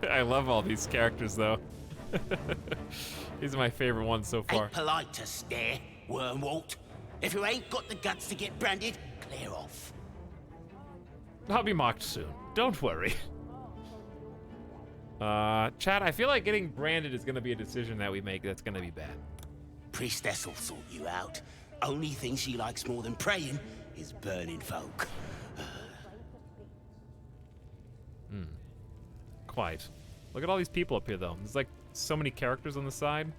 I love all these characters, though. These are my favorite ones so far. Ain't polite to stare, Wormwalt. If you ain't got the guts to get branded, clear off. I'll be mocked soon. Don't worry. Chad, I feel like getting branded is gonna be a decision that we make that's gonna be bad. Priestess will sort you out. Only thing she likes more than praying is burning folk. Quite. Look at all these people up here, though. There's like so many characters on the side.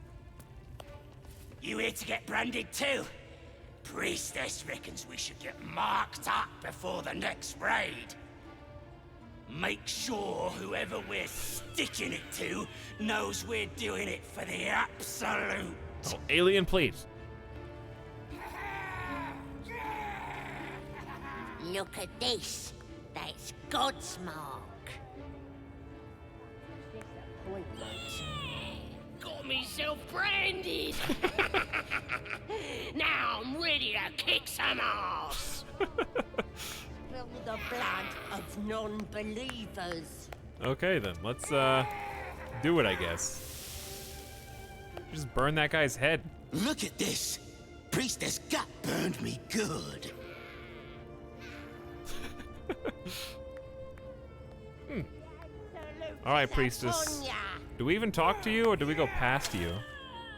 You here to get branded too? Priestess reckons we should get marked up before the next raid. Make sure whoever we're sticking it to knows we're doing it for the absolute. Oh, alien, please. Look at this. That's God's mark. Got myself branded. Now I'm ready to kick some ass. From the blood of non-believers. Okay, then. Let's, do it, I guess. Just burn that guy's head. Look at this. Priestess gut burned me good. All right, priestess. Do we even talk to you, or do we go past you?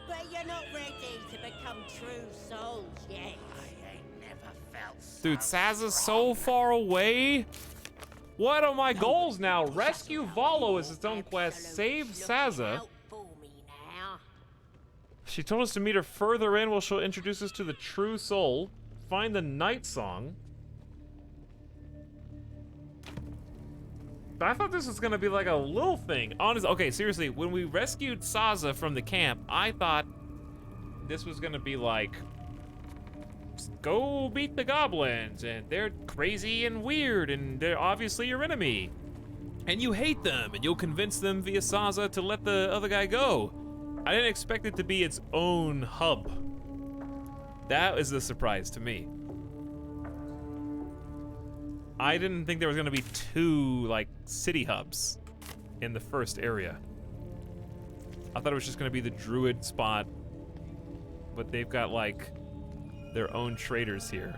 But you're not ready to become true souls yet. I ain't never felt Dude, Saza's so far away. What are my goals now? Rescue Volo is its own quest. Save Saza. She told us to meet her further in where she'll introduce us to the true soul. Find the night song. I thought this was gonna be like a little thing. Honestly, okay, seriously, when we rescued Saza from the camp, I thought this was gonna be like, go beat the goblins, and they're crazy and weird, and they're obviously your enemy. And you hate them, and you'll convince them via Saza to let the other guy go. I didn't expect it to be its own hub. That is the surprise to me. I didn't think there was gonna be two, like, city hubs in the first area. I thought it was just gonna be the druid spot, but they've got, like, their own traders here.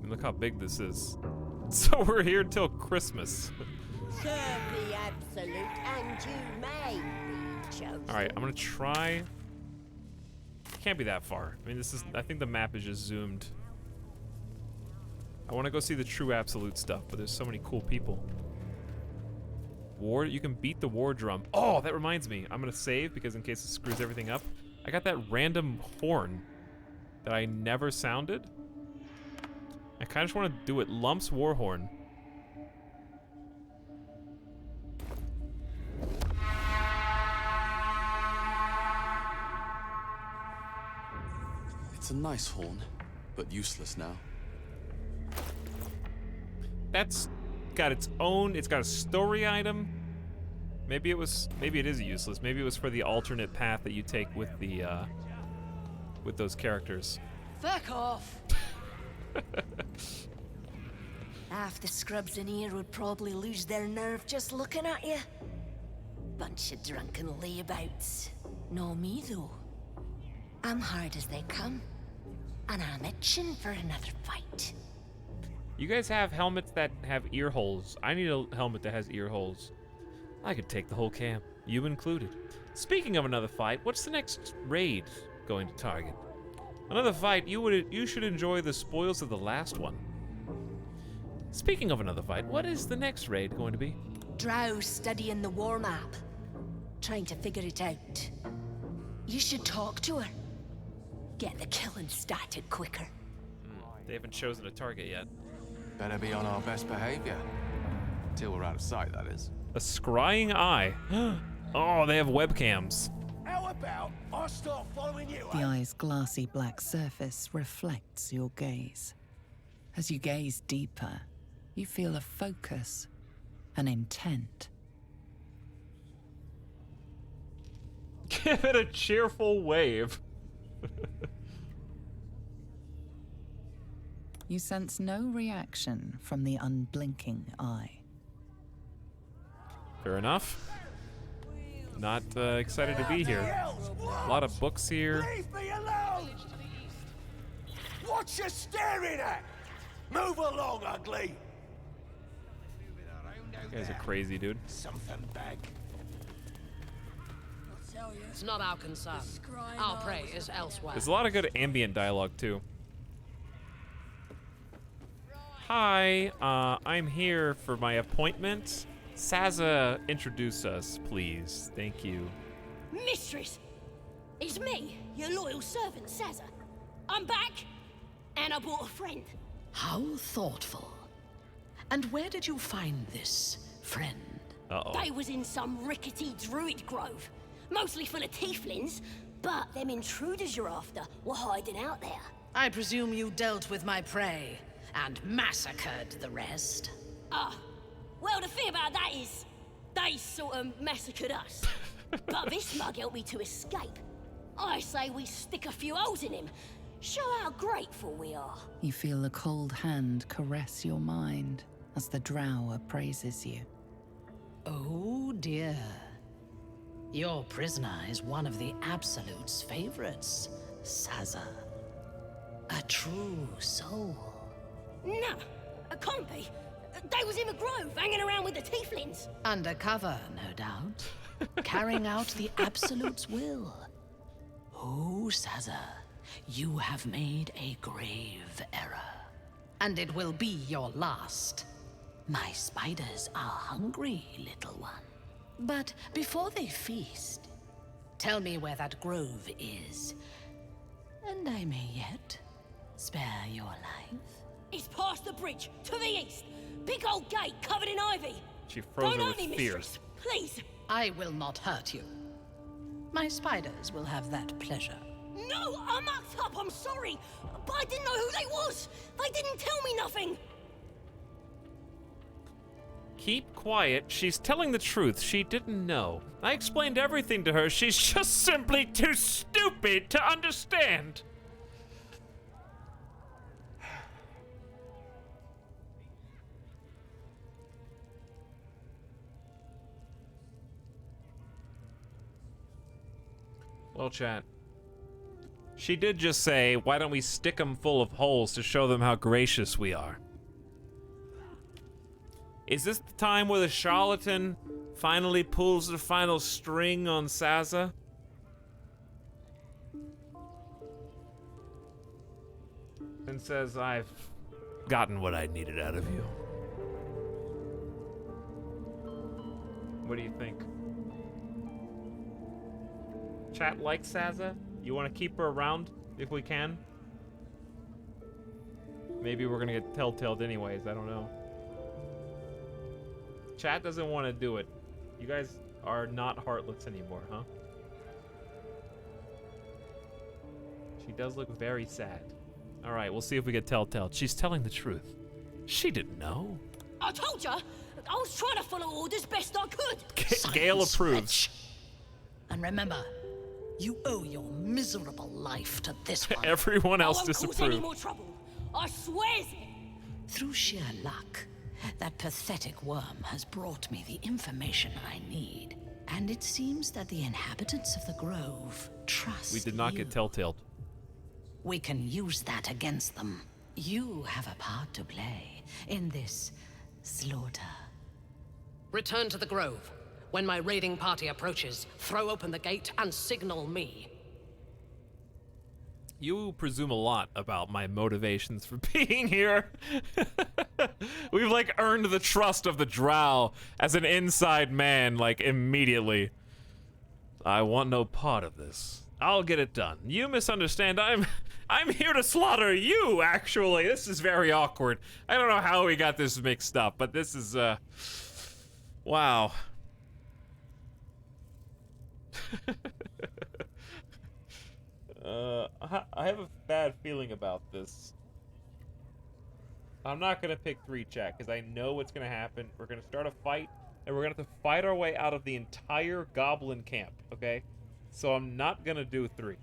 And look how big this is. So we're here till Christmas. Serve the absolute, and you may be chosen. All right, I'm gonna try. Can't be that far. I mean, this is. I think the map is just zoomed. I want to go see the true absolute stuff, but there's so many cool people. War. You can beat the war drum. Oh, that reminds me. I'm gonna save because in case it screws everything up. I got that random horn that I never sounded. I kind of just want to do it. Lumps war horn. It's a nice horn, but useless now. That's got its own. It's got a story item. Maybe it was. Maybe it is useless. Maybe it was for the alternate path that you take with the with those characters. Fuck off. Half the scrubs in here would probably lose their nerve just looking at you. Bunch of drunken layabouts. No me though. I'm hard as they come, and I'm itching for another fight. You guys have helmets that have ear holes. I need a helmet that has ear holes. I could take the whole camp, you included. Speaking of another fight, what's the next raid going to target? Another fight, you should enjoy the spoils of the last one. Speaking of another fight, what is the next raid going to be? Drow studying the war map, trying to figure it out. You should talk to her. Get the killing started quicker. They haven't chosen a target yet. Better be on our best behavior. Till we're out of sight, that is. A scrying eye. Oh, they have webcams. How about I start following you? The eye's glassy black surface reflects your gaze. As you gaze deeper, you feel a focus, an intent. Give it a cheerful wave. You sense no reaction from the unblinking eye. Fair enough. Not excited to be here. A lot of books here. Leave me alone! What you staring at? Move along, ugly! You guys are crazy, dude. Something back. It's not our concern. Our prey is elsewhere. There's a lot of good ambient dialogue, too. Hi, I'm here for my appointment. Saza, introduce us, please. Thank you. Mistress, it's me, your loyal servant, Saza. I'm back, and I brought a friend. How thoughtful. And where did you find this friend? Uh-oh. They was in some rickety druid grove, mostly full of tieflings, but them intruders you're after were hiding out there. I presume you dealt with my prey and massacred the rest. Well, the thing about that is, they sort of massacred us. But this mug helped me to escape. I say we stick a few holes in him. Show how grateful we are. You feel a cold hand caress your mind as the drow praises you. Oh dear. Your prisoner is one of the Absolute's favorites, Saza. A true soul. Nah, a compy. They was in the grove, hanging around with the tieflings. Undercover, no doubt. Carrying out the Absolute's will. Oh, Saza, you have made a grave error. And it will be your last. My spiders are hungry, little one. But before they feast, tell me where that grove is. And I may yet spare your life. It's past the bridge, to the east. Big old gate covered in ivy. She froze Don't her hurt me, with fear. mistress, please. I will not hurt you. My spiders will have that pleasure. No, I mucked up, I'm sorry. But I didn't know who they was. They didn't tell me nothing. Keep quiet. She's telling the truth. She didn't know. I explained everything to her. She's just simply too stupid to understand. Well, chat. She did just say, why don't we stick them full of holes to show them how gracious we are? Is this the time where the charlatan finally pulls the final string on Saza? And says, I've gotten what I needed out of you. What do you think? Chat like Saza? You want to keep her around if we can? Maybe we're gonna get telltaled anyways, I don't know. Chat doesn't want to do it. You guys are not heartless anymore, huh? She does look very sad. Alright, we'll see if we get telltale. She's telling the truth. She didn't know. I told ya, I was trying to follow orders best I could. Gale approves. And remember, you owe your miserable life to this one. Everyone else I won't cause any disapproved. more trouble. I swears it. Through sheer luck, that pathetic worm has brought me the information I need. And it seems that the inhabitants of the Grove trust We did not you. get telltaled. We can use that against them. You have a part to play in this slaughter. Return to the Grove. When my raiding party approaches, throw open the gate and signal me. You presume a lot about my motivations for being here. We've like earned the trust of the drow as an inside man, like immediately. I want no part of this. I'll get it done. You misunderstand. I'm here to slaughter you, actually. This is very awkward. I don't know how we got this mixed up, but this is wow. I have a bad feeling about this. I'm not gonna pick 3 chat because I know what's gonna happen. We're gonna start a fight and we're gonna have to fight our way out of the entire goblin camp, okay? So I'm not gonna do 3.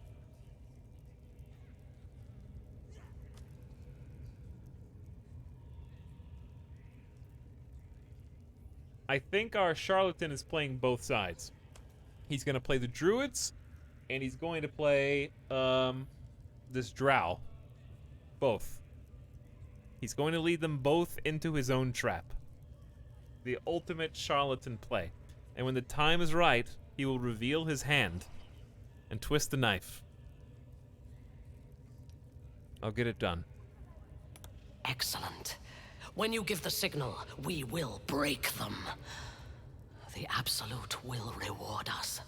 I think our charlatan is playing both sides. He's gonna play the druids, and he's going to play this drow. Both. He's going to lead them both into his own trap. The ultimate charlatan play. And when the time is right, he will reveal his hand and twist the knife. I'll get it done. Excellent. When you give the signal, we will break them. The Absolute will reward us.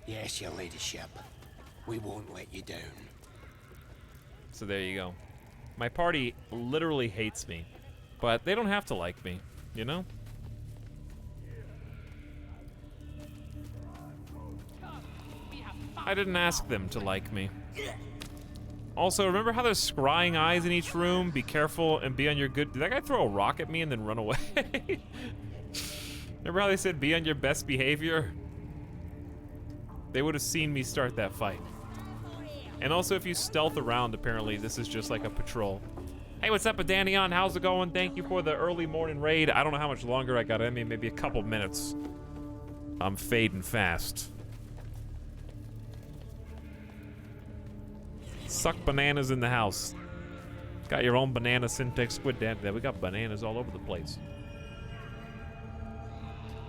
Yes, your ladyship. We won't let you down. So there you go. My party literally hates me, but they don't have to like me, you know? I didn't ask them to like me. Also, remember how there's scrying eyes in each room? Be careful and be on your good... Did that guy throw a rock at me and then run away? Remember how they said be on your best behavior? They would have seen me start that fight. And also, if you stealth around, apparently this is just like a patrol. Hey, what's up, Adanion? How's it going? Thank you for the early morning raid. I don't know how much longer I got in me. Maybe a couple minutes. I'm fading fast. Suck bananas in the house. Got your own banana syntax squid dad. We got bananas all over the place.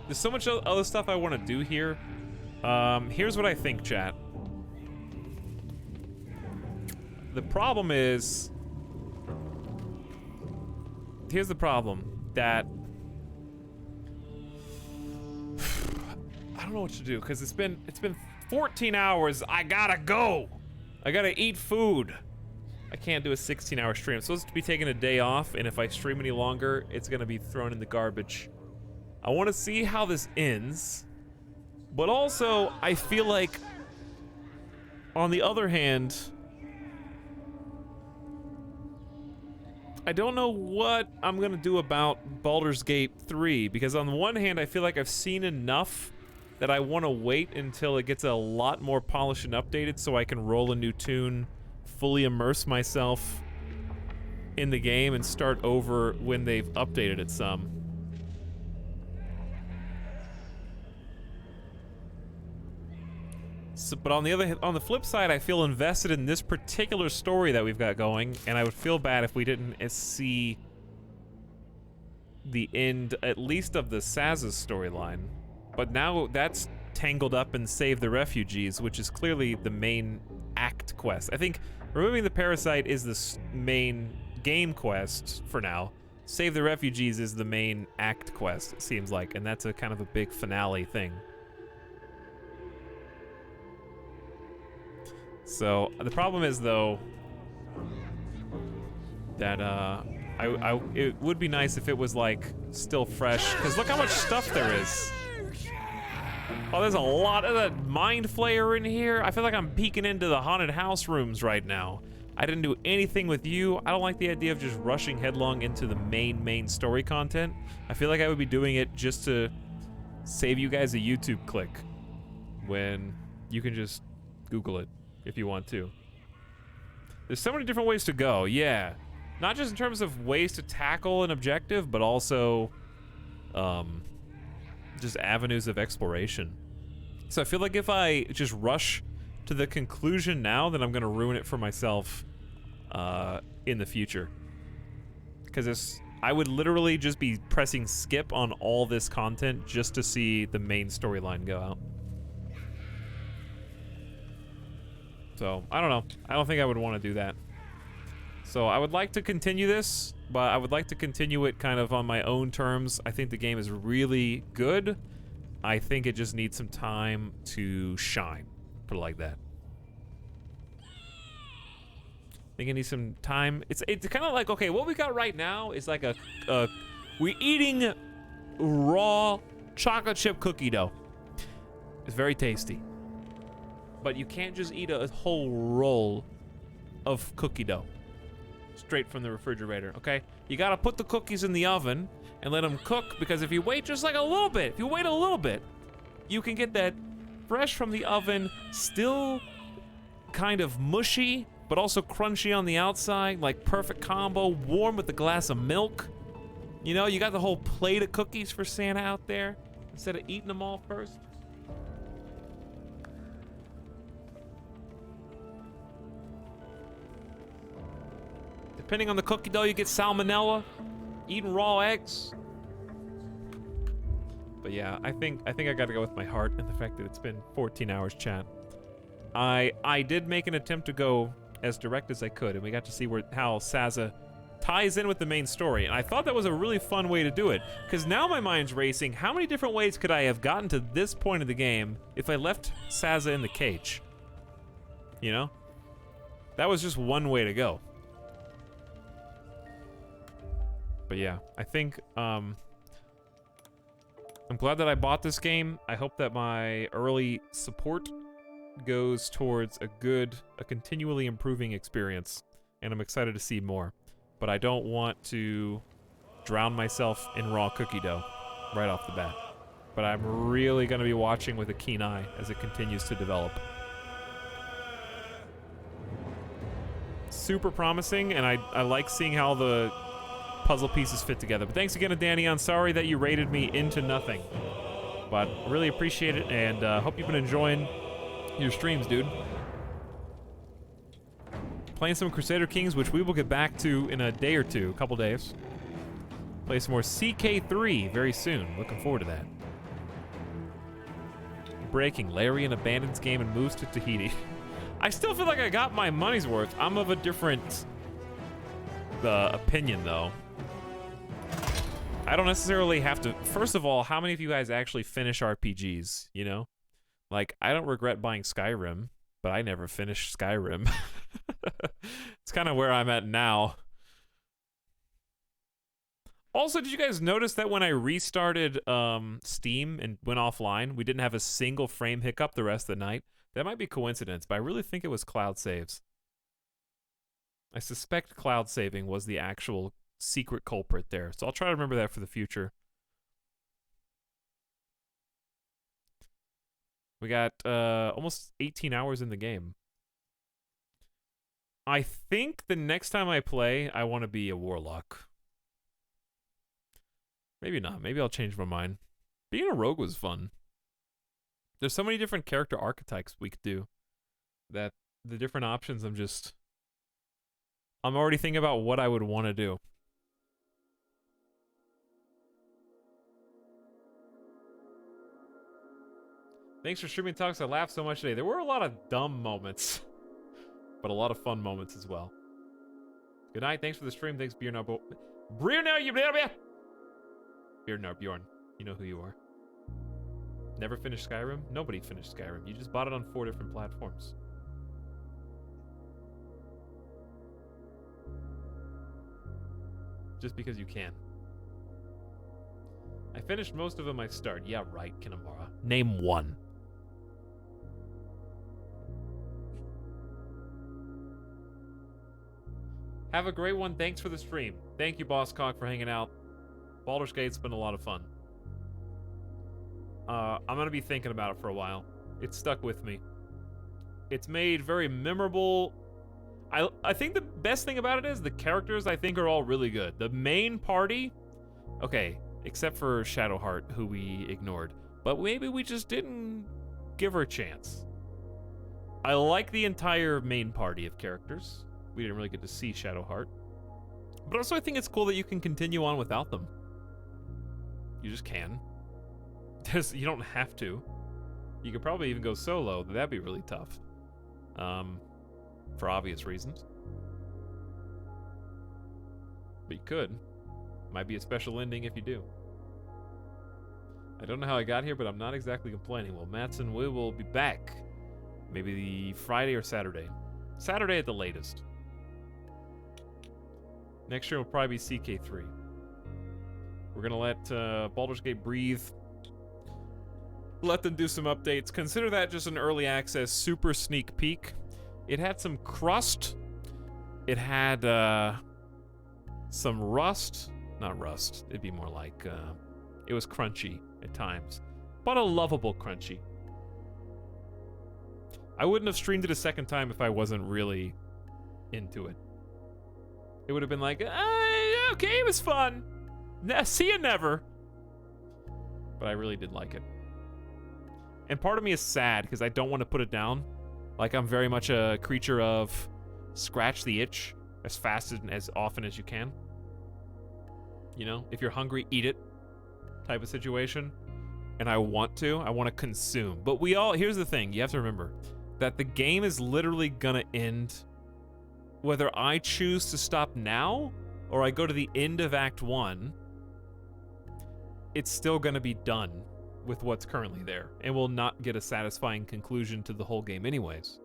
There's so much other stuff I want to do here. Here's what I think, chat. The problem is... Here's the problem. That... I don't know what to do, because it's been 14 hours. I gotta go! I gotta eat food. I can't do a 16-hour stream. I'm supposed to be taking a day off, and if I stream any longer, it's gonna be thrown in the garbage. I want to see how this ends, but also I feel like, on the other hand, I don't know what I'm gonna do about Baldur's Gate 3, because on the one hand, I feel like I've seen enough that I want to wait until it gets a lot more polished and updated so I can roll a new tune, fully immerse myself in the game, and start over when they've updated it some. So, but on the flip side, I feel invested in this particular story that we've got going, and I would feel bad if we didn't see the end, at least of the Saz's storyline. But now that's tangled up in Save the Refugees, which is clearly the main act quest. I think removing the parasite is the main game quest for now. Save the Refugees is the main act quest, it seems like, and that's a kind of a big finale thing. So the problem is, though, that it would be nice if it was like still fresh, because look how much stuff there is. Oh, there's a lot of that mind flayer in here. I feel like I'm peeking into the haunted house rooms right now. I didn't do anything with you. I don't like the idea of just rushing headlong into the main story content. I feel like I would be doing it just to save you guys a YouTube click, when you can just Google it if you want to. There's so many different ways to go, yeah. Not just in terms of ways to tackle an objective, but also just avenues of exploration. So I feel like if I just rush to the conclusion now, then I'm gonna ruin it for myself in the future. Because I would literally just be pressing skip on all this content just to see the main storyline go out. So, I don't know. I don't think I would want to do that. So, I would like to continue this, but I would like to continue it kind of on my own terms. I think the game is really good. I think it just needs some time to shine. Put it like that. I think it needs some time. It's kind of like, okay, what we got right now is like we're eating raw chocolate chip cookie dough. It's very tasty. But you can't just eat a whole roll of cookie dough straight from the refrigerator, okay? You gotta put the cookies in the oven and let them cook, because if you wait just like a little bit, if you wait a little bit, you can get that fresh from the oven, still kind of mushy, but also crunchy on the outside, like perfect combo, warm with a glass of milk. You know, you got the whole plate of cookies for Santa out there, instead of eating them all first. Depending on the cookie dough, you get salmonella, eating raw eggs. But yeah, I think I gotta go with my heart and the fact that it's been 14 hours, chat. I did make an attempt to go as direct as I could, and we got to see how Saza ties in with the main story, and I thought that was a really fun way to do it, because now my mind's racing. How many different ways could I have gotten to this point of the game if I left Saza in the cage? You know? That was just one way to go. But yeah, I think, I'm glad that I bought this game. I hope that my early support goes towards a continually improving experience, and I'm excited to see more. But I don't want to drown myself in raw cookie dough right off the bat. But I'm really going to be watching with a keen eye as it continues to develop. super promising, and I like seeing how the puzzle pieces fit together. But thanks again to Danny. I'm sorry that you rated me into nothing, but really appreciate it, and hope you've been enjoying your streams, dude. Playing some Crusader Kings, which we will get back to in a day or two, a couple days. Play some more CK3 very soon. Looking forward to that. Breaking. Larian abandons game and moves to Tahiti. I still feel like I got my money's worth. I'm of a different opinion, though. I don't necessarily have to... First of all, how many of you guys actually finish RPGs, you know? Like, I don't regret buying Skyrim, but I never finished Skyrim. It's kind of where I'm at now. Also, did you guys notice that when I restarted Steam and went offline, we didn't have a single frame hiccup the rest of the night? That might be coincidence, but I really think it was cloud saves. I suspect cloud saving was the actual secret culprit there, so I'll try to remember that for the future. We got almost 18 hours in the game. I think the next time I play, I want to be a warlock. Maybe not. Maybe I'll change my mind. Being a rogue was fun. There's so many different character archetypes we could do that the different options I'm already thinking about what I would want to do. Thanks for streaming talks. I laughed so much today. There were a lot of dumb moments, but a lot of fun moments as well. Good night. Thanks for the stream. Thanks, Bjorn. Bjorn, you know who you are. Never finished Skyrim? Nobody finished Skyrim. You just bought it on 4 different platforms. Just because you can. I finished most of them I start. Yeah, right, Kinamara. Name one. Have a great one. Thanks for the stream. Thank you, Boss Cock, for hanging out. Baldur's Gate's been a lot of fun. I'm gonna be thinking about it for a while. It's stuck with me. It's made very memorable. I think the best thing about it is the characters I think are all really good. The main party, okay, except for Shadowheart, who we ignored. But maybe we just didn't give her a chance. I like the entire main party of characters. We didn't really get to see Shadowheart. But also I think it's cool that you can continue on without them. You just can. You don't have to. You could probably even go solo, but that'd be really tough. For obvious reasons. But you could. Might be a special ending if you do. I don't know how I got here, but I'm not exactly complaining. Well, Mattson, we will be back. Maybe the Friday or Saturday. Saturday at the latest. Next year will probably be CK3. We're gonna let Baldur's Gate breathe. Let them do some updates. Consider that just an early access, super sneak peek. It had some crust. It had some rust. Not rust. It'd be more like it was crunchy at times, but a lovable crunchy. I wouldn't have streamed it a second time if I wasn't really into it. It would have been like, okay, it was fun. See you never. But I really did like it. And part of me is sad because I don't want to put it down. Like, I'm very much a creature of scratch the itch as fast and as often as you can. You know, if you're hungry, eat it type of situation. And I want to consume. But here's the thing, you have to remember that the game is literally gonna end whether I choose to stop now or I go to the end of Act 1, it's still gonna be done with what's currently there, and will not get a satisfying conclusion to the whole game anyways.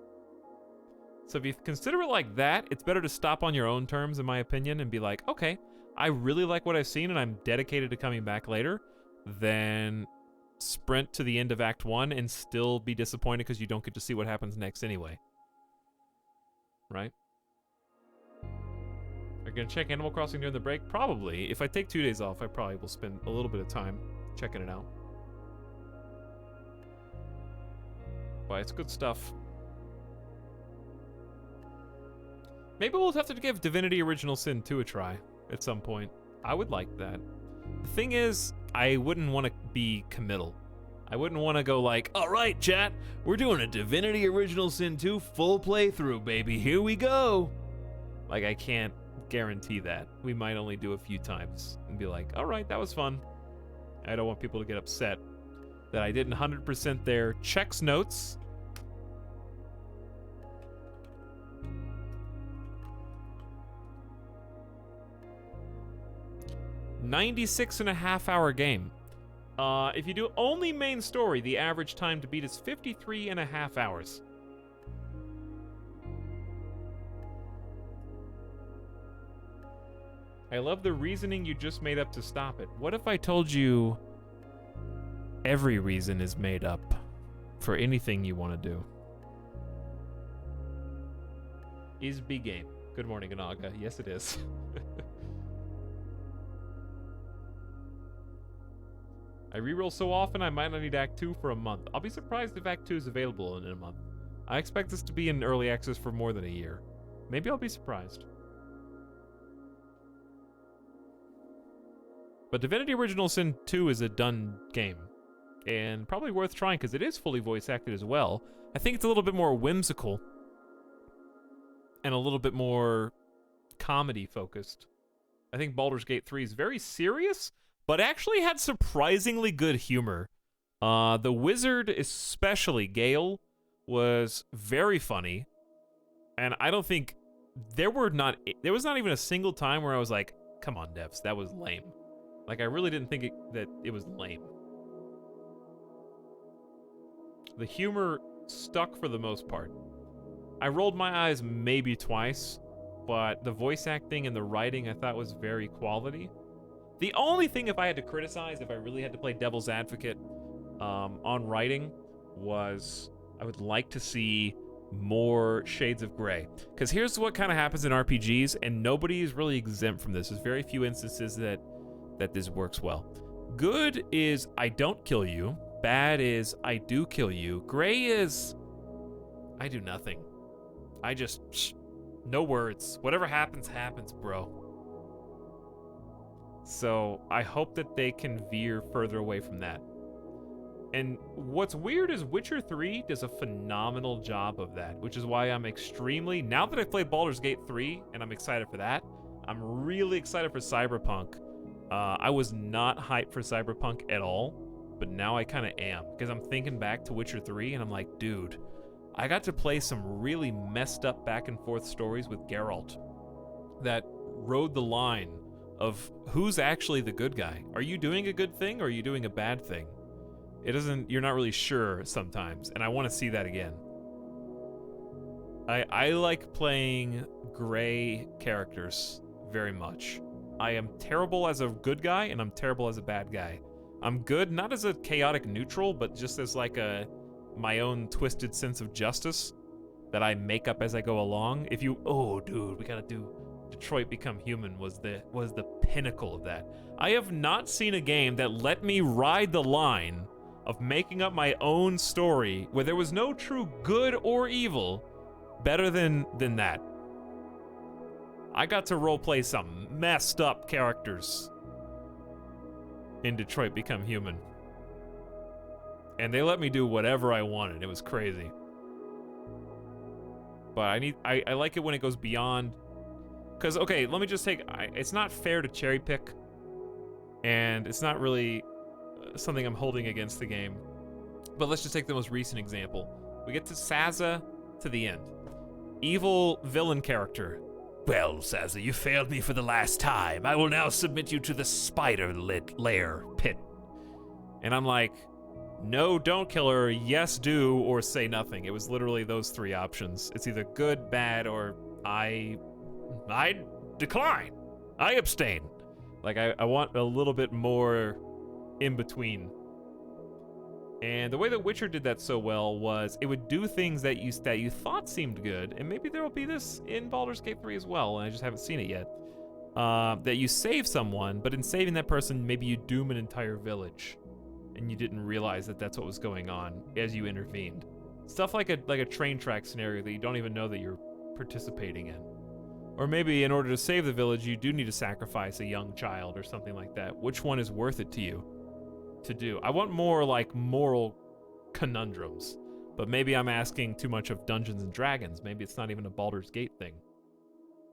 So if you consider it like that, it's better to stop on your own terms, in my opinion, and be like, okay, I really like what I've seen and I'm dedicated to coming back later, than sprint to the end of Act 1 and still be disappointed because you don't get to see what happens next anyway. Right? Are you gonna check Animal Crossing during the break? Probably. If I take 2 days off, I probably will spend a little bit of time checking it out. But it's good stuff. Maybe we'll have to give Divinity Original Sin 2 a try at some point. I would like that. The thing is, I wouldn't want to be committal. I wouldn't want to go like, all right, chat, we're doing a Divinity Original Sin 2 full playthrough, baby. Here we go. Like, I can't guarantee that. We might only do a few times and be like, all right, that was fun. I don't want people to get upset that I didn't 100% their checks notes. $96.5-hour game. If you do only main story, the average time to beat is 53.5 hours. I love the reasoning you just made up to stop it. What if I told you every reason is made up for anything you want to do? Is big game. Good morning, Anaga. Yes, it is. I reroll so often I might not need Act 2 for a month. I'll be surprised if Act 2 is available in a month. I expect this to be in early access for more than a year. Maybe I'll be surprised. But Divinity Original Sin 2 is a done game. And probably worth trying because it is fully voice acted as well. I think it's a little bit more whimsical. And a little bit more comedy focused. I think Baldur's Gate 3 is very serious, but actually had surprisingly good humor. The wizard, especially Gale, was very funny. And I don't think there was not even a single time where I was like, come on, devs, that was lame. Like, I really didn't think that it was lame. The humor stuck for the most part. I rolled my eyes maybe twice, but the voice acting and the writing I thought was very quality. The only thing, if I had to criticize, if I really had to play devil's advocate on writing, was I would like to see more shades of gray. Because here's what kind of happens in RPGs, and nobody is really exempt from this. There's very few instances that this works well. Good is I don't kill you. Bad is I do kill you. Gray is I do nothing. I just no words. Whatever happens, happens, bro. So I hope that they can veer further away from that. And what's weird is Witcher 3 does a phenomenal job of that, which is why I'm extremely, now that I've played Baldur's Gate 3 and I'm excited for that, I'm really excited for Cyberpunk. I was not hyped for Cyberpunk at all, but now I kind of am, because I'm thinking back to Witcher 3 and I'm like, dude, I got to play some really messed up back and forth stories with Geralt that rode the line of who's actually the good guy. Are you doing a good thing or are you doing a bad thing? You're not really sure sometimes, and I want to see that again. I like playing gray characters very much. I am terrible as a good guy, and I'm terrible as a bad guy. I'm good, not as a chaotic neutral, but just as like my own twisted sense of justice that I make up as I go along. Oh dude, we gotta do Detroit Become Human was the pinnacle of that. I have not seen a game that let me ride the line of making up my own story where there was no true good or evil better than that. I got to roleplay some messed up characters in Detroit Become Human. And they let me do whatever I wanted. It was crazy. But I like it when it goes beyond. Because, okay, let me just take, it's not fair to cherry pick. And it's not really something I'm holding against the game. But let's just take the most recent example. We get to Saza to the end. Evil villain character. Well, Saza, you failed me for the last time. I will now submit you to the spider lair pit. And I'm like, no, don't kill her. Yes, do, or say nothing. It was literally those three options. It's either good, bad, or I decline. I abstain. Like, I want a little bit more in between. And the way that Witcher did that so well was it would do things that you thought seemed good, and maybe there will be this in Baldur's Gate 3 as well, and I just haven't seen it yet. That you save someone, but in saving that person, maybe you doom an entire village, and you didn't realize that that's what was going on as you intervened. Stuff like a train track scenario that you don't even know that you're participating in. Or maybe in order to save the village, you do need to sacrifice a young child or something like that. Which one is worth it to you to do? I want more like moral conundrums. But maybe I'm asking too much of Dungeons and Dragons. Maybe it's not even a Baldur's Gate thing.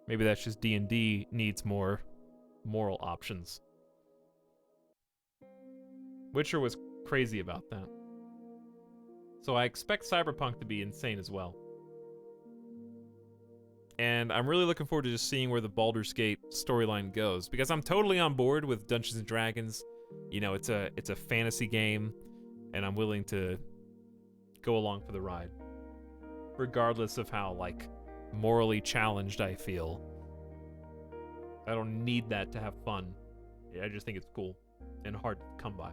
Maybe that's just D&D needs more moral options. Witcher was crazy about that. So I expect Cyberpunk to be insane as well. And I'm really looking forward to just seeing where the Baldur's Gate storyline goes, because I'm totally on board with Dungeons and Dragons. You know, it's a fantasy game, and I'm willing to go along for the ride, regardless of how like morally challenged I feel. I don't need that to have fun. I just think it's cool and hard to come by.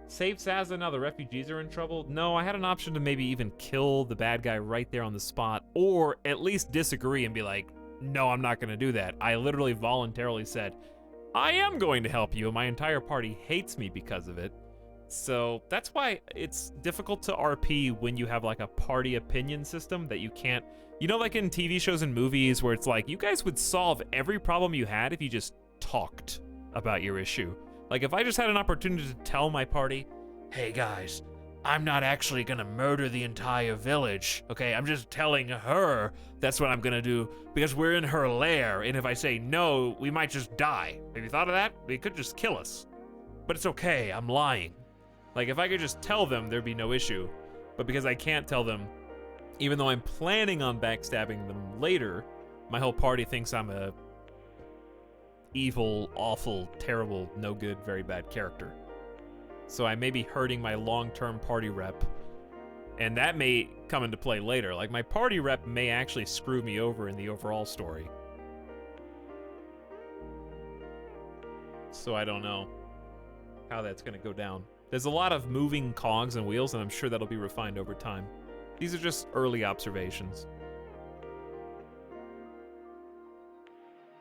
Save Saza, now the refugees are in trouble. No, I had an option to maybe even kill the bad guy right there on the spot, or at least disagree and be like, no, I'm not going to do that. I literally voluntarily said, I am going to help you, and my entire party hates me because of it. So that's why it's difficult to RP when you have like a party opinion system that you can't, you know, like in TV shows and movies where it's like, you guys would solve every problem you had if you just talked about your issue. Like if I just had an opportunity to tell my party, hey guys, I'm not actually gonna murder the entire village, okay? I'm just telling her that's what I'm gonna do because we're in her lair, and if I say no, we might just die. Have you thought of that? They could just kill us. But it's okay, I'm lying. Like if I could just tell them, there'd be no issue. But because I can't tell them, even though I'm planning on backstabbing them later, my whole party thinks I'm a evil, awful, terrible, no good, very bad character. So I may be hurting my long-term party rep, and that may come into play later. Like my party rep may actually screw me over in the overall story. So I don't know how that's gonna go down. There's a lot of moving cogs and wheels, and I'm sure that'll be refined over time. These are just early observations.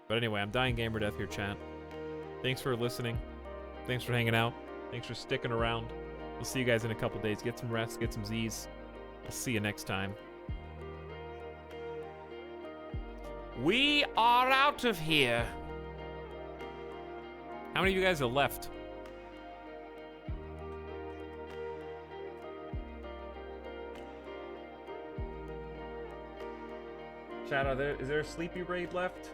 But anyway, I'm dying gamer death here, chat. Thanks for listening. Thanks for hanging out. Thanks for sticking around. We'll see you guys in a couple days. Get some rest, get some Z's. I'll see you next time. We are out of here. How many of you guys are left? Chat, is there a sleepy raid left?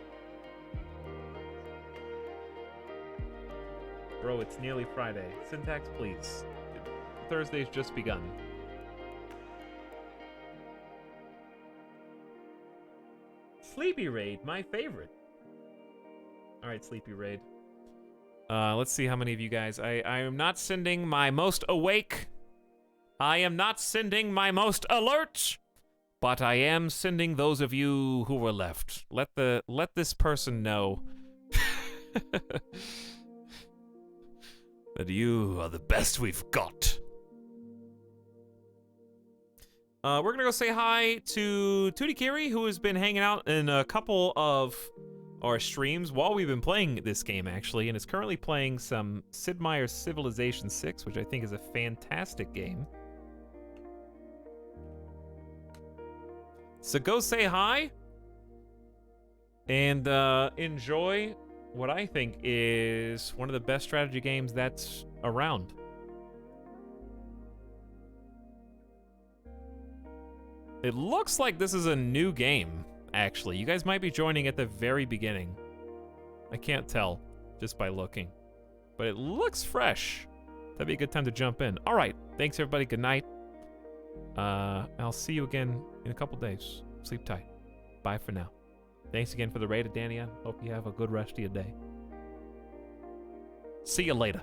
Bro, it's nearly Friday. Syntax, please. Thursday's just begun. Sleepy raid, my favorite. Alright, sleepy raid. Let's see how many of you guys. I am not sending my most awake. I am not sending my most alert. But I am sending those of you who were left. Let this person know that you are the best we've got. We're gonna go say hi to Tutikiri, who has been hanging out in a couple of our streams while we've been playing this game, actually, and is currently playing some Sid Meier's Civilization 6, which I think is a fantastic game. So go say hi and enjoy what I think is one of the best strategy games that's around. It looks like this is a new game, actually. You guys might be joining at the very beginning. I can't tell just by looking, but it looks fresh. That'd be a good time to jump in. All right, thanks everybody, good night. I'll see you again in a couple days. Sleep tight. Bye for now. Thanks again for the raid, Dania. Hope you have a good rest of your day. See you later.